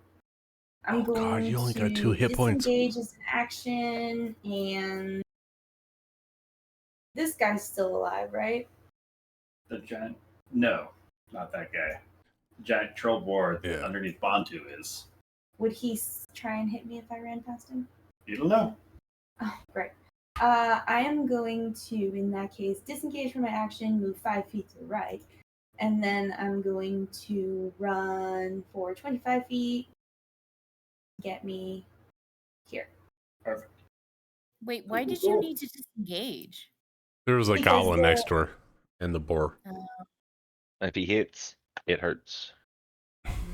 Oh, going God, you only to got 2 hit points. disengage as an action, and this guy's still alive, right? The giant. No, not that guy. The giant troll boar Yeah. underneath Bantu is. Would he try and hit me if I ran past him? You don't know. Oh, great. I am going to, in that case, disengage from my action, move 5 feet to the right, and then I'm going to run for 25 feet, get me here. Perfect. Wait, why did you need to disengage? There was a Because goblin the- next to her and the boar. If he hits, it hurts.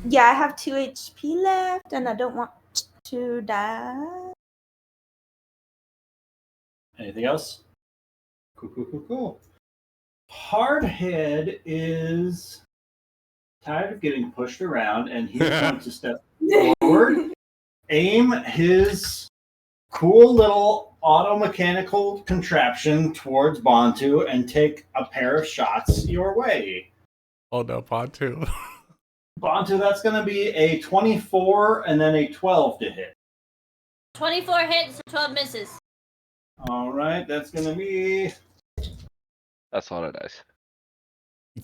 Yeah, I have 2 HP left, and I don't want to die. Anything else? Cool. Hardhead is tired of getting pushed around, and he's going to step forward, aim his cool little auto-mechanical contraption towards Bantu, and take a pair of shots your way. Oh, no, Bantu. Bantu, that's going to be a 24 and then a 12 to hit. 24 hits, 12 misses. All right, that's going to be... That's all it is.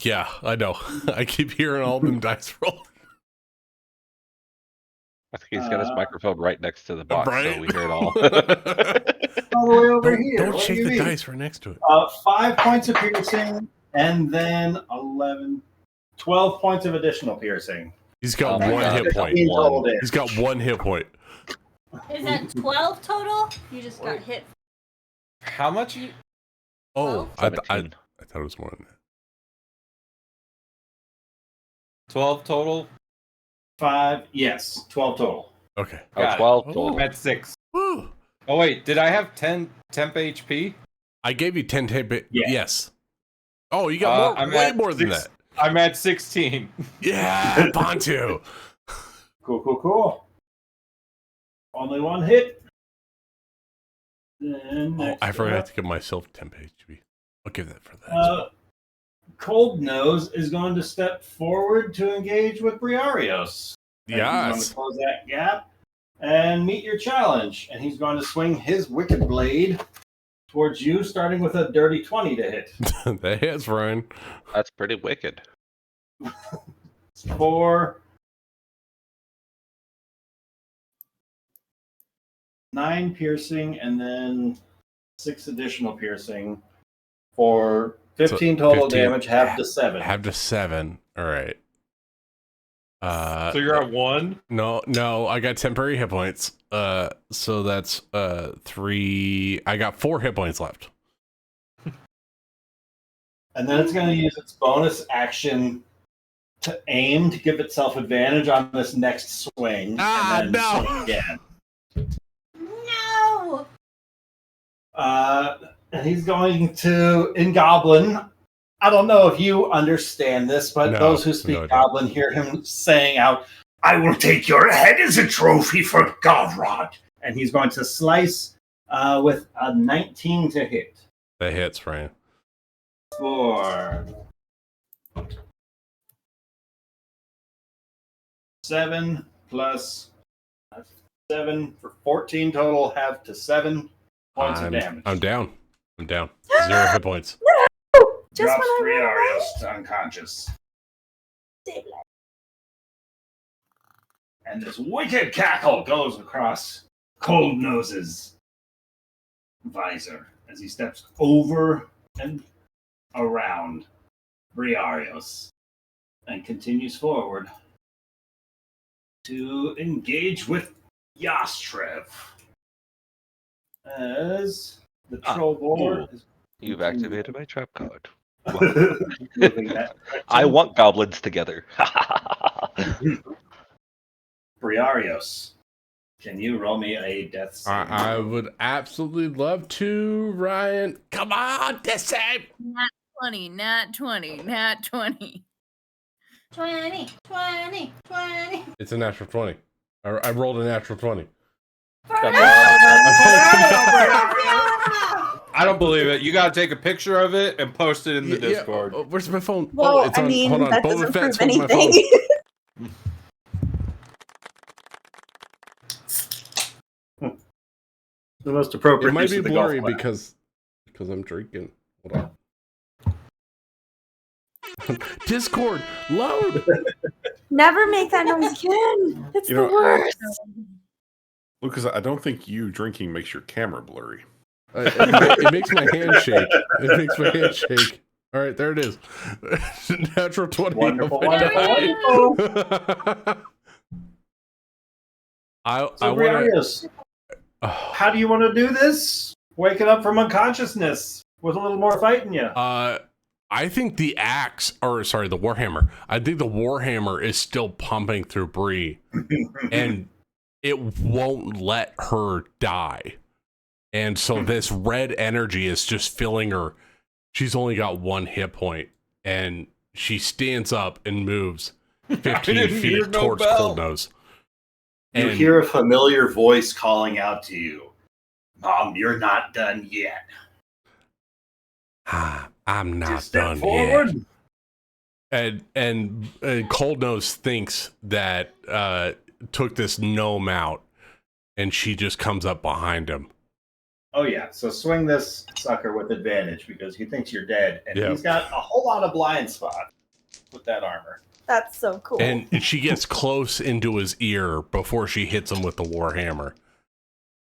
Yeah, I know. I keep hearing all them dice roll. I think he's got his microphone right next to the box, Right? so we hear it all. All the way over here. Don't What do shake you the mean? dice right next to it. 5 points of piercing, and then 12 points of additional piercing. He's got Oh my one God. hit point. 15 total One. damage. He's got 1 hit point. Is that 12 total? You just got Wait. hit. How much? You... Oh, I 17. thought it was more than that. 12 total? 5, yes, 12 total. Okay. Oh, Got it. 12 Oh. total. I'm at 6. Woo. Oh, wait. Did I have 10 temp HP? I gave you 10 tape. Yeah. Yes. Oh, you got I'm way at more than 6 that. I'm at 16. Yeah, Bantu. Cool. Only 1 hit. Then Oh, next I forgot up, to give myself 10 HP. I'll give that for that. Cold Nose is going to step forward to engage with Briarios. And he's going Yes. to close that gap and meet your challenge. And he's going to swing his Wicked Blade towards you, starting with a dirty 20 to hit. That hits, Ryan. That's pretty wicked. For 9 piercing and then 6 additional piercing for 15 total 15. damage, half to 7. Have to 7. All right. So you're at 1? No, I got temporary hit points. So that's 3. I got 4 hit points left. And then it's going to use its bonus action to aim to give itself advantage on this next swing. And then swing again. No! And he's going to, in Goblin, I don't know if you understand this, but those who speak Goblin hear him saying out, "I will take your head as a trophy for Godrod." And he's going to slice with a 19 to hit. That hits, Ryan. For 7 plus 7 for 14 total, have to 7 points of damage. I'm down. 0 hit points. Just Drops when 3 I Arios to unconscious. And this wicked cackle goes across Cold Nose's visor as he steps over and around Briarios and continues forward to engage with Yastrev. As the troll board is You've activated my trap card. moving that direction. I want goblins together. Briarios, can you roll me a death save? I would absolutely love to, Ryan. Come on, death save. Nat 20, nat 20, nat 20. 20. It's a natural 20. I rolled a natural 20. I don't believe it. You gotta take a picture of it and post it in the Discord. Where's my phone? Well, it's I on. mean, Hold on. that Boba doesn't Fett's prove holding my phone. anything. The most appropriate. It might use be of the golf blurry clap. because I'm drinking. Hold on. Discord, load. Never make that noise again. It's You the know- worst. Lucas, I don't think you drinking makes your camera blurry. It makes my hand shake. It makes my hand shake. All right, there it is. Natural 20. Wonderful, Oh my wonderful, God. I So, want Briarios, how do you want to do this? Waking up from unconsciousness with a little more fight in you. I think the Warhammer. I think the Warhammer is still pumping through Bree, and it won't let her die. And so this red energy is just filling her. She's only got 1 hit point, and she stands up and moves 15 hear feet no towards bell. Cold Nose. You And hear a familiar voice calling out to you, "Mom, you're not done yet." I'm not Just step done forward. yet. And Cold Nose thinks that took this gnome out, and she just comes up behind him. Oh yeah, so swing this sucker with advantage because he thinks you're dead, and Yeah. he's got a whole lot of blind spot with that armor. That's so cool. And she gets close into his ear before she hits him with the Warhammer.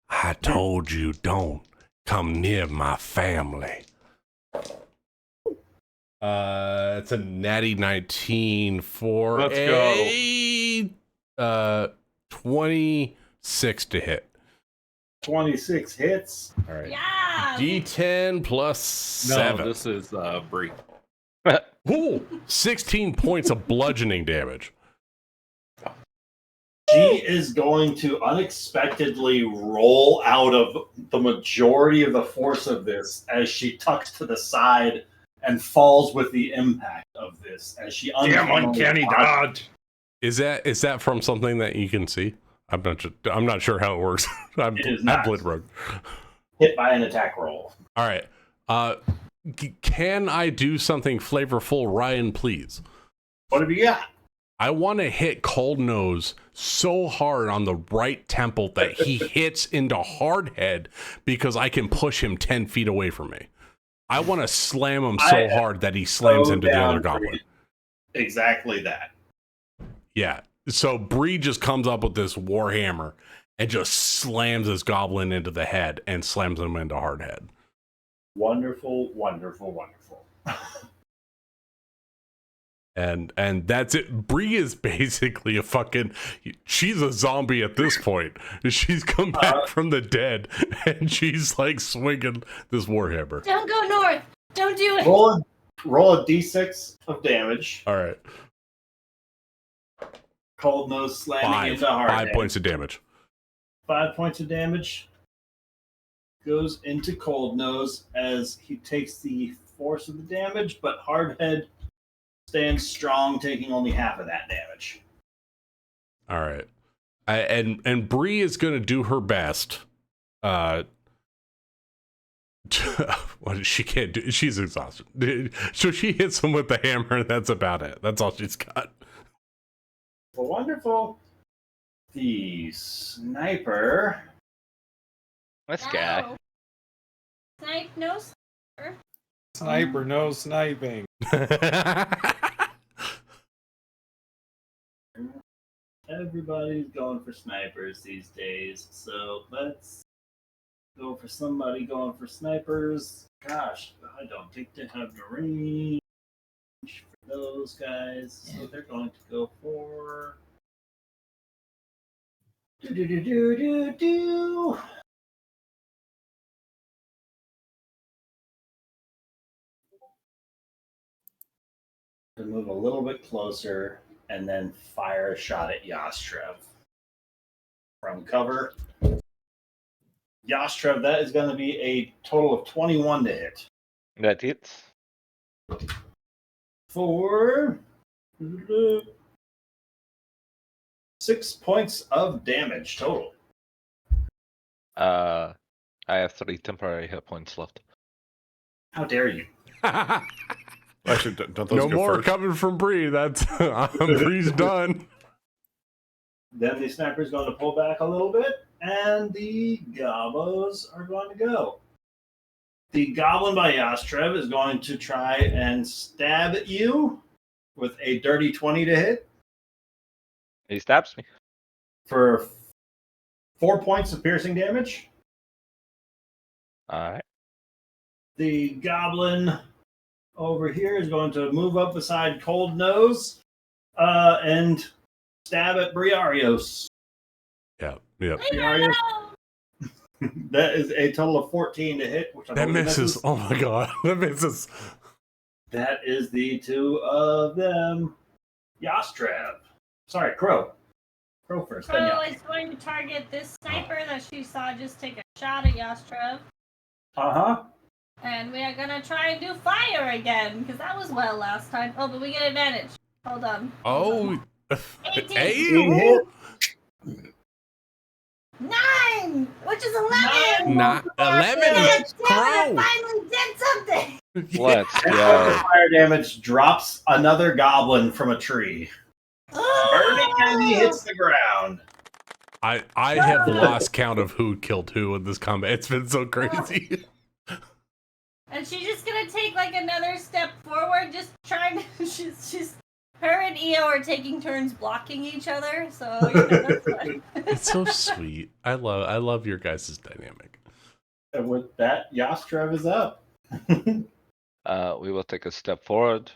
I told you, don't come near my family. It's a natty 19 for Let's a 26 to hit. 26 hits. All right. Yeah! D10 plus 7. No, this is Bree. Ooh, 16 points of bludgeoning damage. She is going to unexpectedly roll out of the majority of the force of this as she tucks to the side and falls with the impact of this as she Damn uncanny dodge. Is that from something that you can see? I'm not sure how it works. I'm It is not. Blood Rogue. hit by an attack roll. All right. Can I do something flavorful, Ryan, please? What have you got? I want to hit Cold Nose so hard on the right temple that he hits into Hardhead because I can push him 10 feet away from me. I want to slam him so hard that he slams into the other goblin. Exactly that. Yeah. So Bree just comes up with this Warhammer and just slams this goblin into the head and slams him into Hardhead. Wonderful, wonderful, wonderful. And that's it. Bree is basically she's a zombie at this point. She's come back from the dead and she's like swinging this Warhammer. Don't go north. Don't do it. Roll a d6 of damage. All right. Cold Nose slamming into hard 5 points of damage. 5 points of damage goes into Cold Nose as he takes the force of the damage, but Hardhead stands strong, taking only half of that damage. All right. And Bree is going to do her best. What she can't do. She's exhausted. So she hits him with the hammer, and that's about it. That's all she's got. Well, wonderful. The sniper. This guy. No. Snipe, no sniper. Sniper, no sniping. Everybody's going for snipers these days, so let's go for somebody going for snipers. Gosh, I don't think they have the range for those guys, so they're going to go for. Do. To move a little bit closer and then fire a shot at Yastrev. From cover. Yastrev, that is going to be a total of 21 to hit. That hits. For 6 points of damage total. I have 3 temporary hit points left. How dare you? Actually, don't those No go more first? coming from Bree. That's Bree's done. Then the sniper's going to pull back a little bit, and the gobos are going to go. The goblin by Yastrev is going to try and stab at you with a dirty 20 to hit He stabs me. for 4 points of piercing damage. Alright. The goblin over here is going to move up beside Cold Nose and stab at Briarios. Yeah. Briarios. That is a total of 14 to hit, which I That believe misses. Oh my god. That misses. That is the two of them. Yastrev. Sorry, Crow. Crow first. then Crow Yastrev. is going to target this sniper that she saw just take a shot at Yastrev. Uh-huh. And we are gonna try and do fire again, because that was well last time. Oh, but we get advantage. Hold on. Oh. 18. Hey. 9! Which is 11! Not 11 God is damn it, Crow. I finally did something! Let's And go. fire damage drops another goblin from a tree. Burning and he hits the ground. I have lost count of who killed who in this combat. It's been so crazy. And she's just gonna take like another step forward, just trying to. She's her and Io are taking turns blocking each other, so you know that's fun. It's so sweet. I love your guys' dynamic. And with that, Yastrev is up. We will take a step forward,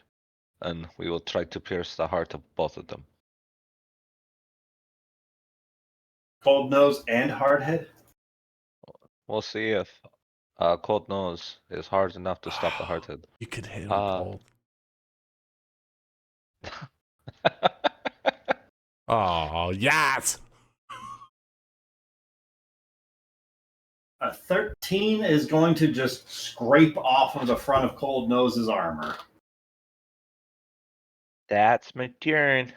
and we will try to pierce the heart of both of them. Cold Nose and Hardhead. We'll see if Cold Nose is hard enough to stop the Hardhead. You could hit him both. Oh, yes! A 13 is going to just scrape off of the front of Cold Nose's armor. That's my turn.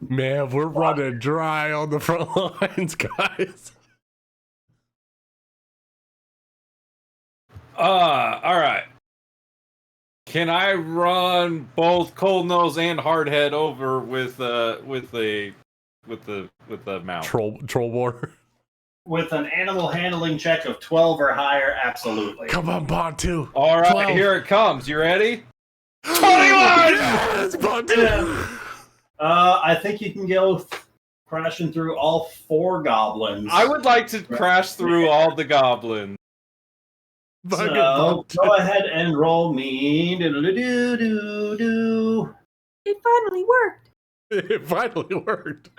Man, we're running dry on the front lines, guys. All right. Can I run both Cold Nose and Hardhead over with the mount? Troll war. With an animal handling check of 12 or higher, absolutely. Come on, Bontu. All right, 12. here it comes. You ready? 21! Yes, Bontu! I think you can go crashing through all 4 goblins. I would like to crash through all the goblins. Fucking So, Bontu. go ahead and roll me. Do-do-do-do-do. It finally worked. It finally worked.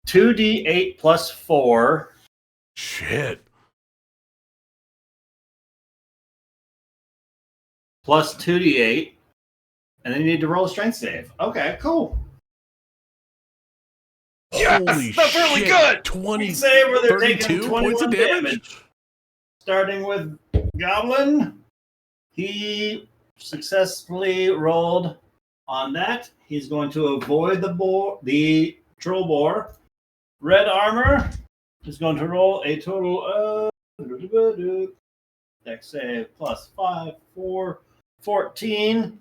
2d8 plus 4. Shit. Plus 2d8. And then you need to roll a strength save. Okay, cool. Holy That's really shit. good. 20, Say where they're taking 32 21 points of damage? Starting with Goblin. He successfully rolled on that. He's going to avoid the troll boar. Red armor is going to roll a total of dex save plus 5, 4, 14.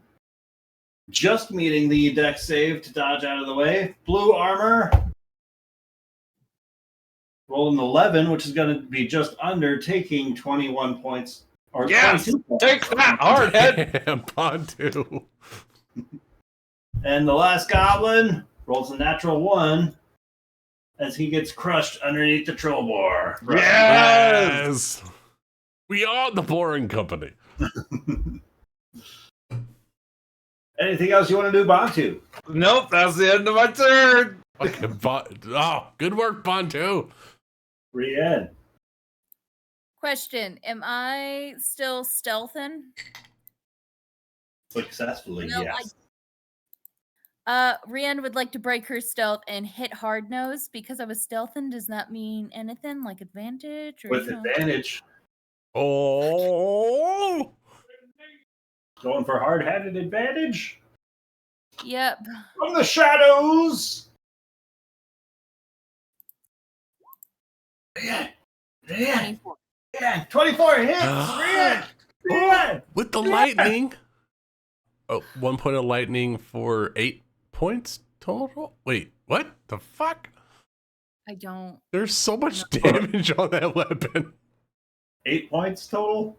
Just meeting the dex save to dodge out of the way. Blue armor rolled an 11, which is going to be just under, taking 21 points. Or Yes! 22 points. Take that, hardhead. Damn, Pontu. And the last goblin rolls a natural 1 as he gets crushed underneath the troll boar. Yes! We are the boring company. Anything else you want to do, Bantu? Nope, that's the end of my turn. Good work, Pontu. Brienne. Question: am I still stealthing? Successfully, No, yes. Rian would like to break her stealth and hit hard nose. Because I was stealthing, does that mean anything like advantage? Or, With advantage. Oh! Going for hard-handed advantage. Yep. From the shadows. Yeah. 24. Yeah. 24 hits. Brienne. With the lightning. Oh, 1 point of lightning for 8 points total? Wait, what the fuck? I don't. There's so much damage on that weapon. 8 points total?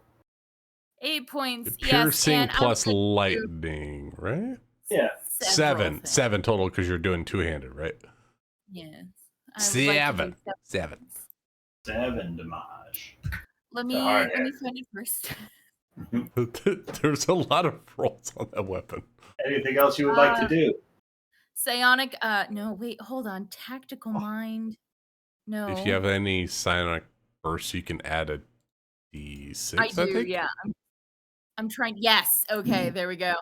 8 points. Piercing yes, and plus I would like to do lightning, right? Yeah. several things. 7 total because you're doing two-handed, right? Yes. I would like to do 7. 7 damage. Let me find it first. There's a lot of rolls on that weapon. Anything else you would like to do? Psionic. No, wait, hold on. Tactical mind. No. If you have any psionic bursts, you can add a D6. I do. think? Yeah. I'm trying. Yes. Okay. There we go.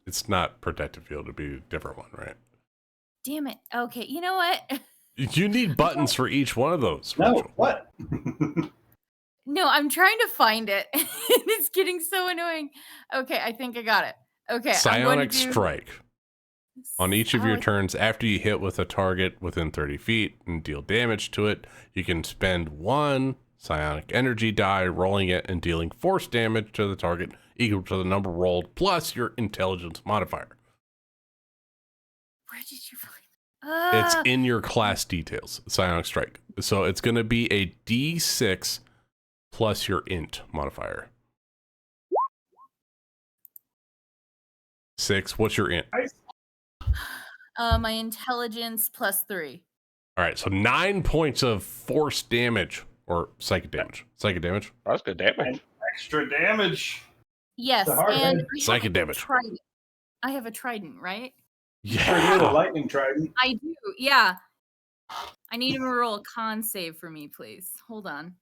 It's not protective field. It'd be a different one, right? Damn it. Okay. You know what? You need buttons for each one of those. No, Rachel. what? No, I'm trying to find it. It's getting so annoying. Okay, I think I got it. Okay, Psionic strike. On each of your Oh, turns, after you hit with a target within 30 feet and deal damage to it, you can spend 1 psionic energy die, rolling it and dealing force damage to the target equal to the number rolled plus your intelligence modifier. Where did you find it? It's in your class details, psionic strike. So it's going to be a D6 plus your int modifier. 6. What's your int? My intelligence plus 3. All right, so 9 points of force damage or psychic damage. Psychic damage. That's good damage. And extra damage. Yes, The hard and head. I Psychic have a damage. trident. I have a trident, right? Sure do, the Yeah. lightning trident. I do. Yeah. I need him to roll a con save for me, please. Hold on.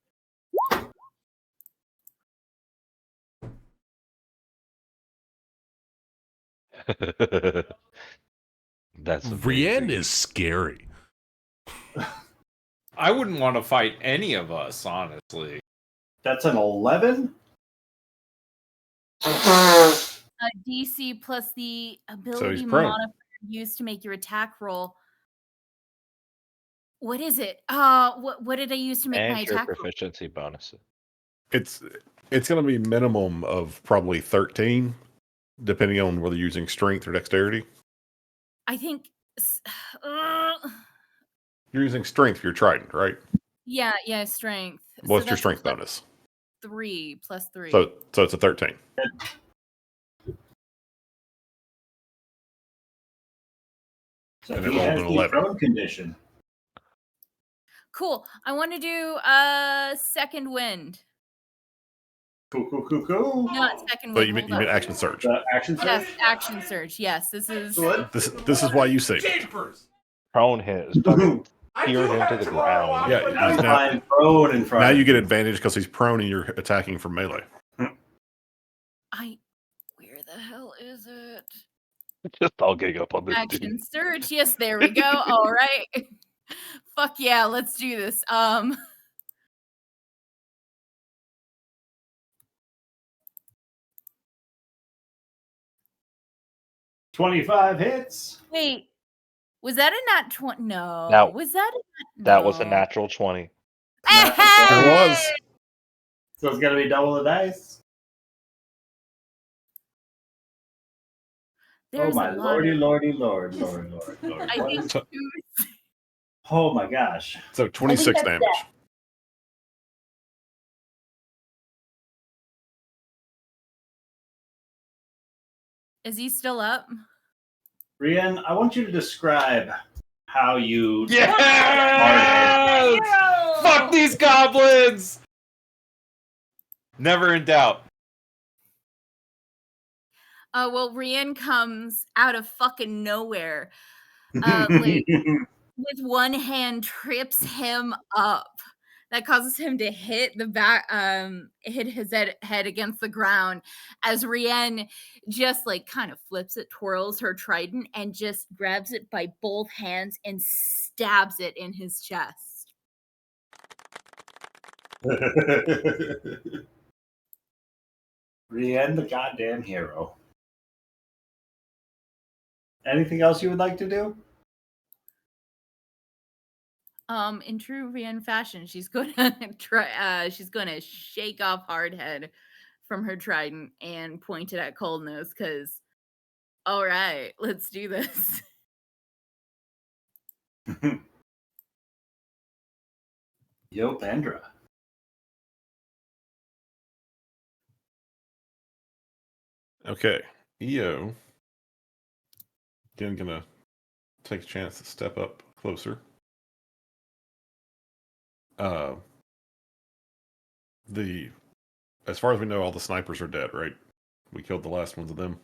That's Rienne amazing. is scary. I wouldn't want to fight any of us, honestly. That's an 11. DC plus the he's ability prone. modifier used to make your attack roll. What is it? What did I use to make my And your attack roll? proficiency bonuses. It's going to be minimum of probably 13, depending on whether you're using strength or dexterity. I think. You're using strength for your trident, right? Yeah, strength. What's So your that's strength plus bonus? 3 plus 3. So it's a 13. So And he it rolled has an the 11. prone condition. Cool. I want to do second wind. Cool. Not second But wind. you hold mean on. action surge. The action surge. Yes, action surge. Yes, this is. Excellent. This is why you save it. Prone him. Fucking tear him to the ground. Yeah, Now he's he's now, lying prone in front. now of you get advantage because he's prone and you're attacking from melee. Where the hell is it? Just all gang up on this dude. Action search. Yes, there we go. All right. Fuck yeah, let's do this. 25 hits. Wait, was that a nat 20? No. Now- was that a nat? That was a no. natural 20. There was. So it's gonna be double the dice. There's oh my a lot lordy, of, lordy, lord. I What think is- So- oh my gosh. So 26 that's damage. is he still up? Rian, I want you to describe how you Yes! Hero! Fuck these goblins! Never in doubt. Well, Rian comes out of fucking nowhere. Like, with one hand trips him up. That causes him to hit the back, hit his head against the ground as Rian just like kind of flips it, twirls her trident, and just grabs it by both hands and stabs it in his chest. Rian, the goddamn hero. Anything else you would like to do? In true Rian fashion, she's gonna try. She's gonna shake off Hardhead from her trident and point it at Cold Nose. Because, all right, let's do this. Yo, Pendra. Okay. EO. Again, gonna take a chance to step up closer. As far as we know, all the snipers are dead, right? We killed the last ones of them.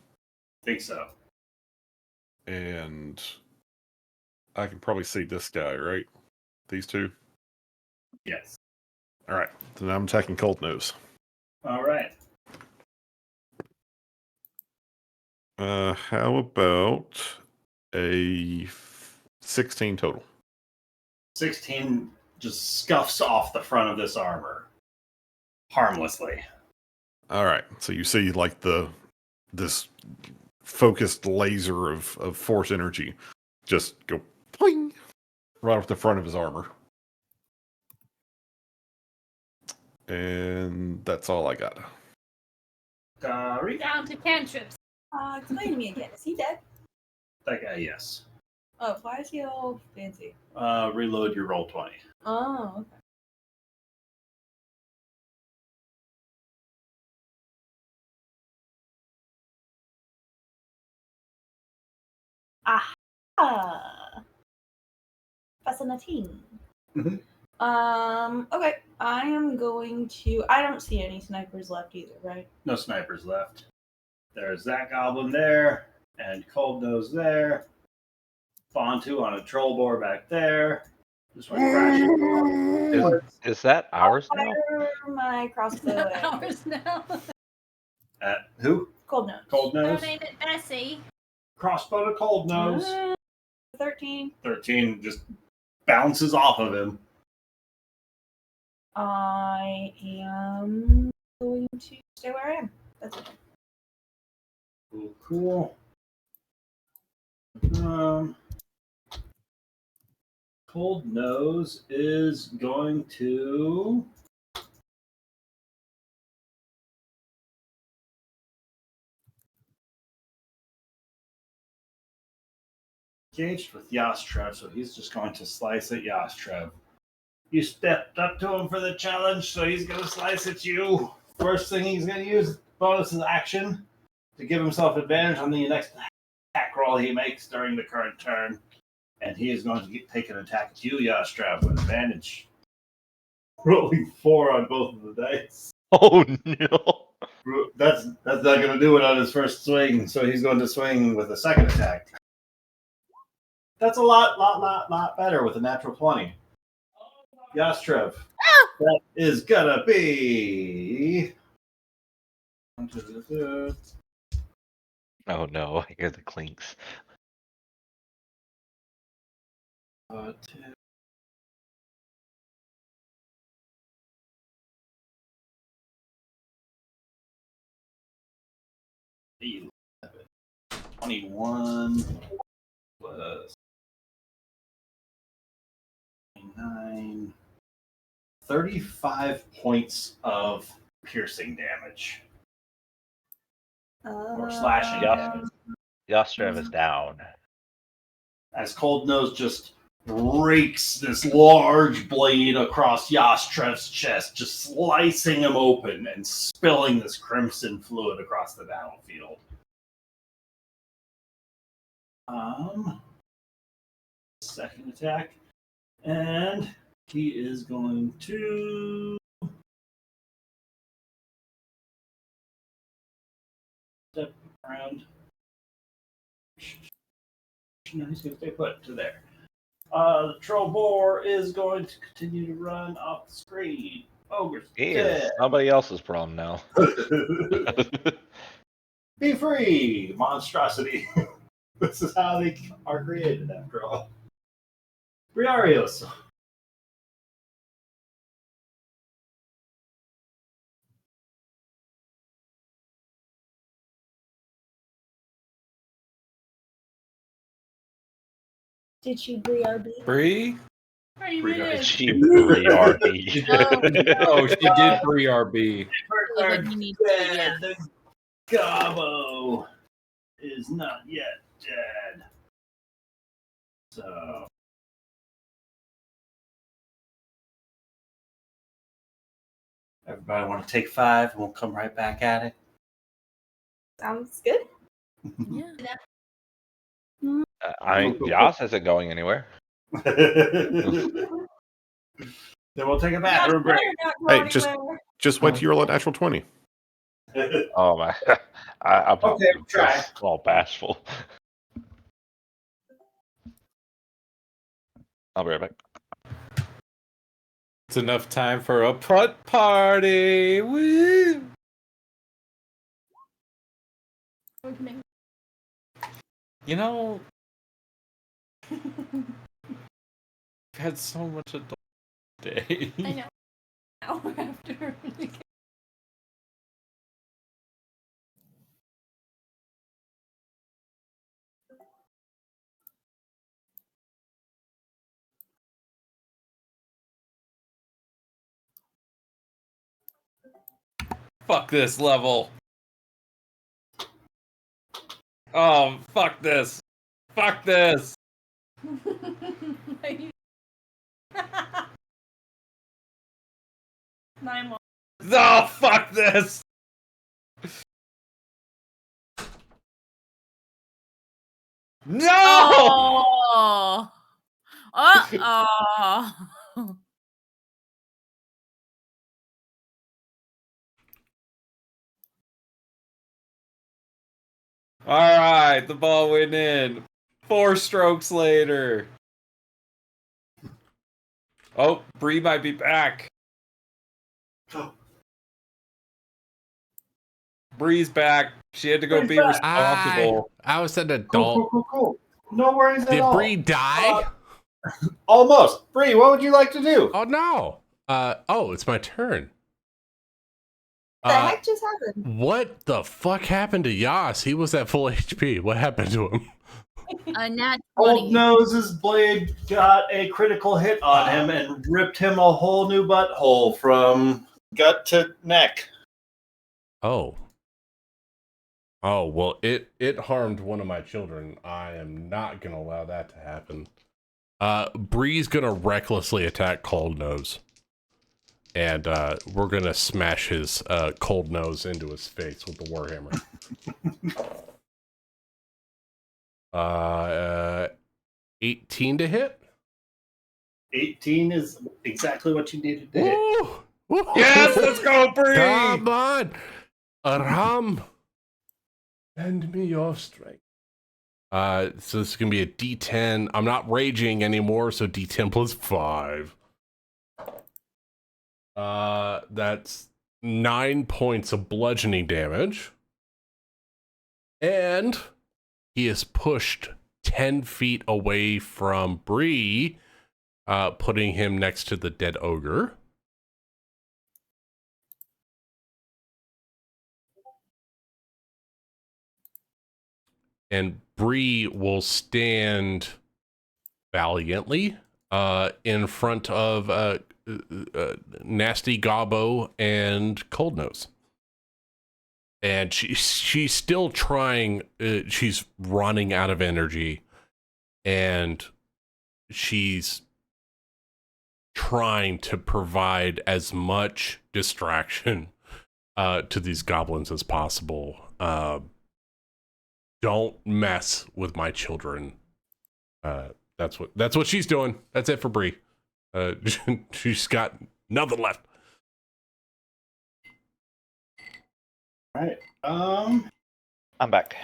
Think so. And I can probably see this guy, right? These two? Yes. Alright. So now I'm attacking Cold Nose. All right. How about a 16 total? 16 just scuffs off the front of this armor harmlessly. All right. So you see like this focused laser of force energy just go pling right off the front of his armor. And that's all I got. Gary? Down to cantrips. Explain to me again. Is he dead? That guy, yes. Oh, why is he all fancy? Reload your roll 20. Oh, okay. Aha! Fascinating. Mhm. Okay. I am going to. I don't see any snipers left either, right? No snipers left. There's that goblin there, and Cold Nose there. Fontu on a troll boar back there. Just went crashing. Is that ours now? Fire my crossbow at Ours now. At who? Cold Nose. Cold Her Nose. name is Bessie. Crossbow to Cold Nose. 13. 13 just bounces off of him. I am going to stay where I am. That's it. Cool. Cold Nose is going to engaged with Yastrev, so he's just going to slice at Yastrev. You stepped up to him for the challenge, so he's going to slice at you. First thing he's going to use bonus action to give himself advantage on the next attack roll he makes during the current turn. And he is going to take an attack at you, Yastrev, with advantage. Rolling 4 on both of the dice. Oh no! That's not going to do it on his first swing, so he's going to swing with a second attack. That's a lot better with a natural 20. Yastrev. That is gonna be Oh no, I hear the clinks. Uh, 10, 11, 21 plus 9, 35 points of piercing damage or slashing Yeah. damage. Yostrev is down. As Cold Nose just rakes this large blade across Yastrev's chest, just slicing him open and spilling this crimson fluid across the battlefield. Second attack, and he is going to step around. No, he's going to stay put to there. The troll boar is going to continue to run off the screen. Ogre's He dead. is somebody else's problem now. Be free, monstrosity. This is how they are created, after all. Briarios. Did she Bree RB? Bree? Pretty Pretty good. good. She RB. Oh, she did Bree RB. When you need to, yeah. The gobbo is not yet dead. So. Everybody want to take 5 and we'll come right back at it? Sounds good. Yeah. Yas isn't going anywhere. Then we'll take a bathroom break. Hey, just wait till you roll a natural 20. Oh my! I'm Okay, try. all bashful. I'll be right back. It's enough time for a putt party. Woo! You know, I've had so much adult day. I know. Hour after. Fuck this level. Oh, fuck this. Fuck this. 9 Oh, fuck this. No! Oh. Oh. All right, the ball went in. 4 strokes later. Oh, Bree might be back. Bree's back. She had to go Bree's be back. responsible. I was an adult. Cool. No worries at Did all. Bree die? Almost. Bree, what would you like to do? Oh no. It's my turn. What the heck just happened? What the fuck happened to Yas? He was at full HP. What happened to him? A nat 20. Old Nose's blade got a critical hit on him and ripped him a whole new butthole from gut to neck. Oh. Oh, well, it harmed one of my children. I am not going to allow that to happen. Bree's going to recklessly attack Cold Nose. And we're going to smash his Cold Nose into his face with the Warhammer. 18 to hit? 18 is exactly what you needed to hit. Woo! Yes, let's go, Bree! Come on! Aram! Lend me your strength. So this is going to be a D10. I'm not raging anymore, so D10 plus 5. That's 9 points of bludgeoning damage. And he is pushed 10 feet away from Bree, putting him next to the dead ogre. And Bree will stand valiantly in front of Nasty Gobbo and Cold Nose. And she's still trying, she's running out of energy, and she's trying to provide as much distraction to these goblins as possible. Don't mess with my children. That's what she's doing. That's it for Bree. She's got nothing left. All right. I'm back.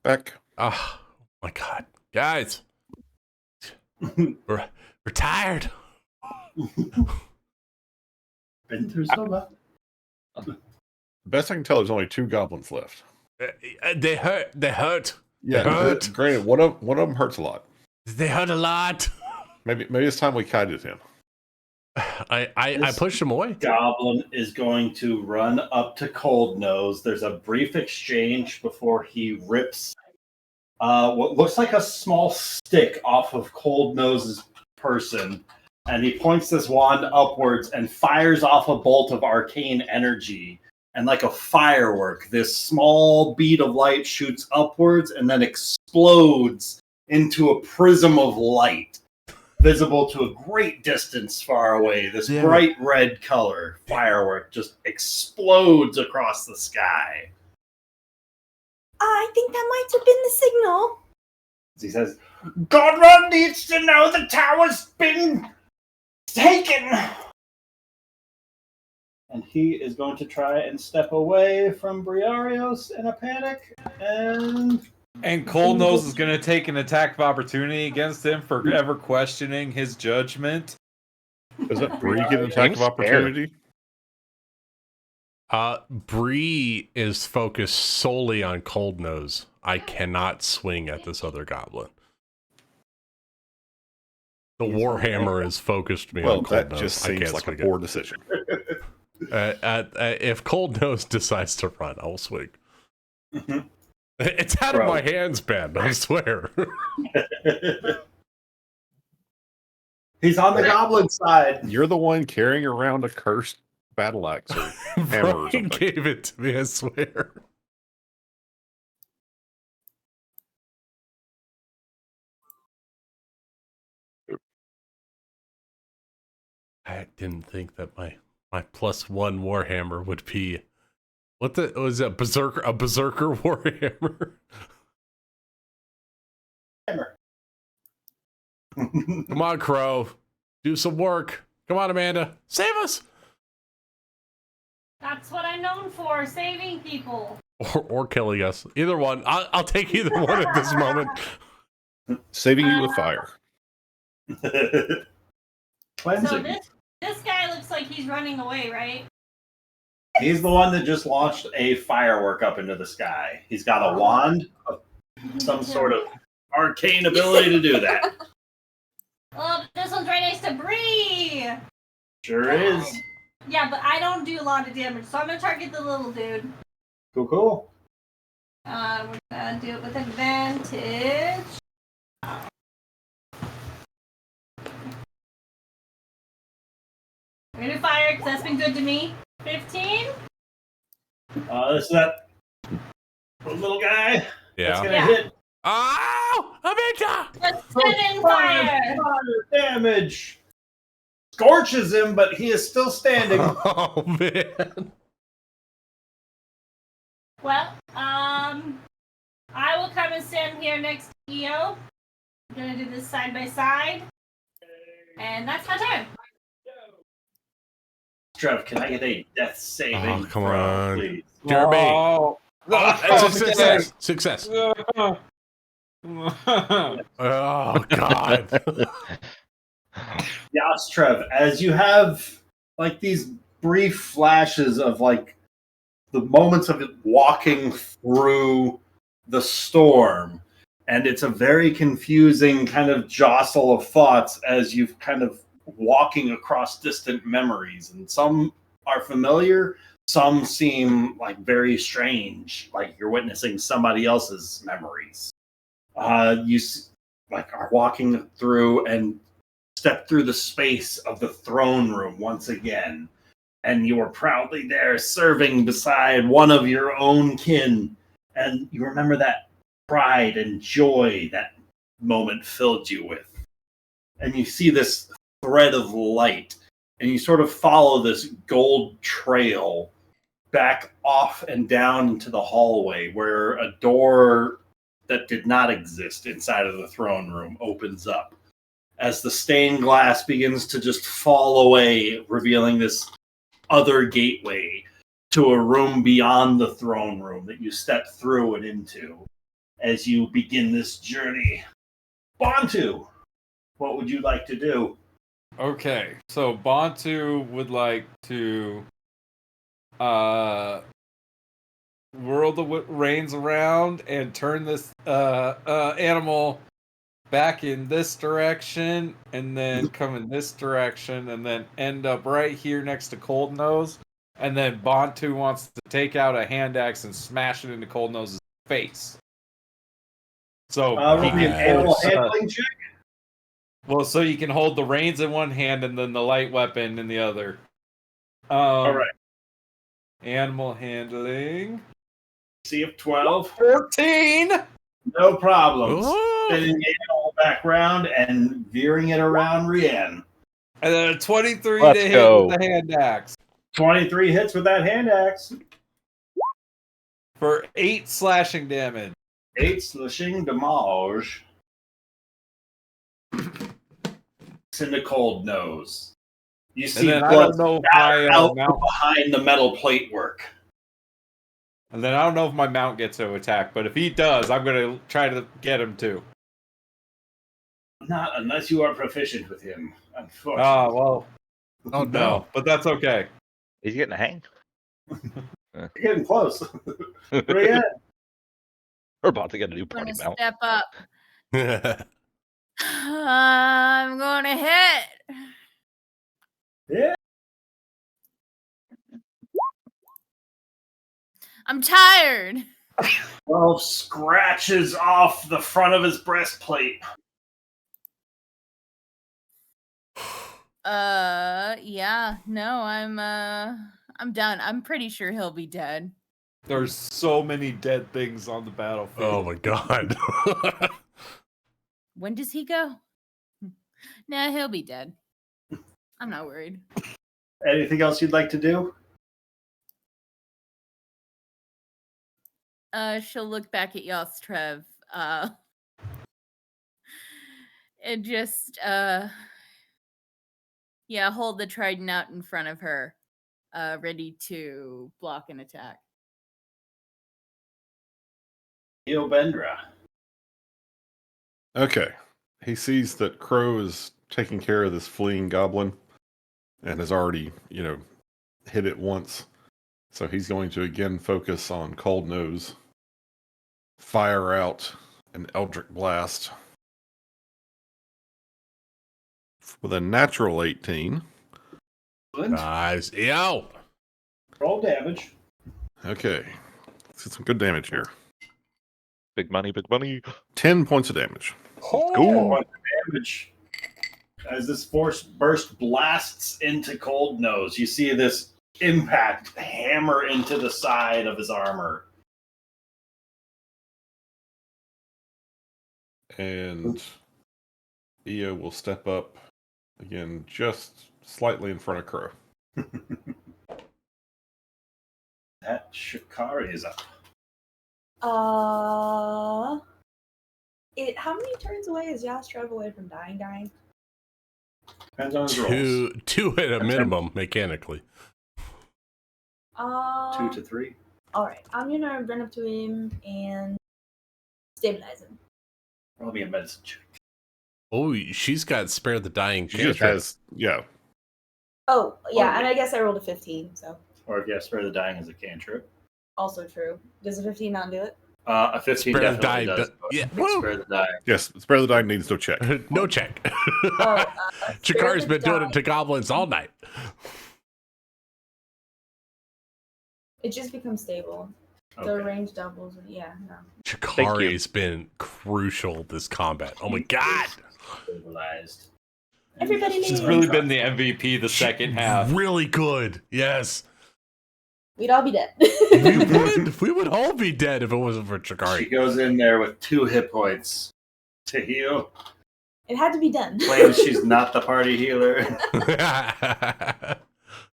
Back. Oh my God, guys, we're tired. Been through so much. Best I can tell, there's only 2 goblins left. They hurt. They hurt. Yeah, They hurt. granted, one of them hurts a lot. They hurt a lot. Maybe it's time we kited him. I pushed him away. Goblin is going to run up to Cold Nose. There's a brief exchange before he rips what looks like a small stick off of Cold Nose's person, and he points this wand upwards and fires off a bolt of arcane energy. And like a firework, this small bead of light shoots upwards and then explodes into a prism of light, visible to a great distance far away. This bright red color firework just explodes across the sky. I think that might have been the signal. He says, Godrun needs to know the tower's been taken. And he is going to try and step away from Briarios in a panic. And Cold Nose is going to take an attack of opportunity against him for ever questioning his judgment. Does that Bree get an attack of opportunity? Bree is focused solely on Cold Nose. I cannot swing at this other goblin. The Warhammer has focused me on Cold that Nose. just I seems can't like a swing poor decision. if Cold Nose decides to run, I'll swing. It's out of my hands, Ben, I swear. He's on the goblin side. You're the one carrying around a cursed battle axe or hammer or Brian something. gave it to me, I swear. I didn't think that my +1 Warhammer would be was it a berserker Warhammer? Come on, Crow. Do some work. Come on, Amanda. Save us. That's what I'm known for, saving people. Or killing us. Either one. I'll take either one at this moment. Saving you with fire. So this guy looks like he's running away, right? He's the one that just launched a firework up into the sky. He's got a wand of some sort of arcane ability to do that. Oh, this one's right next to Bree. Sure is. Yeah, but I don't do a lot of damage, so I'm gonna target the little dude. Cool. We're gonna do it with advantage. We're gonna fire because that's been good to me. 15. This is that little guy. Yeah. That's gonna hit. Oh, Amanda! That's 7 fire. Damage. Scorches him, but he is still standing. Oh man. Well, I will come and stand here next to EO. I'm gonna do this side by side. And that's my turn. Trev, can I get a death saving? Oh, come on. Please? Jeremy. Oh, It's a success. Success. Oh God. Yes, Trev, as you have like these brief flashes of like the moments of it walking through the storm. And it's a very confusing kind of jostle of thoughts as you've kind of walking across distant memories. And some are familiar, some seem like very strange, like you're witnessing somebody else's memories. You like are walking through and step through the space of the throne room once again, and you are proudly there serving beside one of your own kin, and you remember that pride and joy that moment filled you with. And you see this thread of light, and you sort of follow this gold trail back off and down into the hallway where a door that did not exist inside of the throne room opens up as the stained glass begins to just fall away, revealing this other gateway to a room beyond the throne room that you step through and into as you begin this journey. Bantu, what would you like to do? Okay, so Bantu would like to whirl the reins around and turn this animal back in this direction, and then come in this direction, and then end up right here next to Cold Nose. And then Bantu wants to take out a hand axe and smash it into Cold Nose's face. So he Roll me an can animal hold, handling check. well, so you can hold the reins in one hand and then the light weapon in the other. All right. Animal handling. See if 12. 14! No problems. Oh. Spinning the animal back round and veering it around Rian. And then a 23 Let's to hit go. with the hand axe. 23 hits with that hand axe. For 8 slashing damage. 8 slashing damage. Into Cold Nose. You see then I blood don't know if spatter my, out mount- from behind the metal plate work. And then I don't know if my mount gets to attack, but if he does, I'm going to try to get him too. Not unless you are proficient with him, unfortunately. Ah, well. Oh, no. But that's okay. He's getting a hang. You're getting close. Rian, We're about to get a new I'm party gonna mount. step up. I'm gonna hit. Yeah. I'm tired. 12 scratches off the front of his breastplate. Yeah, no, I'm done. I'm pretty sure he'll be dead. There's so many dead things on the battlefield. Oh my god. When does he go? Nah, he'll be dead. I'm not worried. Anything else you'd like to do? She'll look back at Yostrev, and just, yeah, hold the trident out in front of her, ready to block an attack. Eobendra. Okay. He sees that Crow is taking care of this fleeing goblin and has already, hit it once. So he's going to again focus on Cold Nose. Fire out an Eldritch Blast. With a natural 18. Nice. Ew. Roll damage. Okay. Let's get some good damage here. Big money, big money. 10 points of damage. Cool. Damage. As this force burst blasts into Cold Nose, you see this impact hammer into the side of his armor. And Io will step up again, just slightly in front of Crow. That Shikari is up. How many turns away is Yastrev away from dying? Depends on his rolls. Two at a minimum, mechanically. 2 to 3. All right, I'm gonna run up to him and stabilize him. Roll me a medicine check. Oh, she's got spare the dying She just cantrip. has, yeah. Oh, yeah, Oh, and I guess I rolled a 15, so. Or if you have spare the dying as a cantrip. Also true. Does a 15 not do it? A 15 Spare the definitely die. does. Yeah. Spare the die. Yes, spare the die needs no check. No check. Spare Chikari's the been doing die. it to goblins all night. It just becomes stable. The Okay. range doubles. Yeah, no. Chikari's been crucial this combat. Oh my god. Stabilized. Everybody She's leave. really been the MVP the second half. Really good. Yes. We'd all be dead. We would all be dead if it wasn't for She Chikari. goes in there with 2 hit points to heal. It had to be done. Claims she's not the party healer.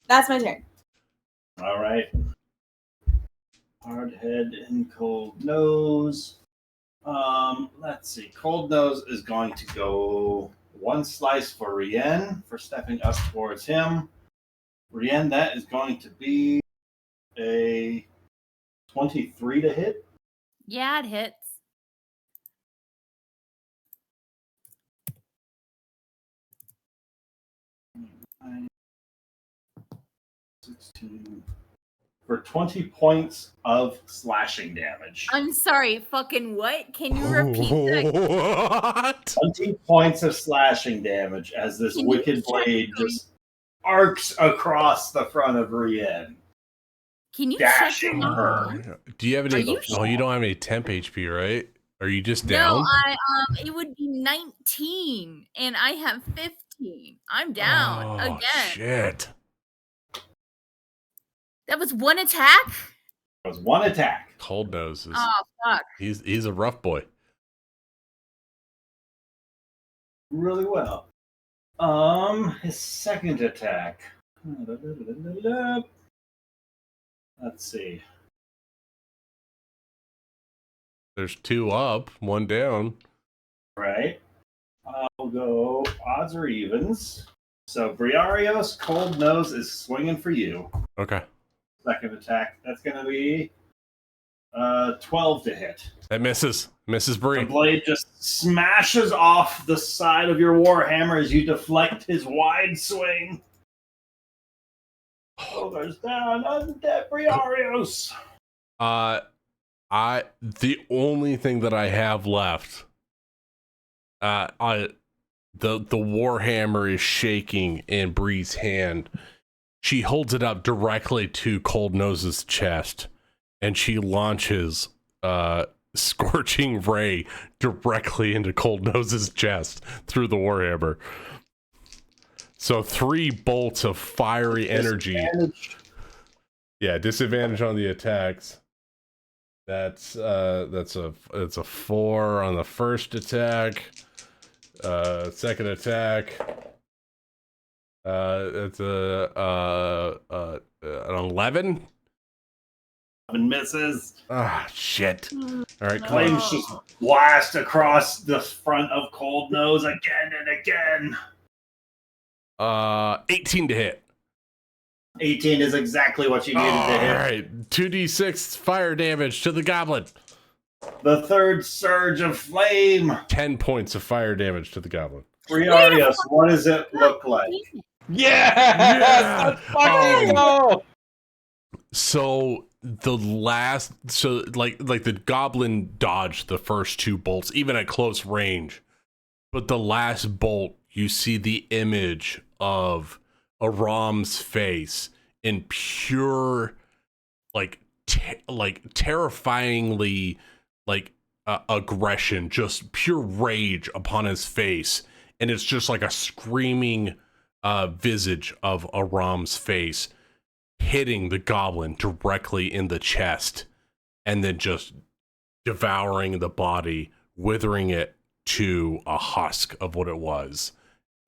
That's my turn. All right. Hard head and cold nose. Let's see. Cold nose is going to go 1 slice for Rien for stepping up towards him. Rien, that is going to be a 23 to hit. Yeah, it hits. 16 for 20 points of slashing damage. I'm sorry, fucking what? Can you repeat that? What? 20 points of slashing damage as this Can you wicked check blade your- just arcs across the front of Rien. Can you check Dashing your her. number? Do you have any? Are you Oh, you don't have any temp HP, right? Are you just No, down? it would be 19, and I have 15. I'm down Oh, again. shit. That was 1 attack? It was 1 attack. Cold nose is Oh, fuck. he's a rough boy. Really well. His second attack. Let's see. There's 2 up, 1 down. Right. I'll go odds or evens. So Briarios, cold nose is swinging for you. Okay. Second attack. That's going to be 12 to hit. That misses. Misses The Bree. blade just smashes off the side of your warhammer as you deflect his wide swing. Shoulders down, undead Briarios. The only thing that I have left, the warhammer is shaking in Bree's hand. She holds it up directly to Cold Nose's chest, and she launches Scorching Ray directly into Cold Nose's chest through the warhammer. So 3 bolts of fiery energy. Disadvantage. Yeah, disadvantage on the attacks. It's a 4 on the first attack. Second attack. It's an 11. And misses. Ah, shit. All right, come on. Flames just blast across the front of Cold Nose again and again. 18 to hit. 18 is exactly what you needed to All hit. right, 2d6 fire damage to the goblin. The third surge of flame. 10 points of fire damage to the goblin. Briarios, what does it look like? Yes! Yeah! Let's fucking go! So like the goblin dodged the first 2 bolts, even at close range. But the last bolt, you see the image of Aram's face in pure, terrifyingly, aggression, just pure rage upon his face. And it's just like a screaming visage of Aram's face hitting the goblin directly in the chest and then just devouring the body, withering it to a husk of what it was.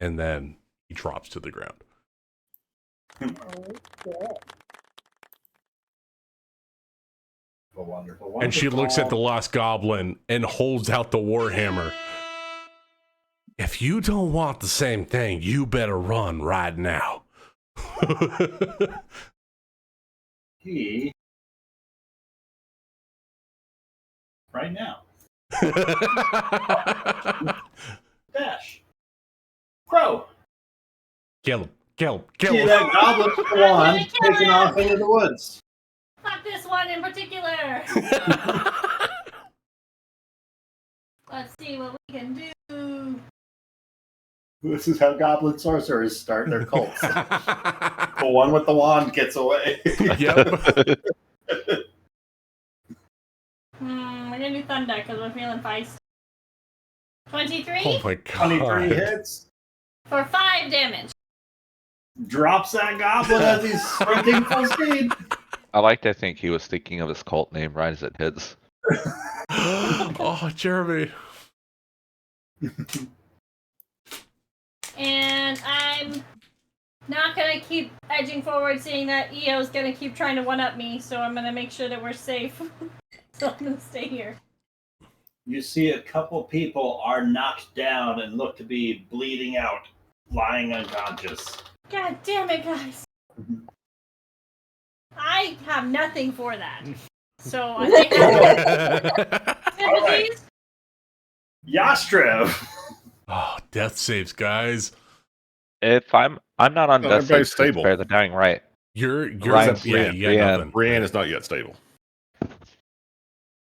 And then he drops to the ground. Wonderful. And she looks at the lost goblin and holds out the warhammer. If you don't want the same thing, you better run right now. He. Right now. Dash. Crow. Kill him. Kill him. See Kill him. that goblin one taking off into the woods. Fuck this one in particular. Let's see what we can do. This is how goblin sorcerers start their cults. The one with the wand gets away. Yep. We're gonna do thunder because we're feeling feisty. 23 Oh my god. 23 hits. for 5 damage. Drops that goblin as he's sprinting full speed. I like to think he was thinking of his cult name right as it hits. Oh, Jeremy. And I'm not gonna keep edging forward, seeing that EO's gonna keep trying to one-up me, so I'm gonna make sure that we're safe. So I'm gonna stay here. You see a couple people are knocked down and look to be bleeding out, lying unconscious. God damn it, guys. I have nothing for that. So I think sympathies. Yastrev. Oh, death saves, guys. If I'm not on No, death everybody's save, stable. they're dying right. You're Ryan's yeah, Brienne. you got nothing. Brienne is not yet stable.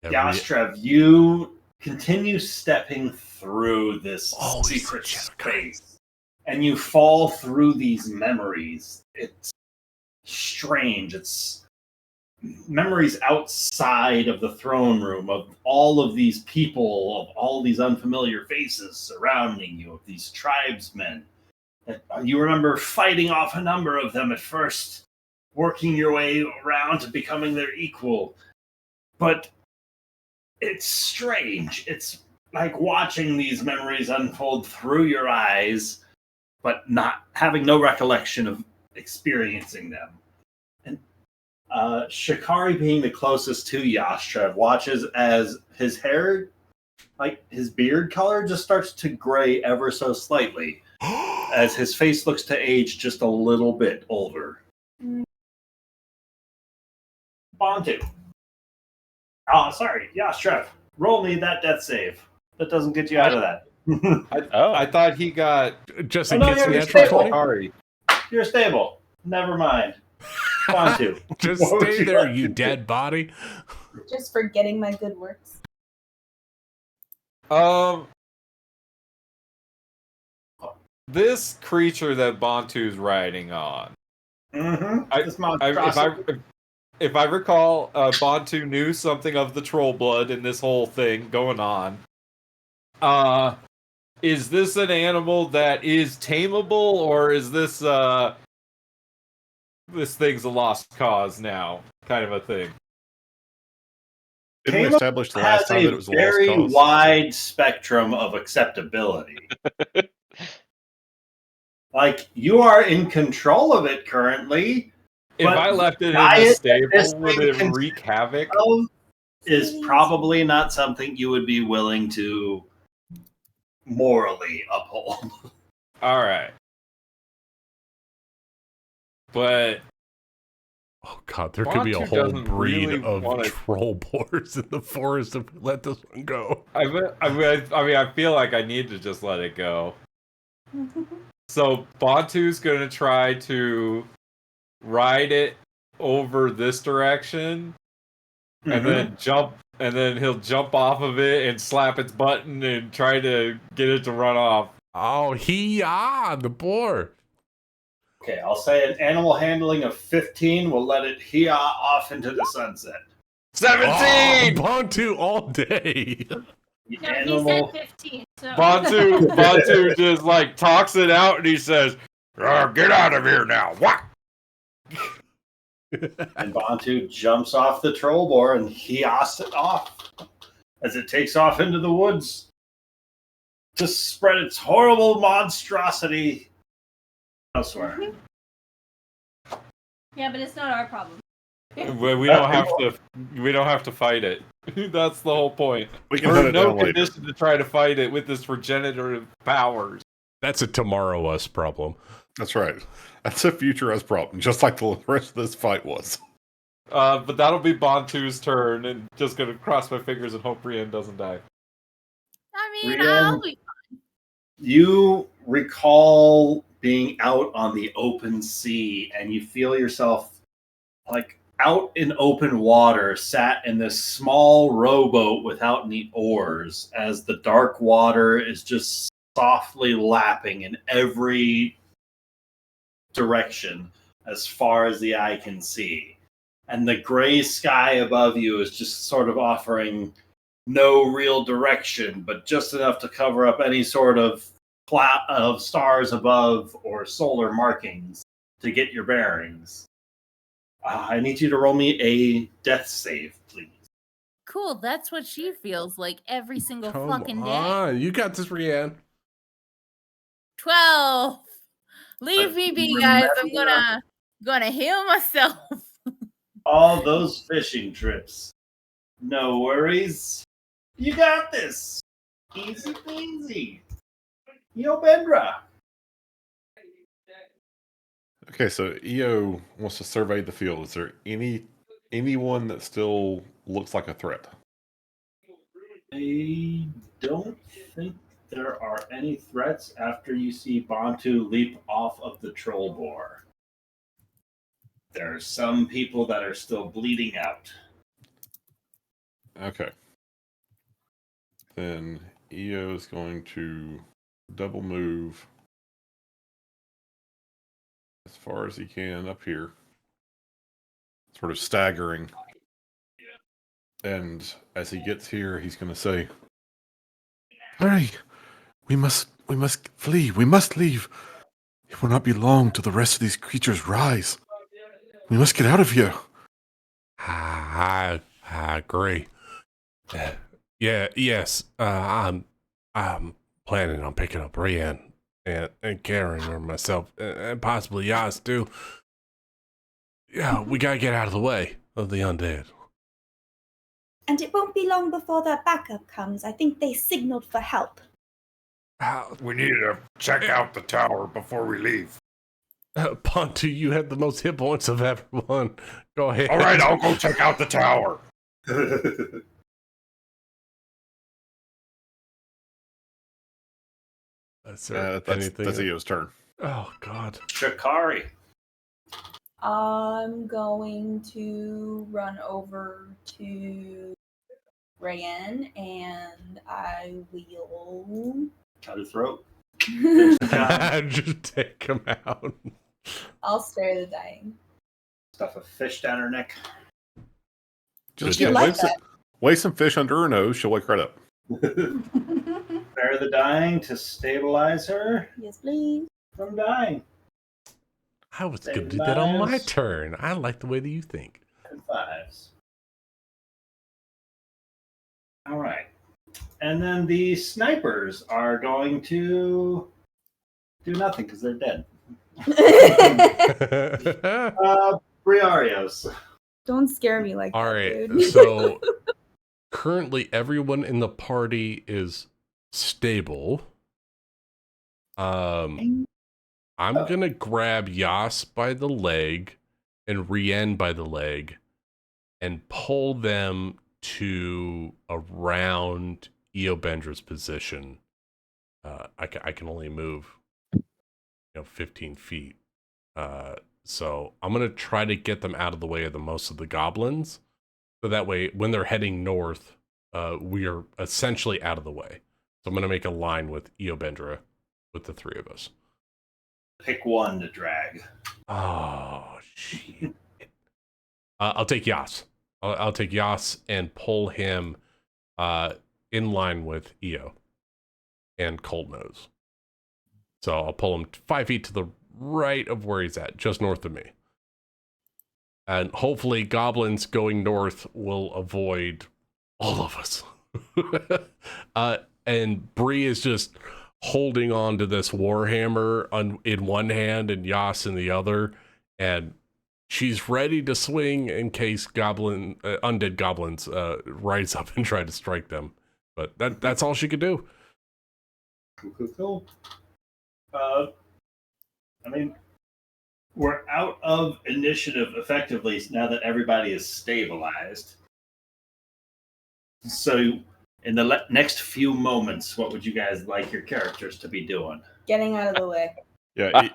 Yeah, Yastrev, you continue stepping through this Oh, he's secret such a space, and you fall through these memories. It's strange. It's memories outside of the throne room of all of these people, of all these unfamiliar faces surrounding you, of these tribesmen. You remember fighting off a number of them at first, working your way around to becoming their equal. But it's strange. It's like watching these memories unfold through your eyes, but not having no recollection of experiencing them. And Shikari, being the closest to Yastrev, watches as his hair, like his beard color, just starts to gray ever so slightly as his face looks to age just a little bit older. Bontu. Oh, sorry. Yastrev. Roll me that death save. That doesn't get you out of that. I thought he got Just Oh, in no, case you're the natural stable. 20. Sorry. You're stable. Never mind. Bontu. Just What would stay you there, like you to do? dead body. Just forgetting my good works. This creature that Bantu's riding on. Mm-hmm. This monstrosity. If I recall, Bantu knew something of the troll blood in this whole thing going on. Is this an animal that is tameable, or is this this thing's a lost cause now, kind of a thing? Didn't we Caleb establish the last has time that it was a lost very cause? wide spectrum of acceptability. Like, you are in control of it currently. If But I left it in diet the that stable, this would thing it can wreak havoc? is probably not something you would be willing to morally uphold. All right, but Oh god, there could be a Bantu whole doesn't breed really of wanna- troll boars in the forest if we let this one go. I feel like I need to just let it go. So Bantu's gonna try to ride it over this direction, and then jump, and then he'll jump off of it and slap its button and try to get it to run off. Oh, the boar. Okay, I'll say an animal handling of 15 will let it hee off into the sunset. 17! Oh, Bantu all day. The No, he animal, said 15. So. Bantu just like talks it out, and he says, Get out of here now. What? and Bantu jumps off the troll boar and he-offs it off as it takes off into the woods to spread its horrible monstrosity elsewhere. Yeah, but it's not our problem. we don't have to fight it. That's the whole point. We can We're hunt in it no down later. condition to try to fight it with its regenerative powers. That's a tomorrow us problem. That's right. That's a future us problem, just like the rest of this fight was. But that'll be Bantu's turn, and just gonna cross my fingers and hope Brienne doesn't die. I mean, Brienne, I'll be you recall being out on the open sea and you feel yourself like out in open water, sat in this small rowboat without any oars, as the dark water is just softly lapping in every direction as far as the eye can see. And the gray sky above you is just sort of offering no real direction, but just enough to cover up any sort of cloud of stars above or solar markings to get your bearings. I need you to roll me a death save, please. Cool. That's what she feels like every single Come fucking day. on. You got this, Rianne. 12. Leave me be, guys. I'm gonna heal myself. All those fishing trips. No worries. You got this. Easy peasy. Yo, Bendra. Okay, so EO wants to survey the field. Is there anyone that still looks like a threat? I don't think there are any threats after you see Bantu leap off of the troll boar. There are some people that are still bleeding out. Okay. Then EO is going to double move as far as he can up here, sort of staggering. And as he gets here, he's going to say, "Hurry! We must flee. We must leave. It will not be long till the rest of these creatures rise. We must get out of here." I agree. Yes. I'm planning on picking up Rianne and carrying her myself, and possibly Yas too. Yeah, we gotta get out of the way of the undead. And it won't be long before their backup comes. I think they signaled for help. We need to check out the tower before we leave. Pontu, you had the most hit points of everyone. Go ahead. All right, I'll go check out the tower. That's EO's turn. Oh, God. Shikari. I'm going to run over to Rayan and I will Cut his throat. Just take him out. I'll spare the dying. Stuff a fish down her neck. Just She'd like that. wave some fish under her nose. She'll wake right up. Spare the dying to stabilize her Yes, please. from dying. I was going to do that on my turn. I like the way that you think. And 5s. All right. And then the snipers are going to do nothing because they're dead. Briarios. Don't scare me like All that, right. dude. So currently everyone in the party is stable. I'm going to grab Yas by the leg and Rianne by the leg and pull them to around Eobendra's position. I can only move 15 feet. So I'm going to try to get them out of the way of the most of the goblins. So that way, when they're heading north, we are essentially out of the way. So I'm going to make a line with Eobendra with the three of us. Pick one to drag. Oh, shit. I'll take Yas. I'll take Yas and pull him in line with Eo and Cold Nose. So I'll pull him 5 feet to the right of where he's at, just north of me. And hopefully goblins going north will avoid all of us. And Bree is just holding on to this warhammer in one hand and Yas in the other. And she's ready to swing in case undead goblins rise up and try to strike them. But that's all she could do. Cool. I mean, we're out of initiative effectively now that everybody is stabilized. So, in the next few moments, what would you guys like your characters to be doing? Getting out of the way. Yeah,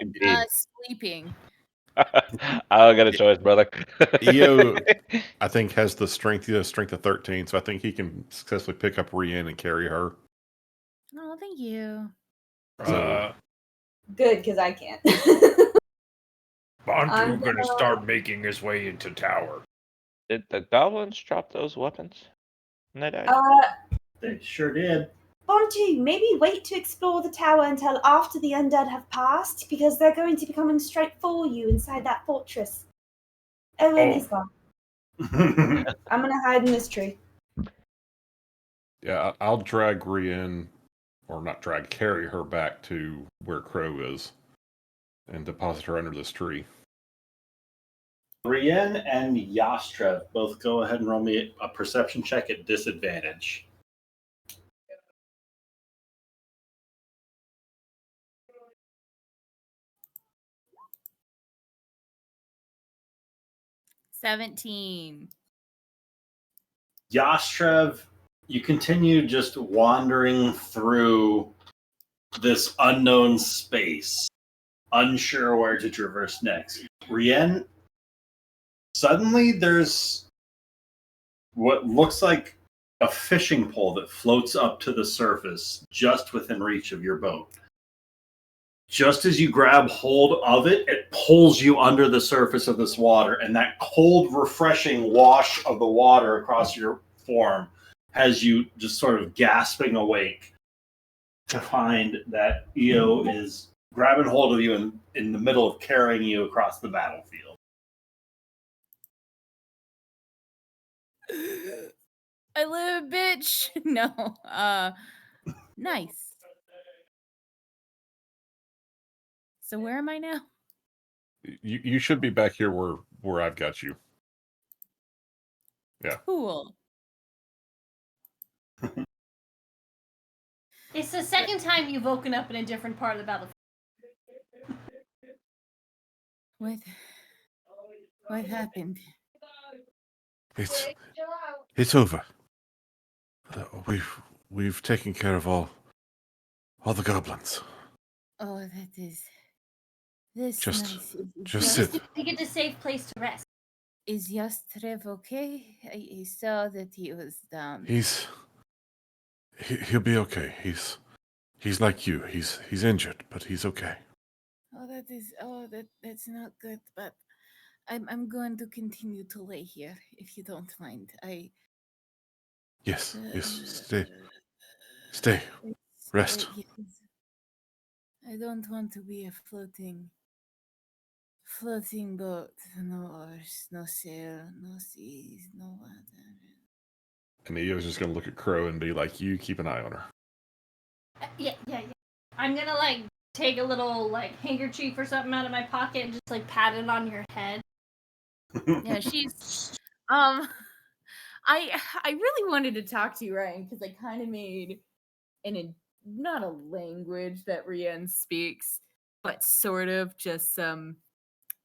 Sleeping. I don't got a choice, brother. EO, I think, has the strength of 13, so I think he can successfully pick up Rian and carry her. Oh, thank you. Good, because I can't. Bantu I'm gonna gonna- start making his way into tower. Did the goblins drop those weapons when they died? They sure did. Bontu, maybe wait to explore the tower until after the undead have passed, because they're going to be coming straight for you inside that fortress. Oh, and he's gone. I'm gonna hide in this tree. Yeah, I'll drag Rian, or not drag, carry her back to where Crow is and deposit her under this tree. Brienne and Yastrev both go ahead and roll me a perception check at disadvantage. $17. Yastrev, you continue just wandering through this unknown space, unsure where to traverse next. Brienne, suddenly there's what looks like a fishing pole that floats up to the surface just within reach of your boat. Just as you grab hold of it, it pulls you under the surface of this water, and that cold, refreshing wash of the water across your form has you just sort of gasping awake to find that Io is grabbing hold of you in the middle of carrying you across the battlefield. I live, bitch. No. Nice. So where am I now? You should be back here where I've got you. Yeah. Cool. It's the second time you've woken up in a different part of the battlefield. What happened? It's over. We've taken care of all the goblins. Oh, that's Just- nice. just Just sit. to get a safe place to rest. Is Yastrev okay? I saw that he was down. He'll be okay. He's like you. He's injured, but he's okay. That's not good, but I'm going to continue to lay here if you don't mind. Yes. Stay. Rest. Yes. I don't want to be a floating boat. No oars, no sail, no seas, no water. And Eo's just gonna look at Crow and be like, "You keep an eye on her." Yeah. I'm gonna like take a little like handkerchief or something out of my pocket and just like pat it on your head. Yeah, she's I really wanted to talk to you, Ryan, because I kind of made not a language that Rian speaks, but sort of just some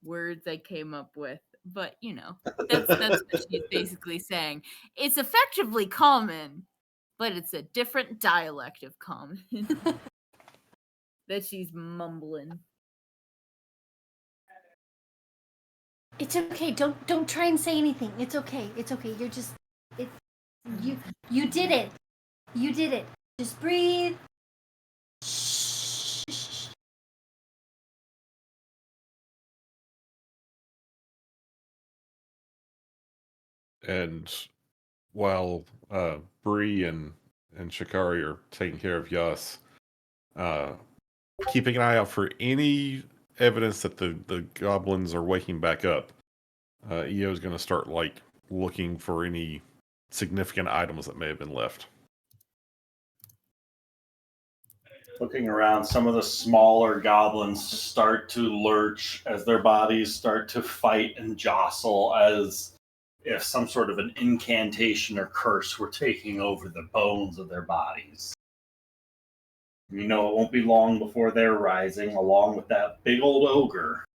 words I came up with. But you know, that's what she's basically saying. It's effectively common, but it's a different dialect of common that she's mumbling. It's okay. Don't try and say anything. It's okay. You're just you did it. You did it. Just breathe. Shh. And while Bree and Shikari are taking care of Yas, keeping an eye out for any evidence that the goblins are waking back up, Eo's going to start like looking for any significant items that may have been left. Looking around, some of the smaller goblins start to lurch as their bodies start to fight and jostle as if some sort of an incantation or curse were taking over the bones of their bodies. You know, it won't be long before they're rising, along with that big old ogre.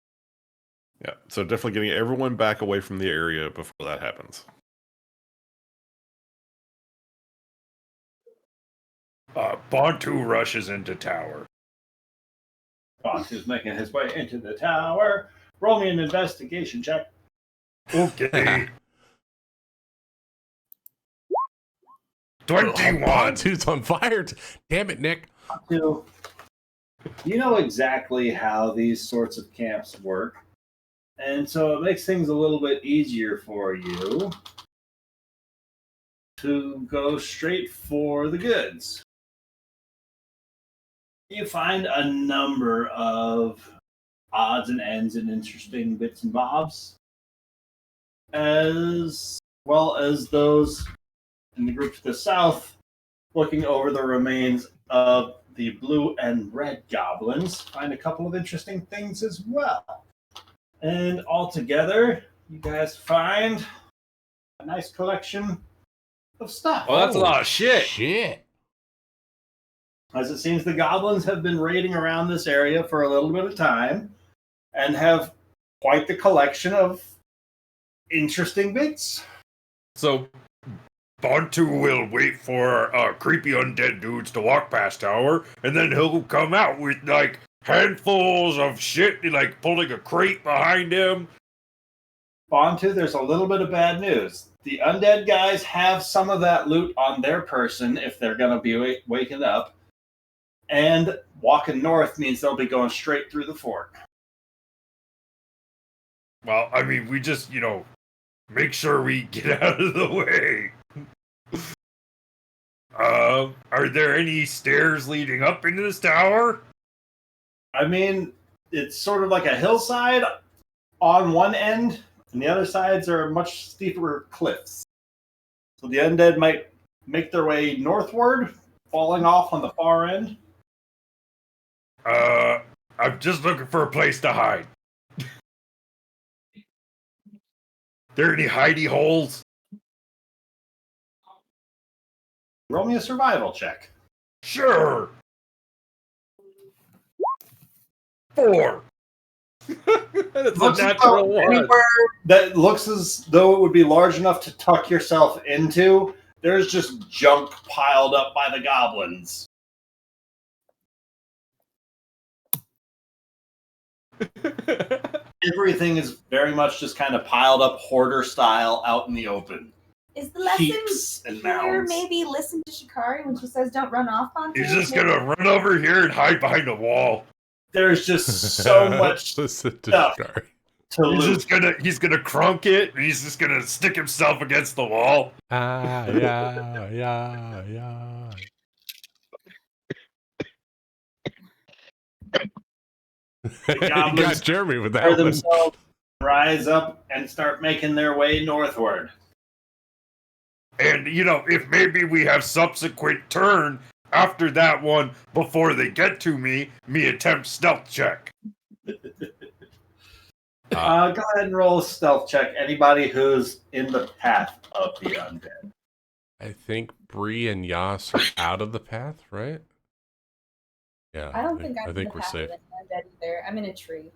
Yeah, so definitely getting everyone back away from the area before that happens. Bantu rushes into tower. Fox is making his way into the tower. Roll me an investigation check. Okay. Oh, 21. dude's on fire. Damn it, Nick. You know exactly how these sorts of camps work. And so it makes things a little bit easier for you to go straight for the goods. You find a number of odds and ends and interesting bits and bobs, as well as those in the group to the south looking over the remains of the blue and red goblins. Find a couple of interesting things as well. And altogether, you guys find a nice collection of stuff. Well, that's a lot of shit. Shit. As it seems, the goblins have been raiding around this area for a little bit of time and have quite the collection of interesting bits. So, Bantu will wait for creepy undead dudes to walk past tower, and then he'll come out with like handfuls of shit, like pulling a crate behind him. Bantu, there's a little bit of bad news. The undead guys have some of that loot on their person if they're going to be waking up. And walking north means they'll be going straight through the fort. Well, I mean, we just, make sure we get out of the way. Are there any stairs leading up into this tower? I mean, it's sort of like a hillside on one end, and the other sides are much steeper cliffs. So the undead might make their way northward, falling off on the far end. I'm just looking for a place to hide. There any hidey holes? Roll me a survival check. Sure. 4. That's a Looks as natural though one. anywhere that looks as though it would be large enough to tuck yourself into, there's just junk piled up by the goblins. Everything is very much just kind of piled up hoarder style out in the open. Is the lesson Heaps and here mounds. maybe listen to Shikari when she says don't run off on He's things? just gonna run over here and hide behind a wall. There's just so much Listen to stuff Shikari. to He's loot. just gonna crunk it, and he's just gonna stick himself against the wall. Ah, yeah, yeah, yeah. You got goblins Jeremy with that For one. themselves, rise up and start making their way northward. And if maybe we have subsequent turn after that one before they get to me attempt stealth check. Go ahead and roll a stealth check. Anybody who's in the path of the undead. I think Bree and Yas are out of the path, right? Yeah. I don't think I'm I in think the we're path safe. of any undead either. I'm in a tree.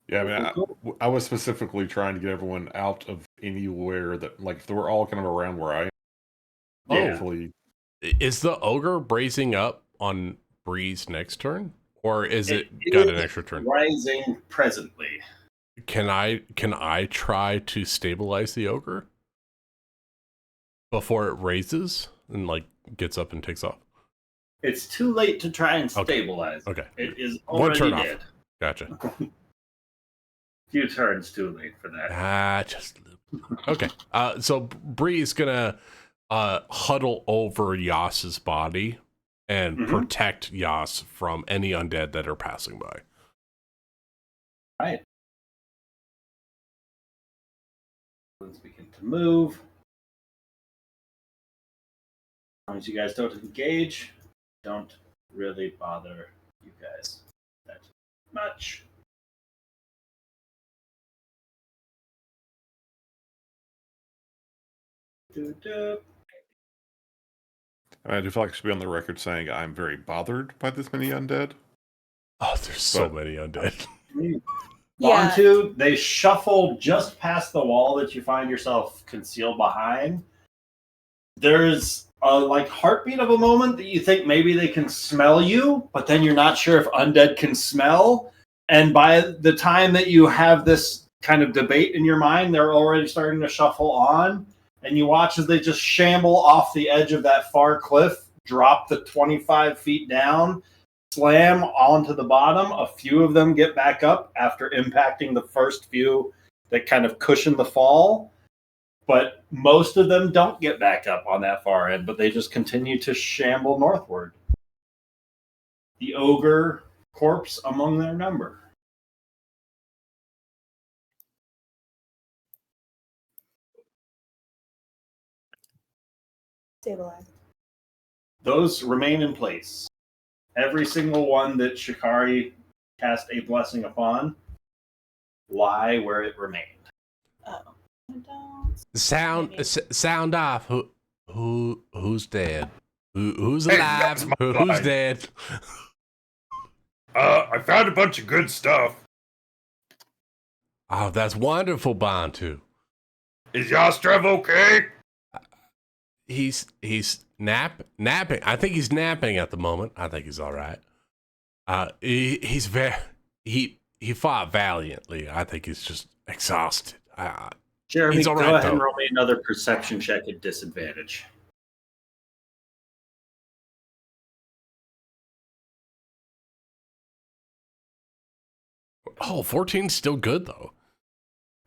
Yeah, I mean, I was specifically trying to get everyone out of anywhere that, like, if they were all kind of around where I am. Yeah. Hopefully, Is the ogre braising up on Bree's next turn? Or is it It got is an extra turn? Rising presently. Can I try to stabilize the ogre before it raises and like gets up and takes off? It's too late to try and Okay. stabilize. Okay. It is One already turn off. dead. Gotcha. Few turns too late for that. Just okay. So Bree's gonna huddle over Yas's body and Mhm. protect Yas from any undead that are passing by. Right. Let's begin to move. As long as you guys don't engage, don't really bother you guys that much. Doo-doo. I do feel like I should be on the record saying I'm very bothered by this many undead. Oh, there's so But- many undead. Yeah. Bantu, they shuffle just past the wall that you find yourself concealed behind. There's a heartbeat of a moment that you think maybe they can smell you, but then you're not sure if undead can smell. And by the time that you have this kind of debate in your mind, they're already starting to shuffle on. And you watch as they just shamble off the edge of that far cliff, drop the 25 feet down, slam onto the bottom. A few of them get back up after impacting the first few that kind of cushion the fall. But most of them don't get back up on that far end, but they just continue to shamble northward. The ogre corpse among their number. Stabilized. Those remain in place. Every single one that Shikari cast a blessing upon lie where it remained. Oh. I don't. Sound off. Who's dead? Who's Hey, alive? that's my Who's line. dead? I found a bunch of good stuff. Oh, that's wonderful, Bantu. Is Yastrev okay? He's napping. I think he's napping at the moment. I think he's all right. He's very he fought valiantly. I think he's just exhausted. Jeremy, He's all go right, ahead and though. roll me another perception check at disadvantage. Oh, 14's still good though.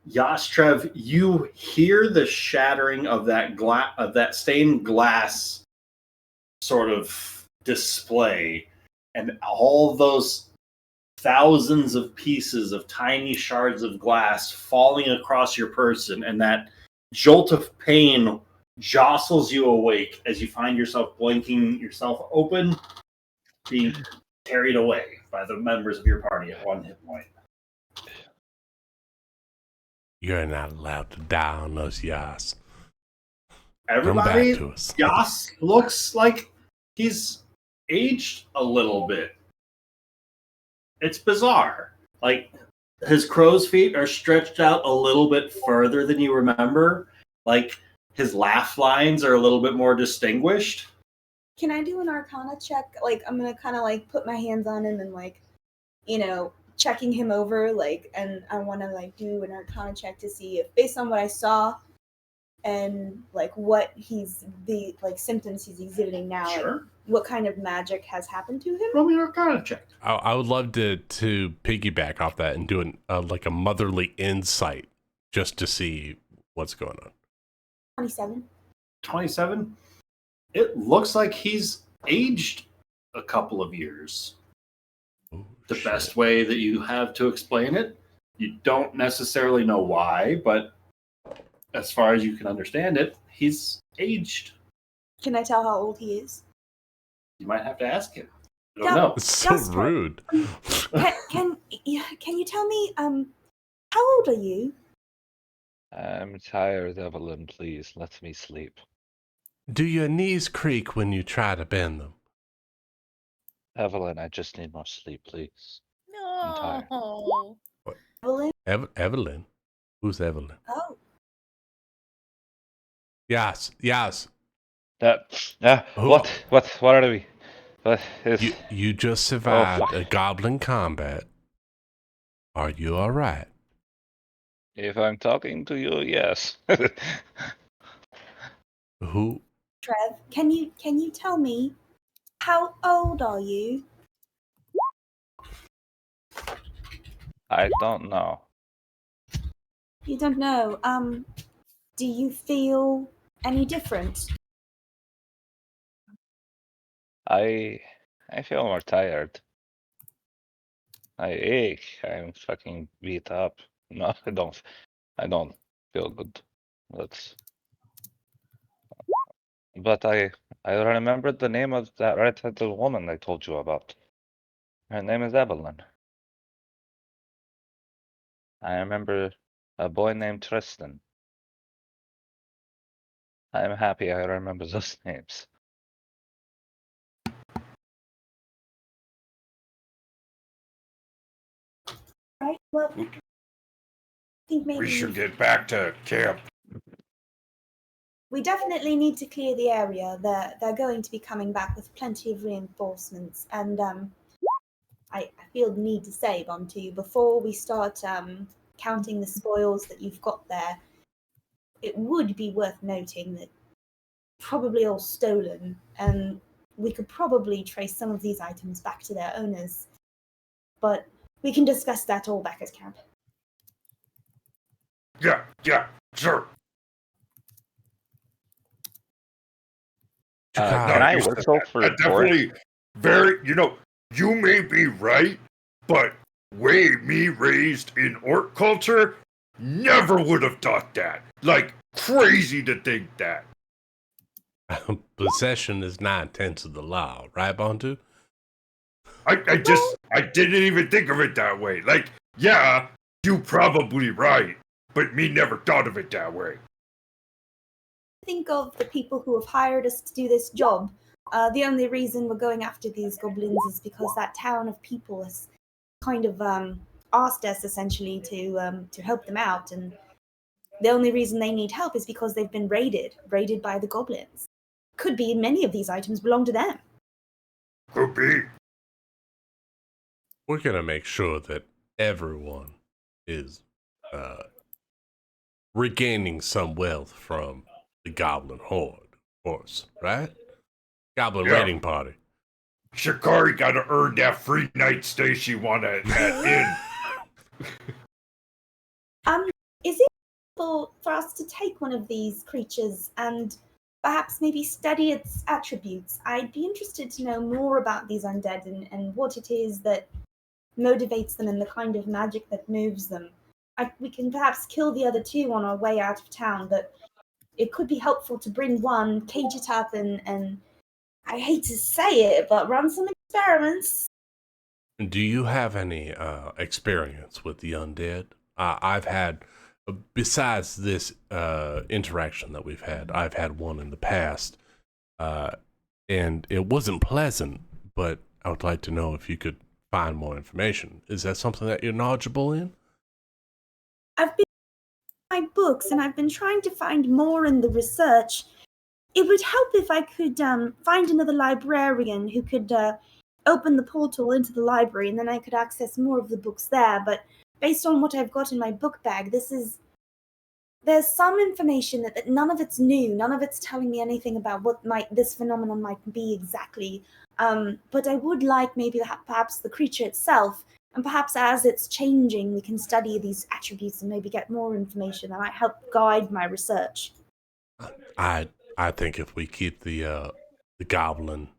Yastrev, you hear the shattering of that stained glass sort of display, and all those thousands of pieces of tiny shards of glass falling across your person, and that jolt of pain jostles you awake as you find yourself blinking yourself open, being carried away by the members of your party at one hit point. You're not allowed to die on us, Yas. Everybody, Come back to us. Yas looks like he's aged a little bit. It's bizarre. Like, his crow's feet are stretched out a little bit further than you remember. Like, his laugh lines are a little bit more distinguished. Can I do an Arcana check? Like, I'm gonna kind of like put my hands on him and like, checking him over. Like, and I want to like do an Arcana check to see if, based on what I saw, and like what the symptoms he's exhibiting now, Sure. and what kind of magic has happened to him. Roll me an Arcana check. I would love to piggyback off that and do like a motherly insight just to see what's going on. 27. 27. It looks like he's aged a couple of years. Oh, The shit. best way that you have to explain it, you don't necessarily know why, but as far as you can understand it, he's aged. Can I tell how old he is? You might have to ask him. I don't Yeah. know. It's so Just- rude. Can you tell me how old are you? I'm tired, Evelyn. Please let me sleep. Do your knees creak when you try to bend them? Evelyn, I just need more sleep, please. tired. No. Evelyn? Evelyn? Who's Evelyn? Oh, Yes. Who- What are we? What is? You just survived fuck. a goblin combat. Are you all right? If I'm talking to you, yes. Who? Trev, can you tell me how old are you? I don't know. You don't know. Do you feel any different? I feel more tired. I ache. I'm fucking beat up. No, I don't feel good. But I remembered the name of that red-headed woman I told you about. Her name is Evelyn. I remember a boy named Tristan. I'm happy I remember those names. Right. Well, I think maybe We should get back to camp. we definitely need to clear the area. They're going to be coming back with plenty of reinforcements, and I feel the need to say, Bontu, before we start counting the spoils that you've got there, it would be worth noting that probably all stolen, and we could probably trace some of these items back to their owners. But we can discuss that all back at camp. Yeah, sure. Can I you said whistle that. for That Boris? definitely very, you may be right, but way me raised in orc culture, never would have thought that. Like, crazy to think that. Possession is 9/10 of the law, right, Bontu? I didn't even think of it that way. Like, yeah, you probably right, but me never thought of it that way. Think of the people who have hired us to do this job. The only reason we're going after these goblins is because that town of people has kind of asked us essentially to help them out, and the only reason they need help is because they've been raided by the goblins. Could be many of these items belong to them. Could be. We're gonna make sure that everyone is regaining some wealth from the Goblin Horde, of course, right? Goblin Yeah. raiding party. Shikari gotta earn that free night stay she wanted at inn. Is it possible for us to take one of these creatures and perhaps maybe study its attributes? I'd be interested to know more about these undead and what it is that motivates them and the kind of magic that moves them. We can perhaps kill the other two on our way out of town, but it could be helpful to bring one, cage it up, and I hate to say it, but run some experiments. Do you have any experience with the undead? I've had, besides this interaction that we've had, I've had one in the past, and it wasn't pleasant, but I would like to know if you could find more information. Is that something that you're knowledgeable in? I've been reading my books and I've been trying to find more in the research. It would help if I could find another librarian who could open the portal into the library, and then I could access more of the books there. But based on what I've got in my book bag, there's some information that none of it's new, none of it's telling me anything about what this phenomenon might be exactly. But I would like maybe perhaps the creature itself, and perhaps as it's changing, we can study these attributes and maybe get more information that might help guide my research. I think if we keep the goblin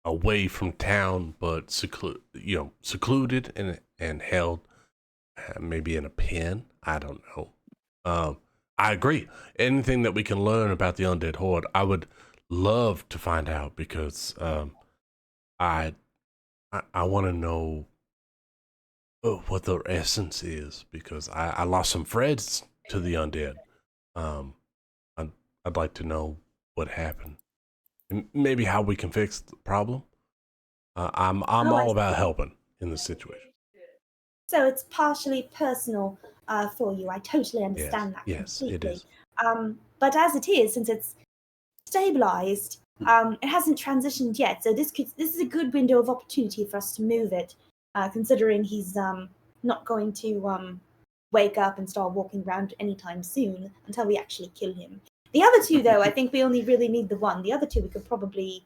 away from town, but secluded and held, maybe in a pen. I don't know. I agree. Anything that we can learn about the undead horde, I would love to find out, because I want to know what their essence is, because I lost some friends to the undead. I'd like to know what happened and maybe how we can fix the problem. I'm all about helping in this situation. So it's partially personal for you. I totally understand that Yes, completely. it is. But as it is, since it's stabilized, it hasn't transitioned yet. So this is a good window of opportunity for us to move it, considering he's not going to wake up and start walking around anytime soon until we actually kill him. The other two, though, I think we only really need the one. The other two we could probably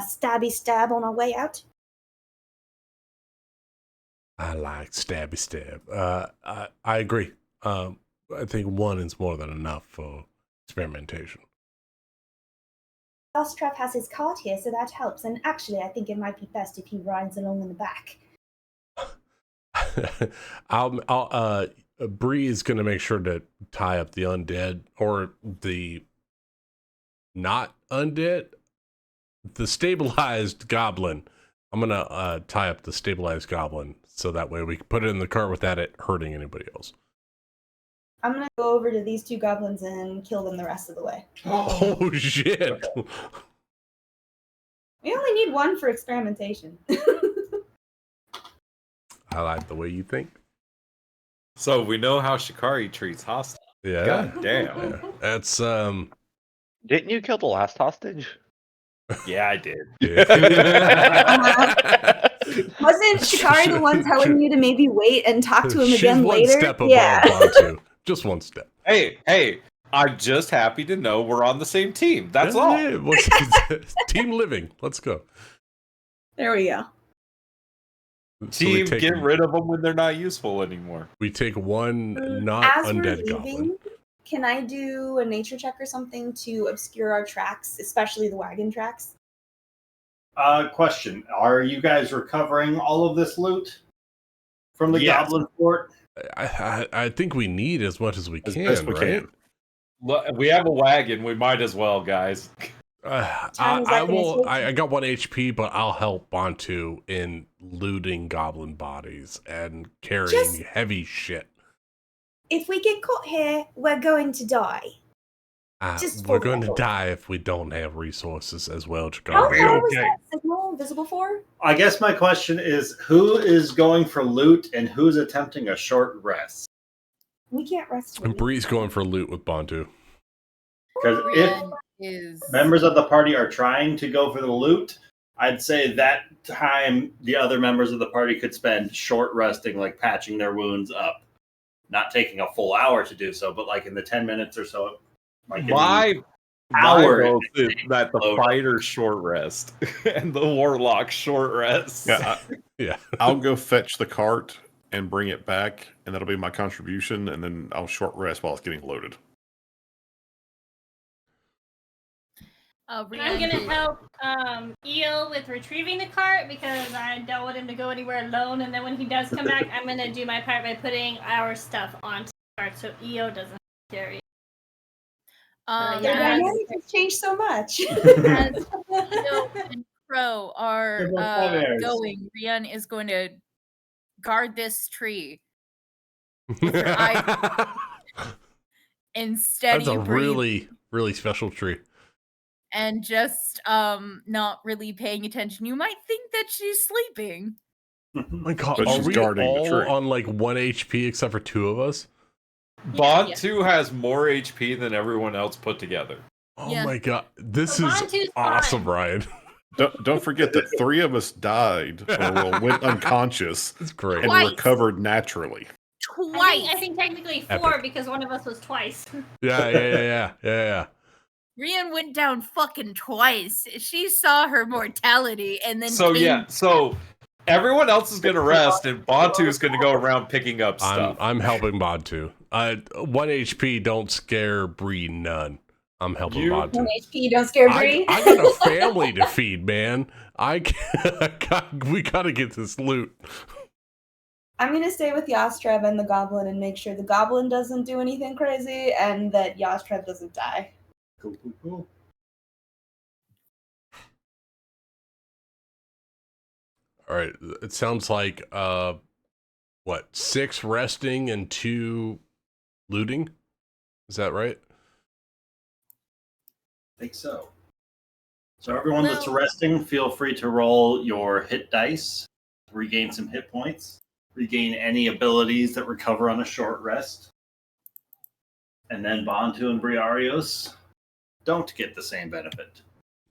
stab on our way out. I like stabby stab. I agree. I think one is more than enough for experimentation. Ostrov has his cart here, so that helps. And actually, I think it might be best if he rides along in the back. Bree is going to make sure to tie up the undead, or the not undead, the stabilized goblin. I'm going to tie up the stabilized goblin, so that way we can put it in the cart without it hurting anybody else. I'm going to go over to these two goblins and kill them the rest of the way. Oh, shit. We only need one for experimentation. I like the way you think. So we know how Shikari treats hostages. Yeah. God damn. Yeah. That's Didn't you kill the last hostage? Yeah, I did. yeah. Wasn't Shikari the one telling you to maybe wait and talk to him She's again one later? step above Yeah. Bantu. Just one step. Hey, I'm just happy to know we're on the same team. That's all. Yeah, team living. Let's go. There we go. So we Team, take, get rid of them when they're not useful anymore. we take one not As we're undead leaving, goblin. can I do a nature check or something to obscure our tracks, especially the wagon tracks? Question: are you guys recovering all of this loot from the Yes. Goblin Fort? I think we need as much as we As can, best we right? can. Look, we have a wagon. We might as well, guys. Time is I up in his will. face. I got 1 HP, but I'll help Bantu in looting goblin bodies and carrying Just- heavy shit. If we get caught here, we're going to die. Just for We're the going to record. die if we don't have resources as well, How Chicago. Be far was okay. that signal visible for? I guess my question is: who is going for loot and who's attempting a short rest? We can't rest. And Bree's going for loot with Bantu. Because if Brienne is members of the party are trying to go for the loot, I'd say that time the other members of the party could spend short resting, like patching their wounds up. Not taking a full hour to do so, but like in the 10 minutes or so. Like in My hour goal is that the load. fighter short rest and the warlock short rest. Yeah, Yeah. I'll go fetch the cart and bring it back, and that'll be my contribution, and then I'll short rest while it's getting loaded. I'm Brienne gonna is- help Eel with retrieving the cart because I don't want him to go anywhere alone. And then when he does come back, I'm gonna do my part by putting our stuff onto the cart so Eo doesn't carry it. Their Yeah. dynamic has changed so much. as Eel and Crow are They're both nightmares. going, Brienne is going to guard this tree and steady That's a breathe really special tree. and just not really paying attention. You might think that she's sleeping. Oh my God, But are she's we guarding the all tree. on like 1 HP except for 2 of us? Bond Yeah. 2 has more HP than everyone else put together. Oh Yeah. my God, this So is Bantu's awesome, fine. Ryan. Don't forget that 3 of us died or went unconscious It's great. and Twice. recovered naturally. Twice. I think technically 4 Epic. because one of us was twice. Yeah. Brienne went down fucking twice. She saw her mortality and then So came yeah, so everyone else is gonna rest, and Bantu is gonna go around picking up stuff. I'm helping Bantu. 1 HP don't scare Bree none. I'm helping You- Bantu. 1 HP, don't scare Bree. I got a family to feed, man. We gotta get this loot. I'm gonna stay with Yastreb and the goblin and make sure the goblin doesn't do anything crazy and that Yastreb doesn't die. Cool. All right, it sounds like 6 resting and 2 looting. Is that right? I think so. So everyone that's Well- resting, feel free to roll your hit dice, regain some hit points, regain any abilities that recover on a short rest. And then Bantu and Briarios don't get the same benefit.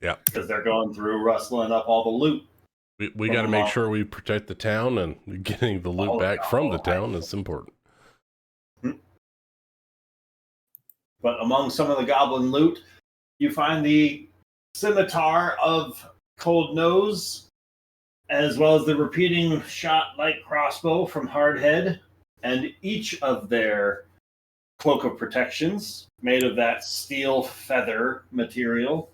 Yeah. Because they're going through rustling up all the loot. We got to make sure we protect the town, and getting the loot back from the town is important. But among some of the goblin loot, you find the scimitar of Cold Nose, as well as the repeating shot light crossbow from Hardhead, and each of their cloak of protections made of that steel feather material.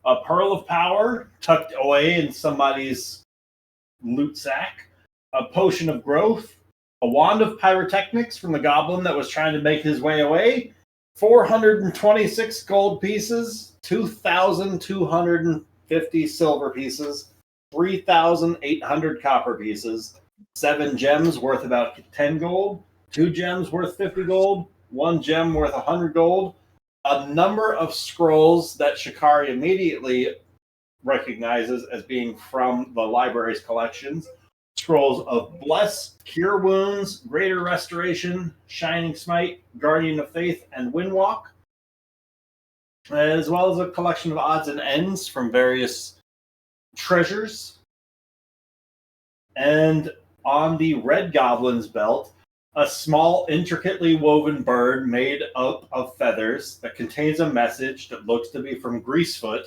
A pearl of power tucked away in somebody's loot sack. A potion of growth. A wand of pyrotechnics from the goblin that was trying to make his way away. 426 gold pieces, 2,250 silver pieces, 3,800 copper pieces, 7 gems worth about 10 gold, 2 gems worth 50 gold, 1 gem worth 100 gold, a number of scrolls that Shikari immediately recognizes as being from the library's collections. Scrolls of Bless, Cure Wounds, Greater Restoration, Shining Smite, Guardian of Faith, and Windwalk, as well as a collection of odds and ends from various treasures. And on the red goblin's belt, a small, intricately woven bird made up of feathers that contains a message that looks to be from Greasefoot,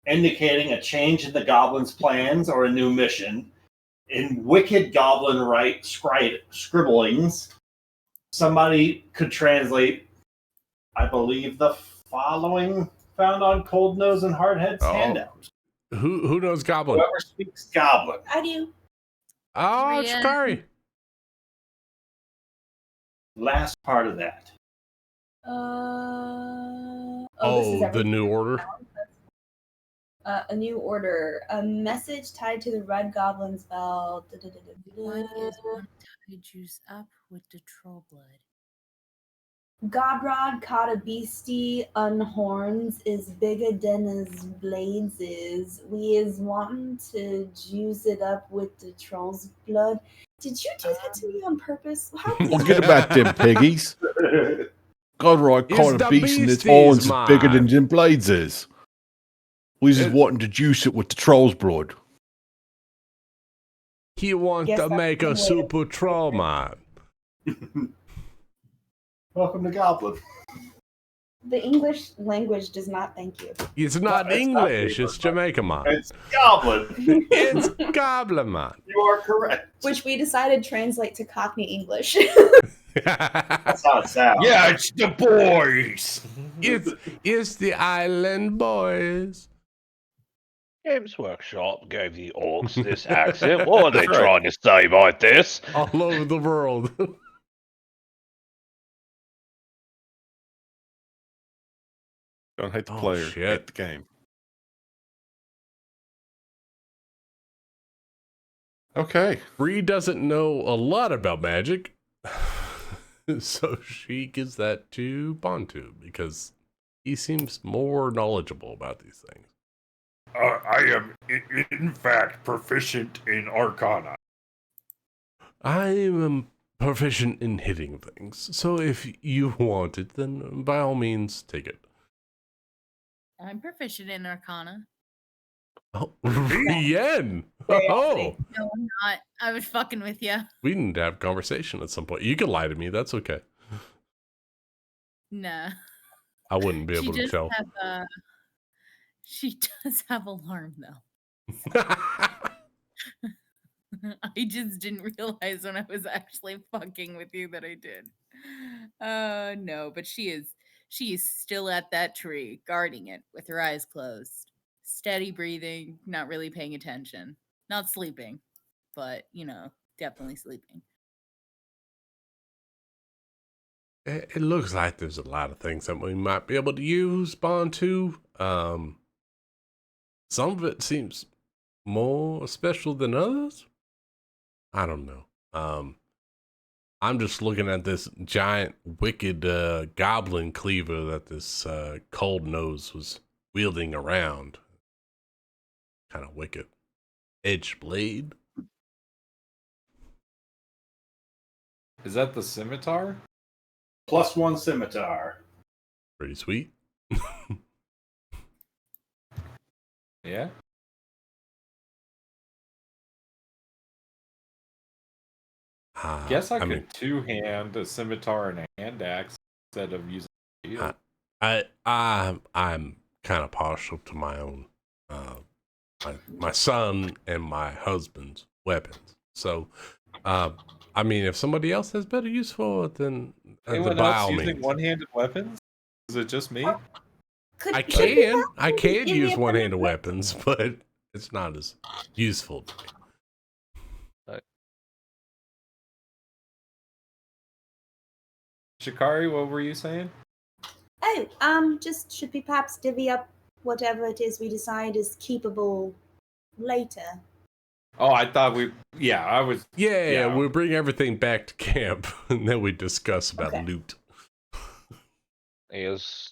indicating a change in the goblin's plans or a new mission. In wicked goblin right scribblings, somebody could translate, I believe, the following found on Cold Nose and Hardhead's handout. Who knows Goblin? Whoever speaks Goblin. I do. Oh, Rhea. Shikari. Last part of that. This is The everything. new order. A new order. A message tied to the red goblin's belt. What is one tied juice up with the troll blood? Godrod caught a beastie unhorns is bigger than his blades is. We is wanting to juice it up with the troll's blood. Did you do that to me on purpose? How did you Forget about them piggies. Godric It's caught the a beast and its beasties, horns is bigger than man. them blades is. We just It- wanting to juice it with the troll's blood. He want Guess to that's make the a way super to- troll, man. Welcome to Goblin. The English language does not thank you. It's not it's not English, English, it's Jamaica, man. It's Goblin. It's Goblin, man. You are correct. Which we decided translate to Cockney English. That's how it sounds. Yeah, it's the boys. it's the Island Boys. Games Workshop gave the orcs this accent. What are they That's right. trying to say by this? All over the world. Don't hate the Oh, player, shit. hate the game. Okay. Bree doesn't know a lot about magic. So she gives that to Bantu because he seems more knowledgeable about these things. I am, in fact, proficient in Arcana. I am proficient in hitting things, so if you want it, then by all means, take it. I'm proficient in Arcana. Oh, Rien! Oh, No, I'm not. I was fucking with you. we need to have a conversation at some point. You can lie to me, that's okay. Nah. I wouldn't be able to does tell. have she does have alarm though. I just didn't realize when I was actually fucking with you that I did. No, but she is still at that tree, guarding it with her eyes closed. Steady breathing, not really paying attention. Not sleeping, but definitely sleeping. It looks like there's a lot of things that we might be able to use Bantu. Some of it seems more special than others. I don't know. I'm just looking at this giant, wicked goblin cleaver that this Cold Nose was wielding around. Kind of wicked. Edge blade. Is that the scimitar? +1 scimitar. Pretty sweet. Yeah. Guess I could mean, two-hand a scimitar and a hand axe instead of using a shield. I'm kind of partial to my own, my son and my husband's weapons. So, I mean, if somebody else has better use for it, then Anyone by else all using means. one-handed weapons? Is it just me? I could we can have somebody give me use a one-handed better- weapons, but it's not as useful to me. Shikari, what were you saying? Oh, just should we perhaps divvy up whatever it is we decide is keepable later? Oh, I thought I was. Yeah, we'll bring everything back to camp, and then we discuss about Okay. loot. As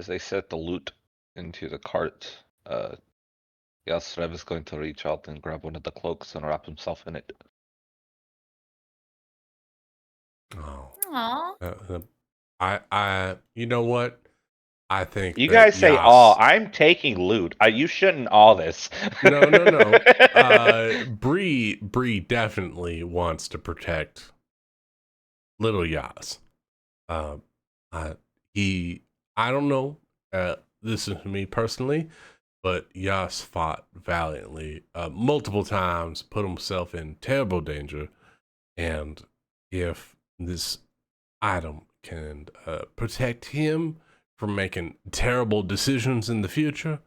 they set the loot into the cart, Yasrev is going to reach out and grab one of the cloaks and wrap himself in it. Oh. Aww. You know what? I think You that guys say Yas- all. I'm taking loot. You shouldn't all this. No. Bree definitely wants to protect little Yas. I don't know. This is me personally, but Yas fought valiantly multiple times, put himself in terrible danger, and if this item can protect him from making terrible decisions in the future,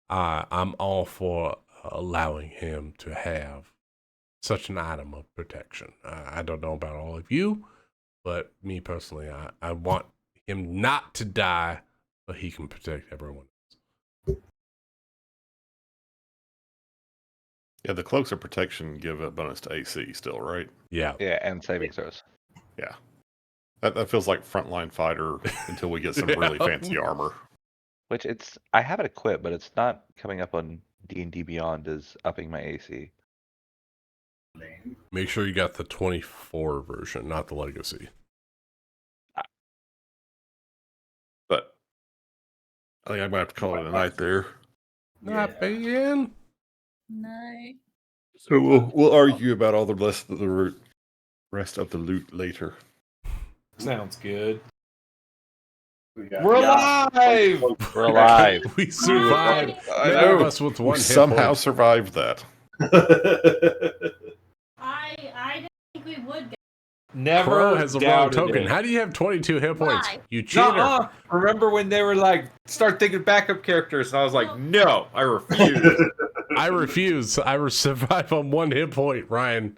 I'm all for allowing him to have such an item of protection. I don't know about all of you, but me personally, I want him not to die, but he can protect everyone. Yeah, the cloaks of protection give a bonus to AC still, right? Yeah. Yeah, and saving throws. Yeah. That feels like frontline fighter until we get some really Yeah. fancy armor. Which I have it equipped, but it's not coming up on D&D Beyond as upping my AC. Make sure you got the 24 version, not the legacy. But I think I'm gonna have to call it a night there. Not bad. Night. So we'll argue about all the rest of the loot later. Sounds good. We're We're alive! We're alive. We survived. I Many of know. us with We one hit somehow point. survived that. I didn't think we would. Never Crow has a wrong doubted token. it. How do you have 22 hit points? Why? You cheater. Nuh-uh. Remember when they were like, start thinking backup characters? And I was like, no, I refuse. I refuse. I will survive on one hit point, Ryan.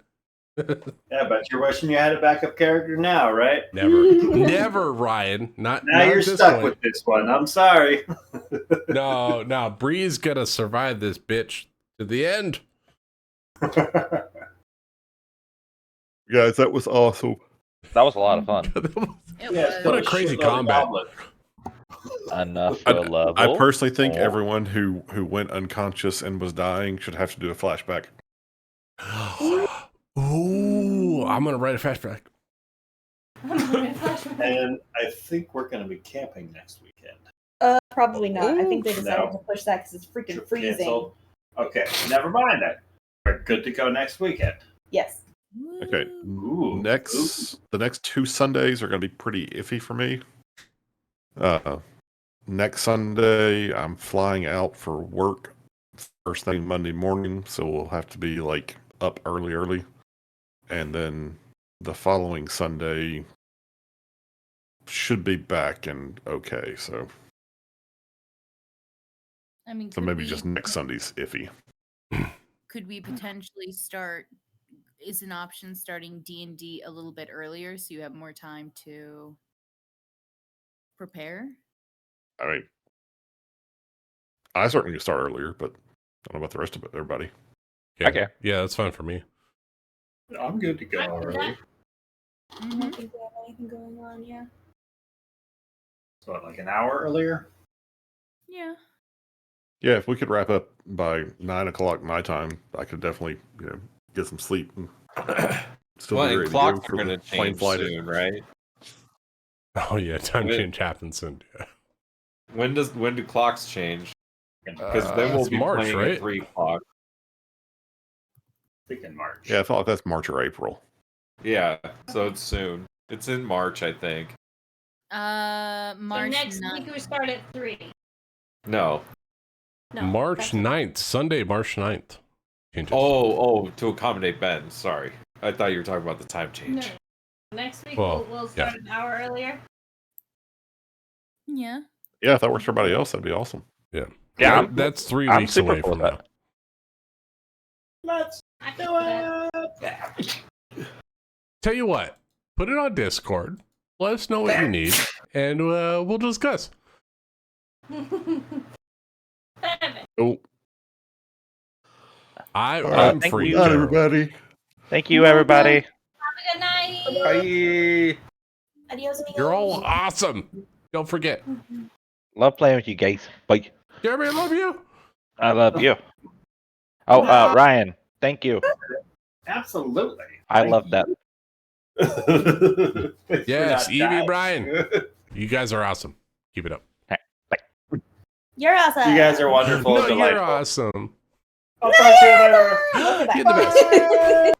Yeah, but you're wishing you had a backup character now, right? Never. Never, Ryan. Not Now not you're at this stuck point. with this one. I'm sorry. No. Bree's gonna survive this bitch to the end. Guys, that was awesome. That was a lot of fun. It Yeah, was. What a crazy shitload of combat. goblins. Enough for a level. I personally think Oh. everyone who went unconscious and was dying should have to do a flashback. Ooh, I'm gonna write a flashback. And I think we're going to be camping next weekend. Probably not. I think they Ooh, decided no. to push that because it's freaking Trip freezing. canceled. Okay, never mind that. We're good to go next weekend. Yes. Okay. Ooh. The next 2 Sundays are going to be pretty iffy for me. Next Sunday, I'm flying out for work first thing Monday morning, so we'll have to be like up early. And then the following Sunday should be back and okay. So I mean, so maybe just next Sunday's iffy. Could we potentially start? Is an option starting D&D a little bit earlier so you have more time to prepare? I mean, I certainly could start earlier, but I don't know about the rest of everybody. Yeah. Okay. Yeah, that's fine for me. I'm good to go already. I don't think we have anything going on, yeah. So, like an hour earlier? Yeah. Yeah, if we could wrap up by 9 o'clock my time, I could definitely get some sleep and still Well, be and ready clocks to are go for going the to plane change flight. soon, right? Oh yeah, time When- change happens soon. Yeah. When do clocks change? Because then we'll it's be March, playing right? at 3 o'clock. I think in March. Yeah, I felt like that's March or April. Yeah, so it's soon. It's in March, I think. So March next 9th. week we start at 3. No. No. March that's- 9th, Sunday, March 9th. Changes. To accommodate Ben. Sorry. I thought you were talking about the time No. change. Next week Well, we'll start an hour earlier. Yeah. Yeah, if that works for everybody else, that'd be awesome. Yeah. Yeah, That's 3 I'm weeks super away cool from with now. Let's I do think it. Tell you what, put it on Discord. Let us know what you need, and we'll discuss. Oh, I'm thank free. you. not General. everybody. Thank you, everybody. Have a good night. Bye. Adios, amigos. You're all awesome. Don't forget. Love playing with you guys. Bye. Jeremy, I love you. I love you. Oh, Ryan, thank you. Absolutely. I love that. Thanks for Yes, not Evie, dying. Brian. You guys are awesome. Keep it up. Bye. You're awesome. You guys are wonderful No, and you're delightful. awesome. I'll talk to you later. Okay, bye. You're the best.